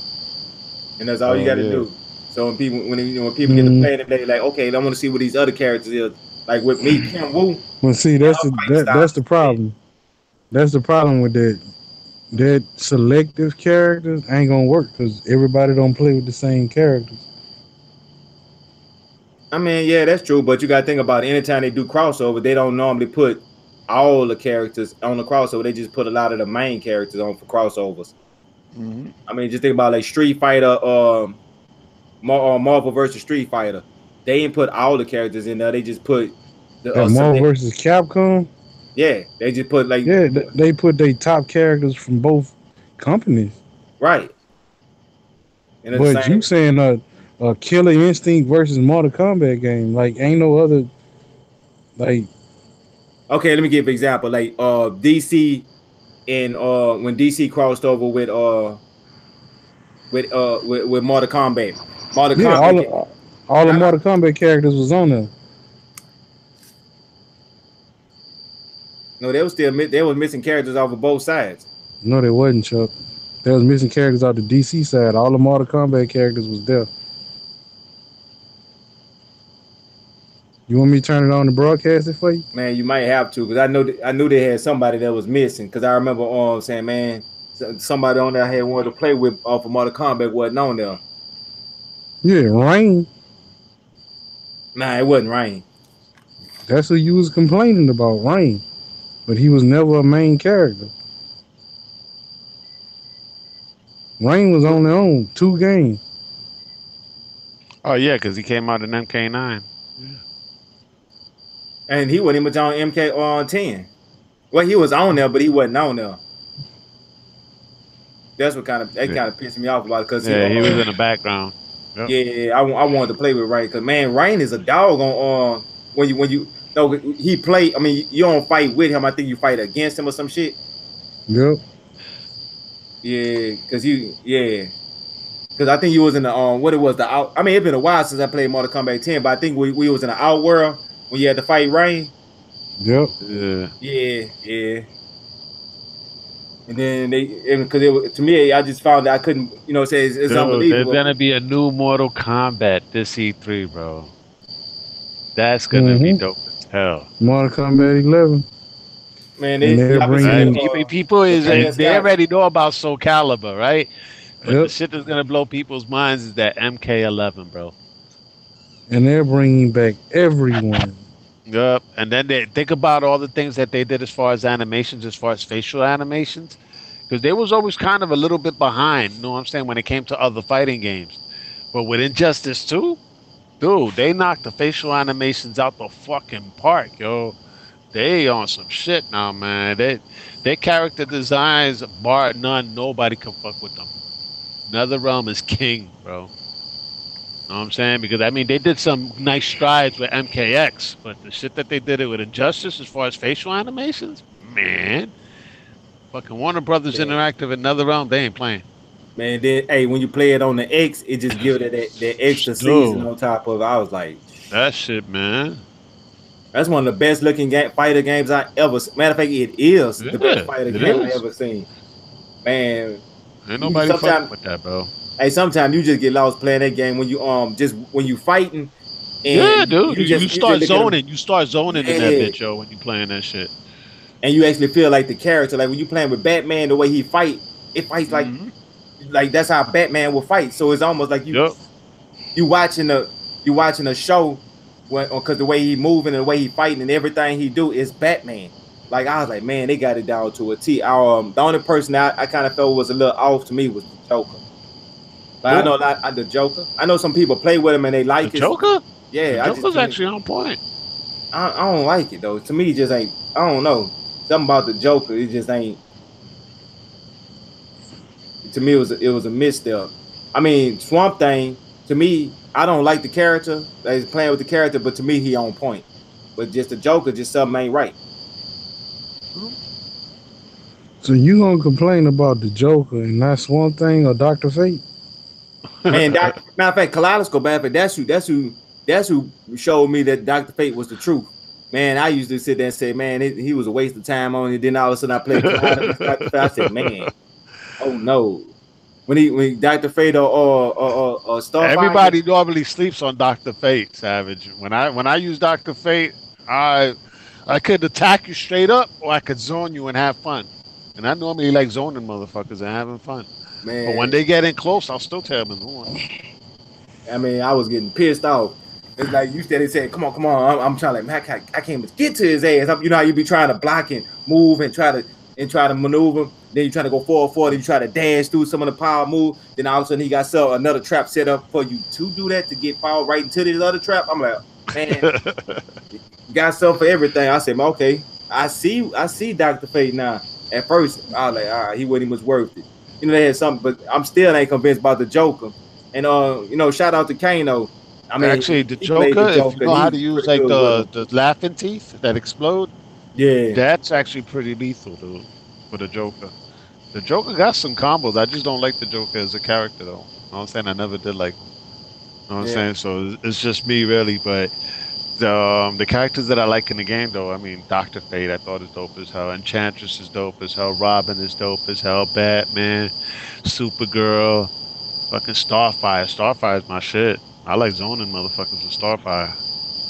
And that's all you got to do. So when people get to play it, they like, okay, I want to see what these other characters is. Like with me, Kim Woo. Well, see, that's the problem. That's the problem with that. That selective characters ain't gonna work because everybody don't play with the same characters. I mean, yeah, that's true. But you got to think about it. Anytime they do crossover, they don't normally put all the characters on the crossover. They just put a lot of the main characters on for crossovers. Mhm. I mean, just think about like Street Fighter, Marvel versus Street Fighter. They didn't put all the characters in there. They just put the Marvel versus Capcom. Yeah, they just put like they put their top characters from both companies. Right. And but you saying a Killer Instinct versus Mortal Kombat game, like ain't no other like. Okay, let me give an example. Like DC and when DC crossed over with Mortal Kombat. All the Mortal Kombat characters was on there. No, they was missing characters off of both sides. No, they wasn't, Chuck. They was missing characters off the DC side. All the Mortal Kombat characters was there. You want me to turn it on to broadcast it for you? Man, you might have to, because I knew they had somebody that was missing. Because I remember saying, man, somebody on there I had wanted to play with off of Mortal Kombat wasn't on there. Yeah, Rain. Nah, it wasn't Rain. That's who you was complaining about, Rain. But he was never a main character. Rain was on their own 2 games. Oh yeah, because he came out in MK9. Yeah. And he wasn't even on MK on 10. Well, he was on there, but he wasn't on there. That's what kind of pissed me off about it, because he was in the background. Yep. Yeah, I wanted to play with Rain, because man, Rain is a dog on when you no, he play. I mean, you don't fight with him. I think you fight against him or some shit. Yep. Yeah, because I think you was in the what it was the out. I mean, it's been a while since I played Mortal Kombat 10, but I think we was in the Outworld when you had to fight Rain. Yep. Yeah. And then to me, I just found that I couldn't, say it's unbelievable. There's gonna be a new Mortal Kombat this E3, bro. That's gonna be dope as hell. Mortal Kombat 11. Man, people they already know about Soul Calibur, right? But the shit that's gonna blow people's minds is that MK11, bro. And they're bringing back everyone. Yep. And then they think about all the things that they did as far as animations, as far as facial animations, because they was always kind of a little bit behind. You know what I'm saying, when it came to other fighting games. But with Injustice 2, dude, they knocked the facial animations out the fucking park, yo. They on some shit now, man. Their character designs, bar none, nobody can fuck with them. NetherRealm is king, bro. Know what I'm saying? Because I mean, they did some nice strides with MKX, but the shit that they did it with Injustice, as far as facial animations, man, fucking Warner Brothers Interactive and NetherRealm, they ain't playing. Man, then when you play it on the X, it just gives it that extra season on top of it. I was like, that shit, man. That's one of the best looking fighter games I ever seen. Matter of fact, it is the best fighter game I ever seen. Man, ain't nobody fucking with that, bro. Hey, sometimes you just get lost playing that game when you when you fighting. And dude, you start zoning. You start zoning in that bitch, yo, when you playing that shit. And you actually feel like the character, like when you playing with Batman, the way he it fights like that's how Batman will fight. So it's almost like you watching a show, because the way he moving and the way he fighting and everything he do is Batman. Like I was like, man, they got it down to a T. The only person that I kind of felt was a little off to me was the Joker. Like, I know the Joker. I know some people play with him and they like it. Joker? Yeah, the Joker's actually on point. I don't like it though. To me, it just ain't. I don't know. Something about the Joker, it just ain't. To me, it was a misstep. I mean, Swamp Thing. To me, I don't like the character. He's playing with the character, but to me, he on point. But just the Joker, just something ain't right. So you gonna complain about the Joker and not Swamp Thing or Dr. Fate? Man, matter of fact, Kaleidoscope, that's who showed me that Dr. Fate was the truth. Man, I used to sit there and say, man, he was a waste of time on it. Then all of a sudden I played Kaleidoscope. Dr. Fate. I said, man, oh no. When Dr. Fate or Starfire. Everybody normally sleeps on Dr. Fate, Savage. When I use Dr. Fate, I could attack you straight up, or I could zone you and have fun. And I normally like zoning motherfuckers and having fun. Man. But when they get in close, I'll still tell them. I mean, I was getting pissed off. It's like you steady saying, "Come on, come on." I'm trying like, man, I can't even get to his ass. You know how you be trying to block and move and try to maneuver. Then you trying to go forward. You try to dash through some of the power move. Then all of a sudden he got another trap set up for you to do that to get power right into this other trap. I'm like, man, you got something for everything. I said, okay, I see Dr. Fate now. At first, I was like, all right, he wasn't much worth it. You know, they had something, but I'm still ain't convinced about the Joker. And you know, shout out to Kano. I mean, actually, the Joker, if you know how to use like the laughing teeth that explode, yeah, that's actually pretty lethal, dude, for the Joker. The Joker got some combos. I just don't like the Joker as a character, though. You know what I'm saying? I never did like. You know what I'm saying? So it's just me, really. But the characters that I like in the game, though, I mean, Dr. Fate, I thought is dope as hell. Enchantress is dope as hell. Robin is dope as hell. Batman, Supergirl, fucking Starfire. Starfire is my shit. I like zoning motherfuckers with Starfire.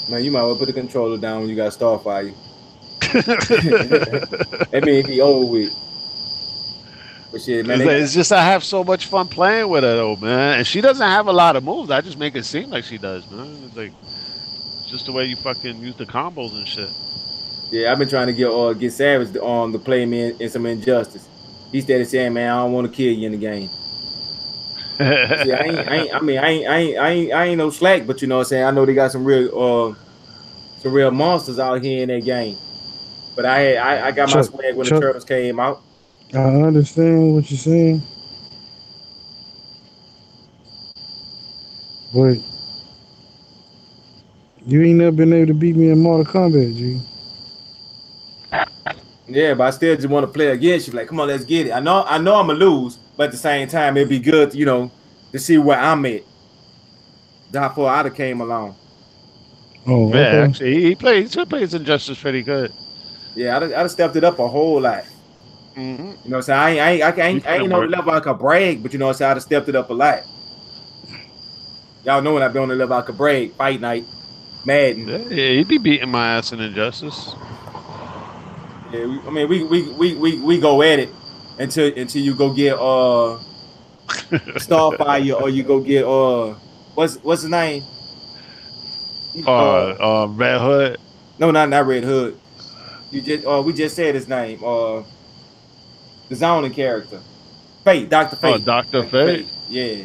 Man, you might well put the controller down when you got Starfire. That mean it be over with. But shit, man, it's just I have so much fun playing with her, though, man. And she doesn't have a lot of moves. I just make it seem like she does, man. It's like just the way you fucking use the combos and shit. Yeah, I've been trying to get Savage on to play me in some Injustice. He started saying, "Man, I don't want to kill you in the game." See, I ain't no slack, but you know what I'm saying. I know they got some real monsters out here in that game. But I got my swag when the Turtles came out. I understand what you're saying, but you ain't never been able to beat me in Mortal Kombat, G. Yeah, but I still just want to play against you. Like, come on, let's get it. I know I'm gonna lose, but at the same time, it'd be good, you know, to see where I'm at. Therefore, I'd have came along. Oh, yeah, okay. Actually, he plays Injustice pretty good. Yeah, I'd have stepped it up a whole lot. Mm-hmm. You know what I'm saying? I ain't no level I could brag, but you know what I'm saying? I'd have stepped it up a lot. Y'all know when I've been on the level I could brag, Fight Night, Madden. Yeah, he'd be beating my ass in Injustice. Yeah, we go at it until you go get Starfire or you go get what's his name? Red Hood. No, not Red Hood. You just we just said his name. The zoning character, Fate, Dr. Fate. Oh, Dr. Fate. Yeah.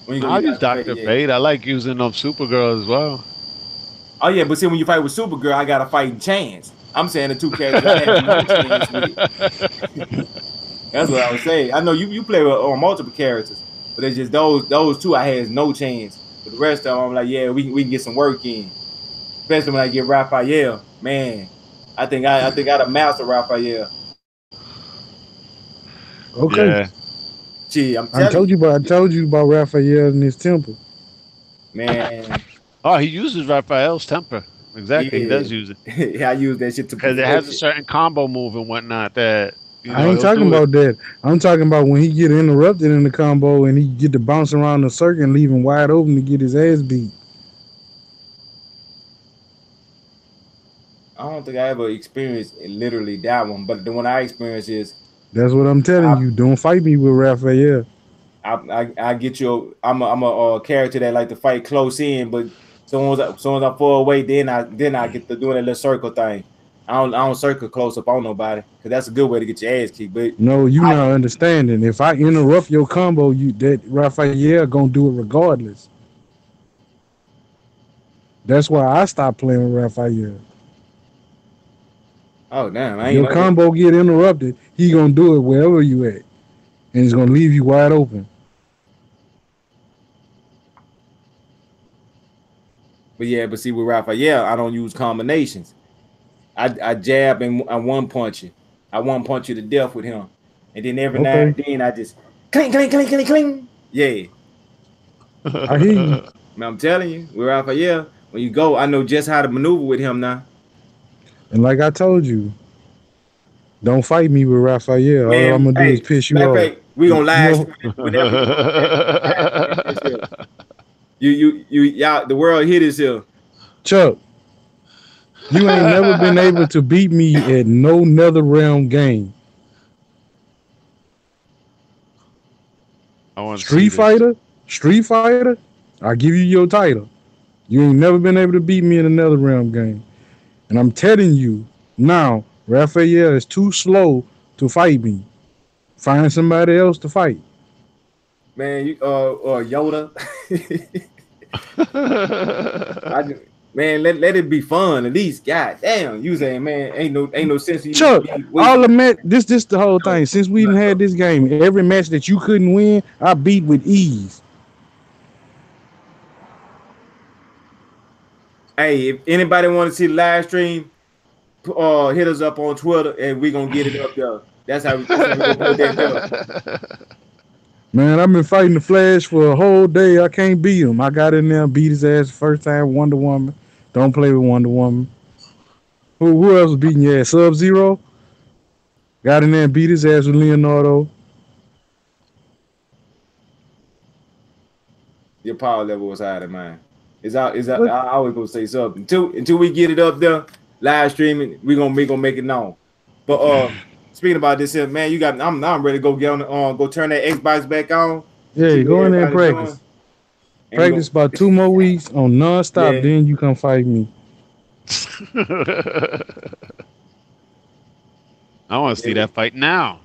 I use Dr. Fate. I like using Supergirl as well. Oh yeah, but see, when you fight with Supergirl, I got a fighting chance. I'm saying the two characters I have no chance with. That's what I was saying. I know you play with multiple characters, but it's just those two I had no chance. But the rest of them, I'm like, yeah, we can get some work in. Especially when I get Raphael, man. I think I'd have mastered Raphael. Okay. Yeah. Gee, I told you about Raphael and his temper. Man. Oh, he uses Raphael's temper. Exactly, yeah. He does use it. Yeah, I use that shit because it has a certain combo move and whatnot that. You know, I ain't talking about that. I'm talking about when he get interrupted in the combo and he get to bounce around the circuit and leave him wide open to get his ass beat. I don't think I ever experienced literally that one, but the one I experienced is. That's what I'm telling you. Don't fight me with Raphael. I get you. I'm a character that like to fight close in, but soon as I'm far away, then I get to doing that little circle thing. I don't circle close up on nobody because that's a good way to get your ass kicked. But no, you not understanding. If I interrupt your combo, that Raphael gonna do it regardless. That's why I stopped playing with Raphael. Oh damn! Your combo get interrupted, he gonna do it wherever you at, and he's gonna leave you wide open. But see with Raphael, I don't use combinations. I jab and I one punch you. I one punch you to death with him, and then every now and then I just cling, cling, cling, cling, cling. Yeah. I hear you. I'm telling you, with Raphael, when you go, I know just how to maneuver with him now. And like I told you, don't fight me with Raphael. Man, all I'm gonna do is piss you off. We gonna live y'all, the world hit us here. Chuck, you ain't never been able to beat me at no NetherRealm game. Street Fighter, I'll give you your title. You ain't never been able to beat me in another realm game. And I'm telling you now, Raphael is too slow to fight me. Find somebody else to fight. Man, you Yoda. I just, man, let it be fun at least. God damn, you saying, man, ain't no sense in you. Chuck, all the match, this the whole thing. Since we done had this game, every match that you couldn't win, I beat with ease. Hey, if anybody want to see the live stream, hit us up on Twitter and we gonna get it up there. That's how we gonna put that up. Man, I've been fighting the Flash for a whole day. I can't beat him. I got in there and beat his ass the first time. Wonder Woman. Don't play with Wonder Woman. Who else was beating your ass? Sub-Zero? Got in there and beat his ass with Leonardo. Your power level was higher than mine. I always gonna say something. Until we get it up there, live streaming, we gonna make it known. But speaking about this, man, you got. I'm ready to go get on. Go turn that Xbox back on. Yeah, you go in there and practice. Practice about 2 more weeks on nonstop. Yeah. Then you come fight me. I want to see that fight now.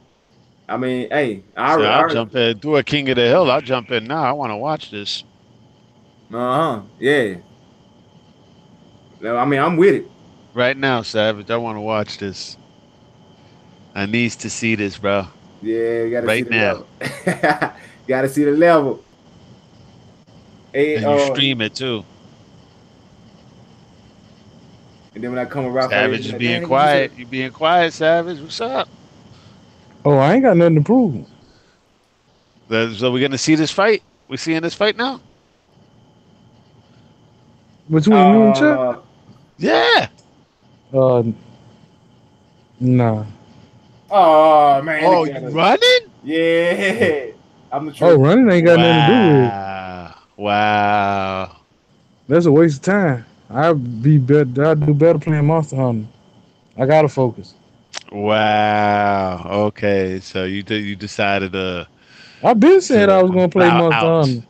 I mean, hey, I'll jump in. Do a King of the Hill. I'll jump in now. I want to watch this. Yeah. I mean, I'm with it right now, Savage. I want to watch this. I needs to see this, bro. Yeah, you gotta right see the now. Level. Gotta see the level. Hey, and you stream it too. And then when I come around, Savage is being quiet. You being quiet, Savage. What's up? Oh, I ain't got nothing to prove. So we're gonna see this fight. We seeing this fight now? Between me and Chuck? Yeah. Nah. Oh man. Oh, you running? Yeah. I'm the truth. Oh, running ain't got nothing to do with it. Wow. That's a waste of time. I'd do better playing Monster Hunter. I gotta focus. Wow. Okay. So you decided to. I've been saying I was gonna play Monster Hunter.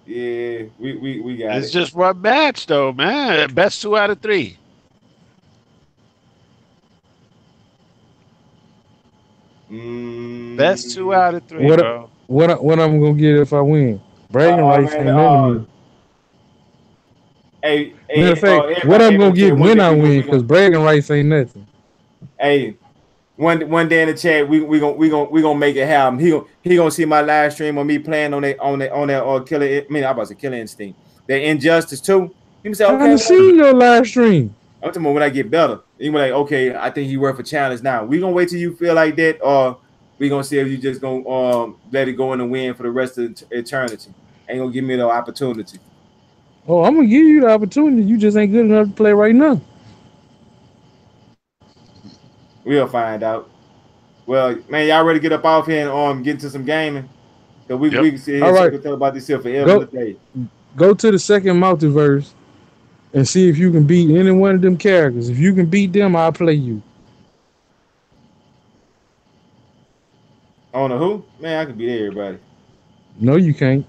Yeah, we got it. It's just one match though, man. Best 2 out of 3. Best 2 out of 3, bro. What I'm gonna get if I win? Bragging rights ain't nothing to me. Matter of fact, what I'm gonna get when I win, because bragging rights ain't nothing. Hey, one day in the chat, we gonna make it happen. He gonna see my live stream of me playing on that Killer. I mean, I about to say Killer Instinct. That Injustice 2. He say, okay. I seen your live stream. I'm talking about when I get better. He be like, okay, I think he worth a challenge now. We gonna wait till you feel like that, or we gonna see if you just gonna let it go in and win for the rest of eternity. Ain't gonna give me the opportunity. Oh, I'm gonna give you the opportunity. You just ain't good enough to play right now. We'll find out. Well, man, y'all ready to get up off here and get into some gaming? So we can sit here and talk about this here forever today. Go to the second multiverse and see if you can beat any one of them characters. If you can beat them, I'll play you. On the who? Man, I can beat everybody. No, you can't.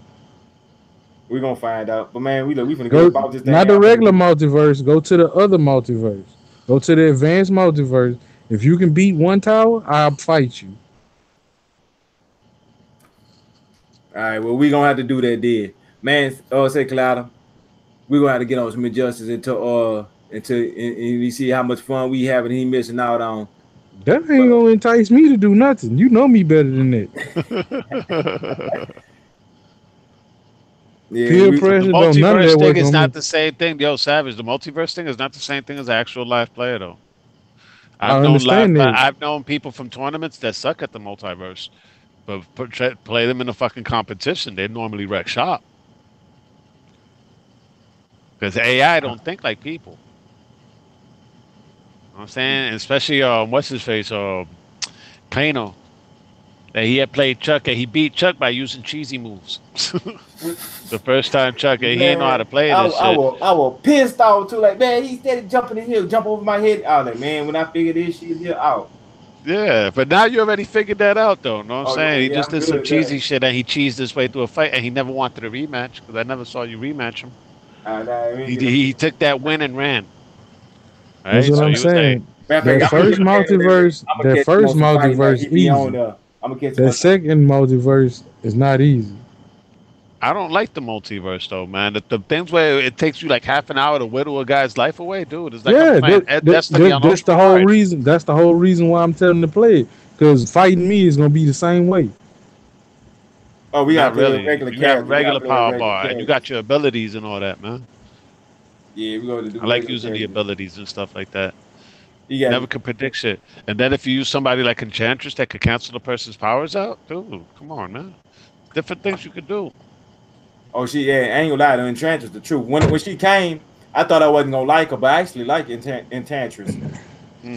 We're gonna find out. But man, we finna go about this thing. Not the regular multiverse. Go to the other multiverse. Go to the advanced multiverse. If you can beat one tower, I'll fight you. All right, well, we gonna have to do that then. Man, say Clouder, we gonna have to get on some Injustice until we see how much fun we having he missing out on. That ain't gonna entice me to do nothing. You know me better than that. Yeah, peer pressure. The multiverse thing is not the same thing. Yo, Savage, the multiverse thing is not the same thing as the actual live player, though. I've known people from tournaments that suck at the multiverse, but play them in a fucking competition, they normally wreck shop. Because AI don't think like people. You know what I'm saying? And especially, what's his face? Kano. That he had played Chuck and he beat Chuck by using cheesy moves. The first time Chuck, and he didn't know how to play this shit. I was pissed off too. Like, man, he started jumping in here, jump over my head. I was like, man, when I figured this shit here out. Yeah, but now you already figured that out, though. Know what I'm saying? He just did some cheesy shit and he cheesed his way through a fight and he never wanted a rematch because I never saw you rematch him. I mean, He took that win and ran. That's Right? what So I'm he was like, saying. matter of That fact, first multiverse, I'm gonna that catch him on first some fight night. multiverse He be on easy. I'm gonna catch him That on some. second multiverse is not easy. I don't like the multiverse though, man. The things where it takes you like half an hour to whittle a guy's life away, dude. It's like I'm Yeah, playing Destiny on that's the ultra whole hard. reason. That's the whole reason why I'm telling him to play it. Because fighting me is gonna be the same way. Oh, we gotta Not play a really. regular You have a character. We gotta regular play a power regular bar and you character. got your abilities and all that, man. Yeah, we gonna do I like regular using the character. abilities and stuff like that. You Never got. could predict shit. And then if you use somebody like Enchantress that could cancel the person's powers out, dude, come on, man. Different things you could do. Oh, I ain't gonna lie. The Enchantress, the truth. When she came, I thought I wasn't gonna like her, but I actually like Enchantress.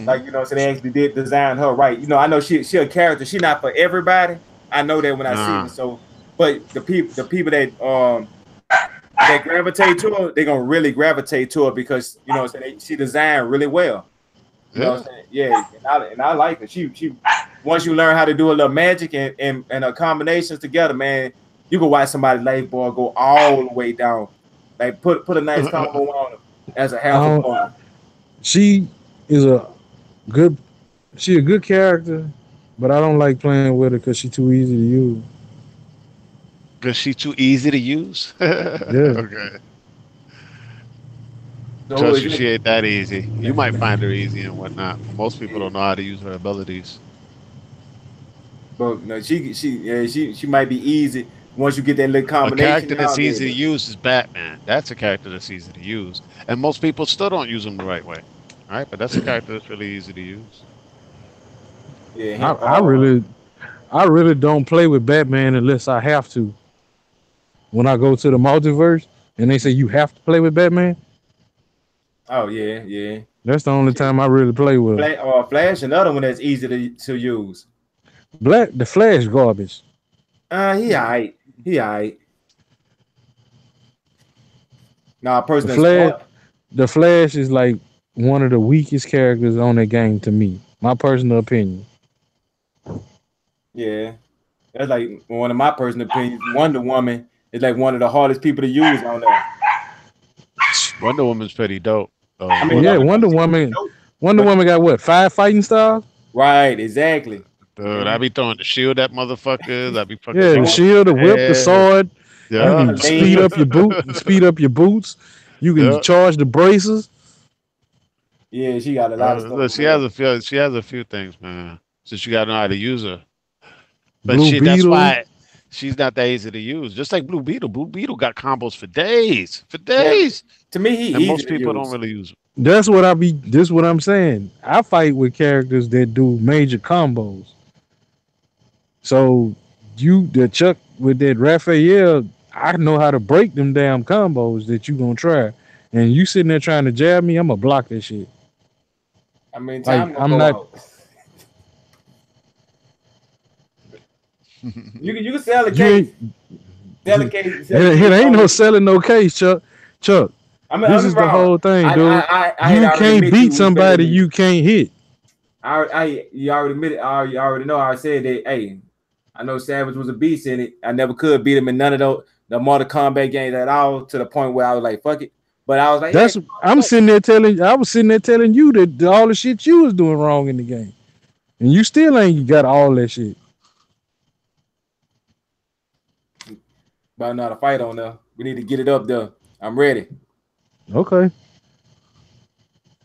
Like, Hmm. so they actually did design her right. I know she a character. She not for everybody. I know that when I see her. Nah. So, but the people that gravitate to her, they're gonna really gravitate to her because she designed really well. You know what Yeah. I'm saying? Yeah, and I like her. She once you learn how to do a little magic and her combinations together, man, you can watch somebody's life boy go all the way down. Like put a nice combo on them as a I half a don't, point. she is a good, she a good character, but I don't like playing with her because she too easy to use. Because she's too easy to use. Yeah, Okay. So who Trust is you, she it? ain't that easy. You might find her easy and whatnot, but most people don't know how to use her abilities. But no, she might be easy once you get that little A combination character down that's easy to there. use is Batman. That's a character that's easy to use. And most people still don't use him the right way. All right, but that's a character that's really easy to use. Yeah, I, him. I really don't play with Batman unless I have to. When I go to the multiverse and they say you have to play with Batman, Oh yeah. that's the only time I really play with him. Flash, another one that's easy to use. The Flash garbage. He alright. He alright. Nah, a person The that's Flash, smart. the Flash is like one of the weakest characters on that game to me. My personal opinion. Yeah, that's like one of my personal opinions. Wonder Woman is like one of the hardest people to use on there. Wonder Woman's pretty dope. Oh, I Well, mean, yeah, Wonder Wonder Woman's Woman. dope, Wonder but Woman got what, 5 fighting styles? right, exactly. dude, I be throwing the shield at motherfuckers. I be fucking Yeah, the throwing shield, the whip, the yeah, sword. You yeah, can speed Lean. up your boots. You can yeah. charge the braces. Yeah, she got a lot of stuff Look, over there. she has a few things, man. So you gotta know how to use her. But Blue that's Beetle. why she's not that easy to use. Just like Blue Beetle. Blue Beetle got combos for days. For Yeah, days. to me, he And easy most to people don't use. really use them. This what I'm saying. I fight with characters that do major combos. So the Chuck with that Raphael, I know how to break them damn combos that you gonna try. And you sitting there trying to jab me, I'm gonna block that shit. I mean, Like time gonna I'm go not. out. You can sell the You case. ain't. Sell the case. It ain't no selling no case, Chuck. Chuck, this I'm is the wrong. whole thing, dude. I had You already can't admitted beat we selling somebody it. you can't hit. You already admitted. You already know. I said that. Hey, I know Savage was a beast in it. I never could beat him in none of the Mortal Kombat games at all. To the point where I was like, "Fuck it." But I was like, That's I was sitting there telling you that all the shit you was doing wrong in the game, and you still ain't got all that shit. About not a fight on there. We need to get it up there. I'm ready. Okay.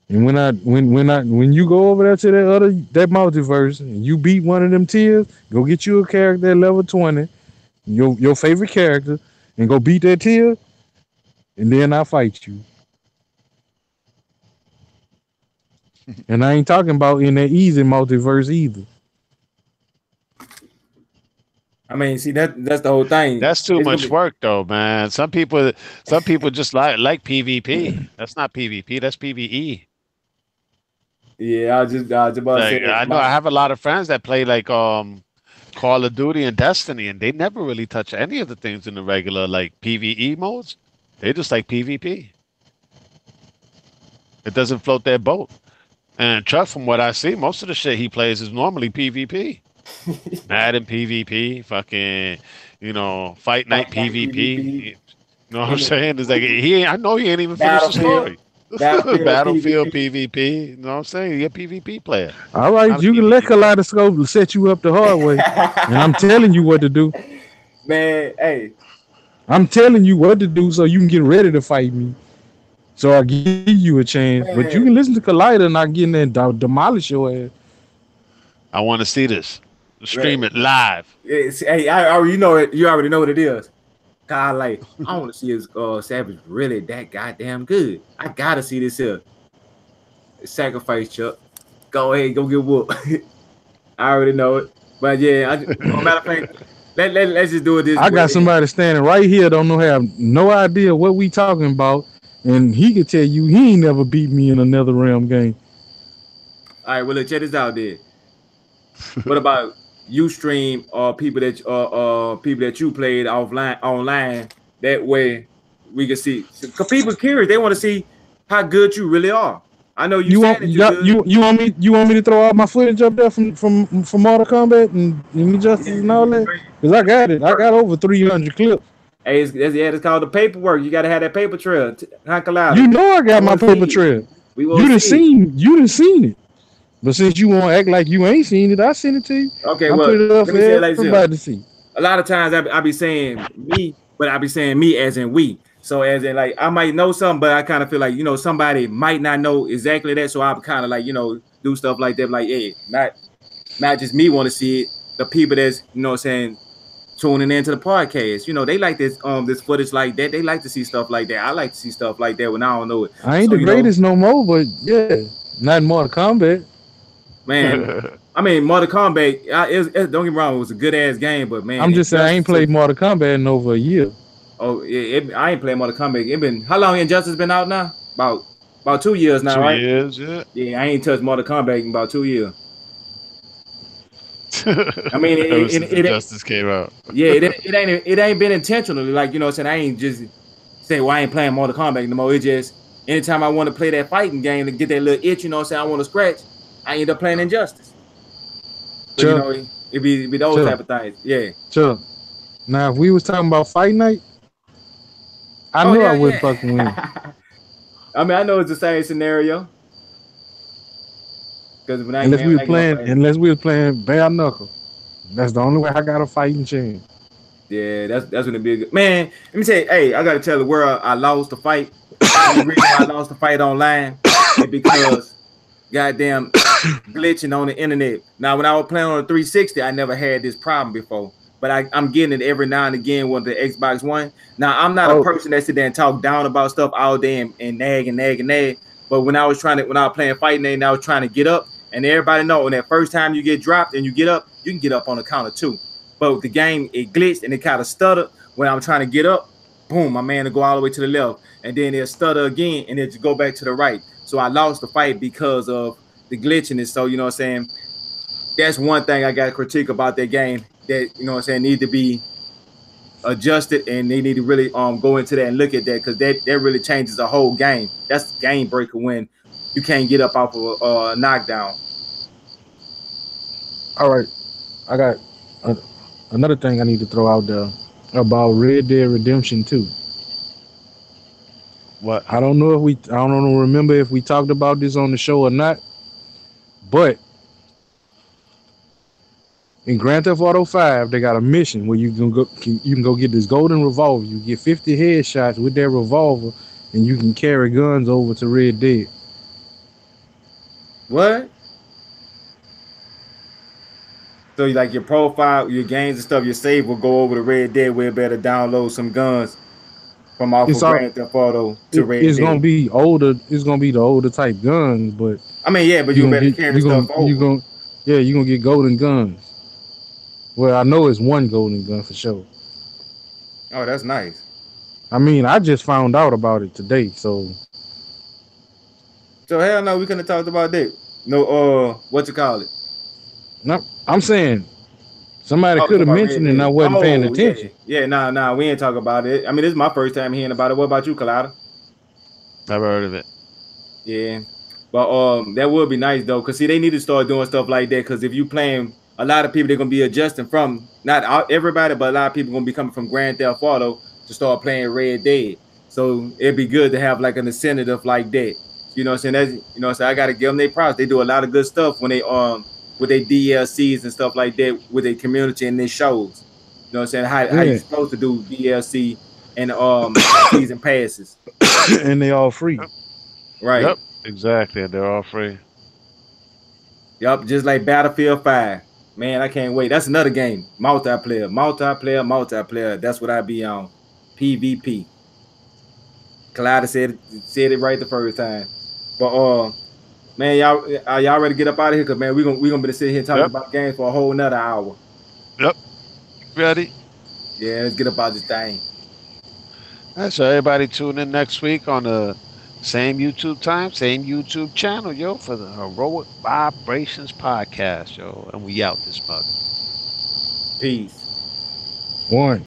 And when you go over there to that multiverse and you beat one of them tiers, go get you a character at level 20, your favorite character, and go beat that tier, and then I fight you. And I ain't talking about in that easy multiverse either. I mean, see that's the whole thing. That's too It's gonna much be, work though, man. Some people just like PvP. That's not PvP, that's PvE. yeah. I was about to say Like that. I know I have a lot of friends that play like Call of Duty and Destiny, and they never really touch any of the things in the regular like PvE modes. They just like PvP. It doesn't float their boat. And Chuck, from what I see, most of the shit he plays is normally PvP. Madden PvP, fucking, Fight Night Fight Night PvP. know what I'm saying? It's like he ain't. I know he ain't even finished the story. Battlefield PvP. You know what I'm saying? You're a PvP player. All right, you can let Kaleidoscope set you up the hard way, and I'm telling you what to do. Man, hey, I'm telling you what to do so you can get ready to fight me. So I give you a chance, Man. but you can listen to Collider and not get in there and demolish your ass. I want to see this. Stream it live. Hey, I already know it. You already know what it is. God, like, I want to see his Savage really that goddamn good. I gotta see this here. Sacrifice, Chuck. Go ahead, go get whooped. I already know it. But yeah, matter of fact, let's just do it this way. I got somebody standing right here, don't have no idea what we talking about, and he could tell you he ain't never beat me in another realm game. All right, well, let's check this out then. What about you stream or people that you played online? That way we can see. Cause people curious, they want to see how good you really are. I know you want me to throw out my footage up there from Mortal Kombat and Injustice and all that? Because I got it. I got over 300 clips. Hey, it's called the paperwork. You got to have that paper trail. You know I got my paper trail. You done seen it. But since you won't act like you ain't seen it, I sent it to you. Okay, I put it up for everybody to see. A lot of times I be saying me, but I be saying me as in we. So as in like I might know something, but I kind of feel like somebody might not know exactly that. So I kind of like do stuff like that. Like not just me want to see it. The people that's saying tuning into the podcast, they like this footage like that. They like to see stuff like that. I like to see stuff like that when I don't know it. I ain't the greatest no more, but yeah, not in Mortal Kombat. Man, I mean, Mortal Kombat, don't get me wrong, it was a good-ass game, but, man. I'm just saying, I ain't played Mortal Kombat in over a year. Oh, yeah, I ain't played Mortal Kombat. How long Injustice been out now? About 2 years now, right? 2 years, yeah. Yeah, I ain't touched Mortal Kombat in about 2 years. I mean, Injustice came out. Yeah, it ain't been intentionally, like, saying I ain't just say, well, I ain't playing Mortal Kombat no more. It just, anytime I want to play that fighting game to get that little itch, I want to scratch, I end up playing Injustice. So, it'd be those type of things. Yeah. Sure. Now, if we was talking about Fight Night, I knew I wouldn't fucking win. I mean, I know it's the same scenario. Because unless we was playing bare knuckle, that's the only way I got a fighting chance. Yeah, that's gonna be a good man. Let me tell you, hey, I gotta tell the world I lost the fight. The reason I lost the fight online is because goddamn glitching on the internet. Now, when I was playing on the 360, I never had this problem before. But I'm getting it every now and again with the Xbox One. Now, I'm not a person that sit there and talk down about stuff all day and nag. But when I was playing Fight Night and I was trying to get up, and everybody know when that first time you get dropped and you get up, you can get up on the count of 2. But the game, it glitched and it kind of stuttered when I'm trying to get up. Boom, my man will go all the way to the left. And then it'll stutter again and it'll go back to the right. So I lost the fight because of the glitchiness. So, you know what I'm saying? That's one thing I got to critique about that game that, you know what I'm saying, need to be adjusted, and they need to really go into that and look at that, because that really changes the whole game. That's the game breaker when you can't get up off of a knockdown. All right. I got another thing I need to throw out there about Red Dead Redemption 2. What? I don't remember if we talked about this on the show or not, but in Grand Theft Auto 5, they got a mission where you can go get this golden revolver. You get 50 headshots with that revolver, and you can carry guns over to Red Dead. What? So like your profile, your games and stuff, your save will go over to Red Dead where you better download some guns from off of Grand Theft Auto to Red Dead. It's gonna be older. It's gonna be the older type guns, but I mean, yeah, but you better carry stuff over. You're gonna get golden guns. Well, I know it's one golden gun for sure. Oh, that's nice. I mean, I just found out about it today, so hell no, we couldn't have talked about that. No, what you call it? No, I'm saying somebody could have mentioned it and I wasn't paying attention. Yeah, nah, we ain't talking about it. I mean, this is my first time hearing about it. What about you, Colada? Never heard of it. Yeah, but that would be nice though, cause see, they need to start doing stuff like that. Cause if you playing, a lot of people they're gonna be adjusting from not everybody, but a lot of people gonna be coming from Grand Theft Auto to start playing Red Dead. So it'd be good to have like an incentive like that. You know what I'm saying? That's, you know what I'm saying? I gotta give them their props. They do a lot of good stuff when they with their DLCs and stuff like that with their community and their shows. You know what I'm saying? How you supposed to do DLC and season passes. And they all free. Right. Yep, exactly. They're all free. Yep, just like Battlefield 5. Man, I can't wait. That's another game. Multiplayer. That's what I be on. PvP. Clyde said it right the first time. But man, y'all ready to get up out of here? Cause man, we gonna be sitting here talking about games for a whole nother hour. Yep. Ready? Yeah, let's get up out this thing. All right, so everybody tune in next week on the same YouTube time, same YouTube channel, yo, for the Heroic Vibrations podcast, yo. And we out this mug. Peace. One.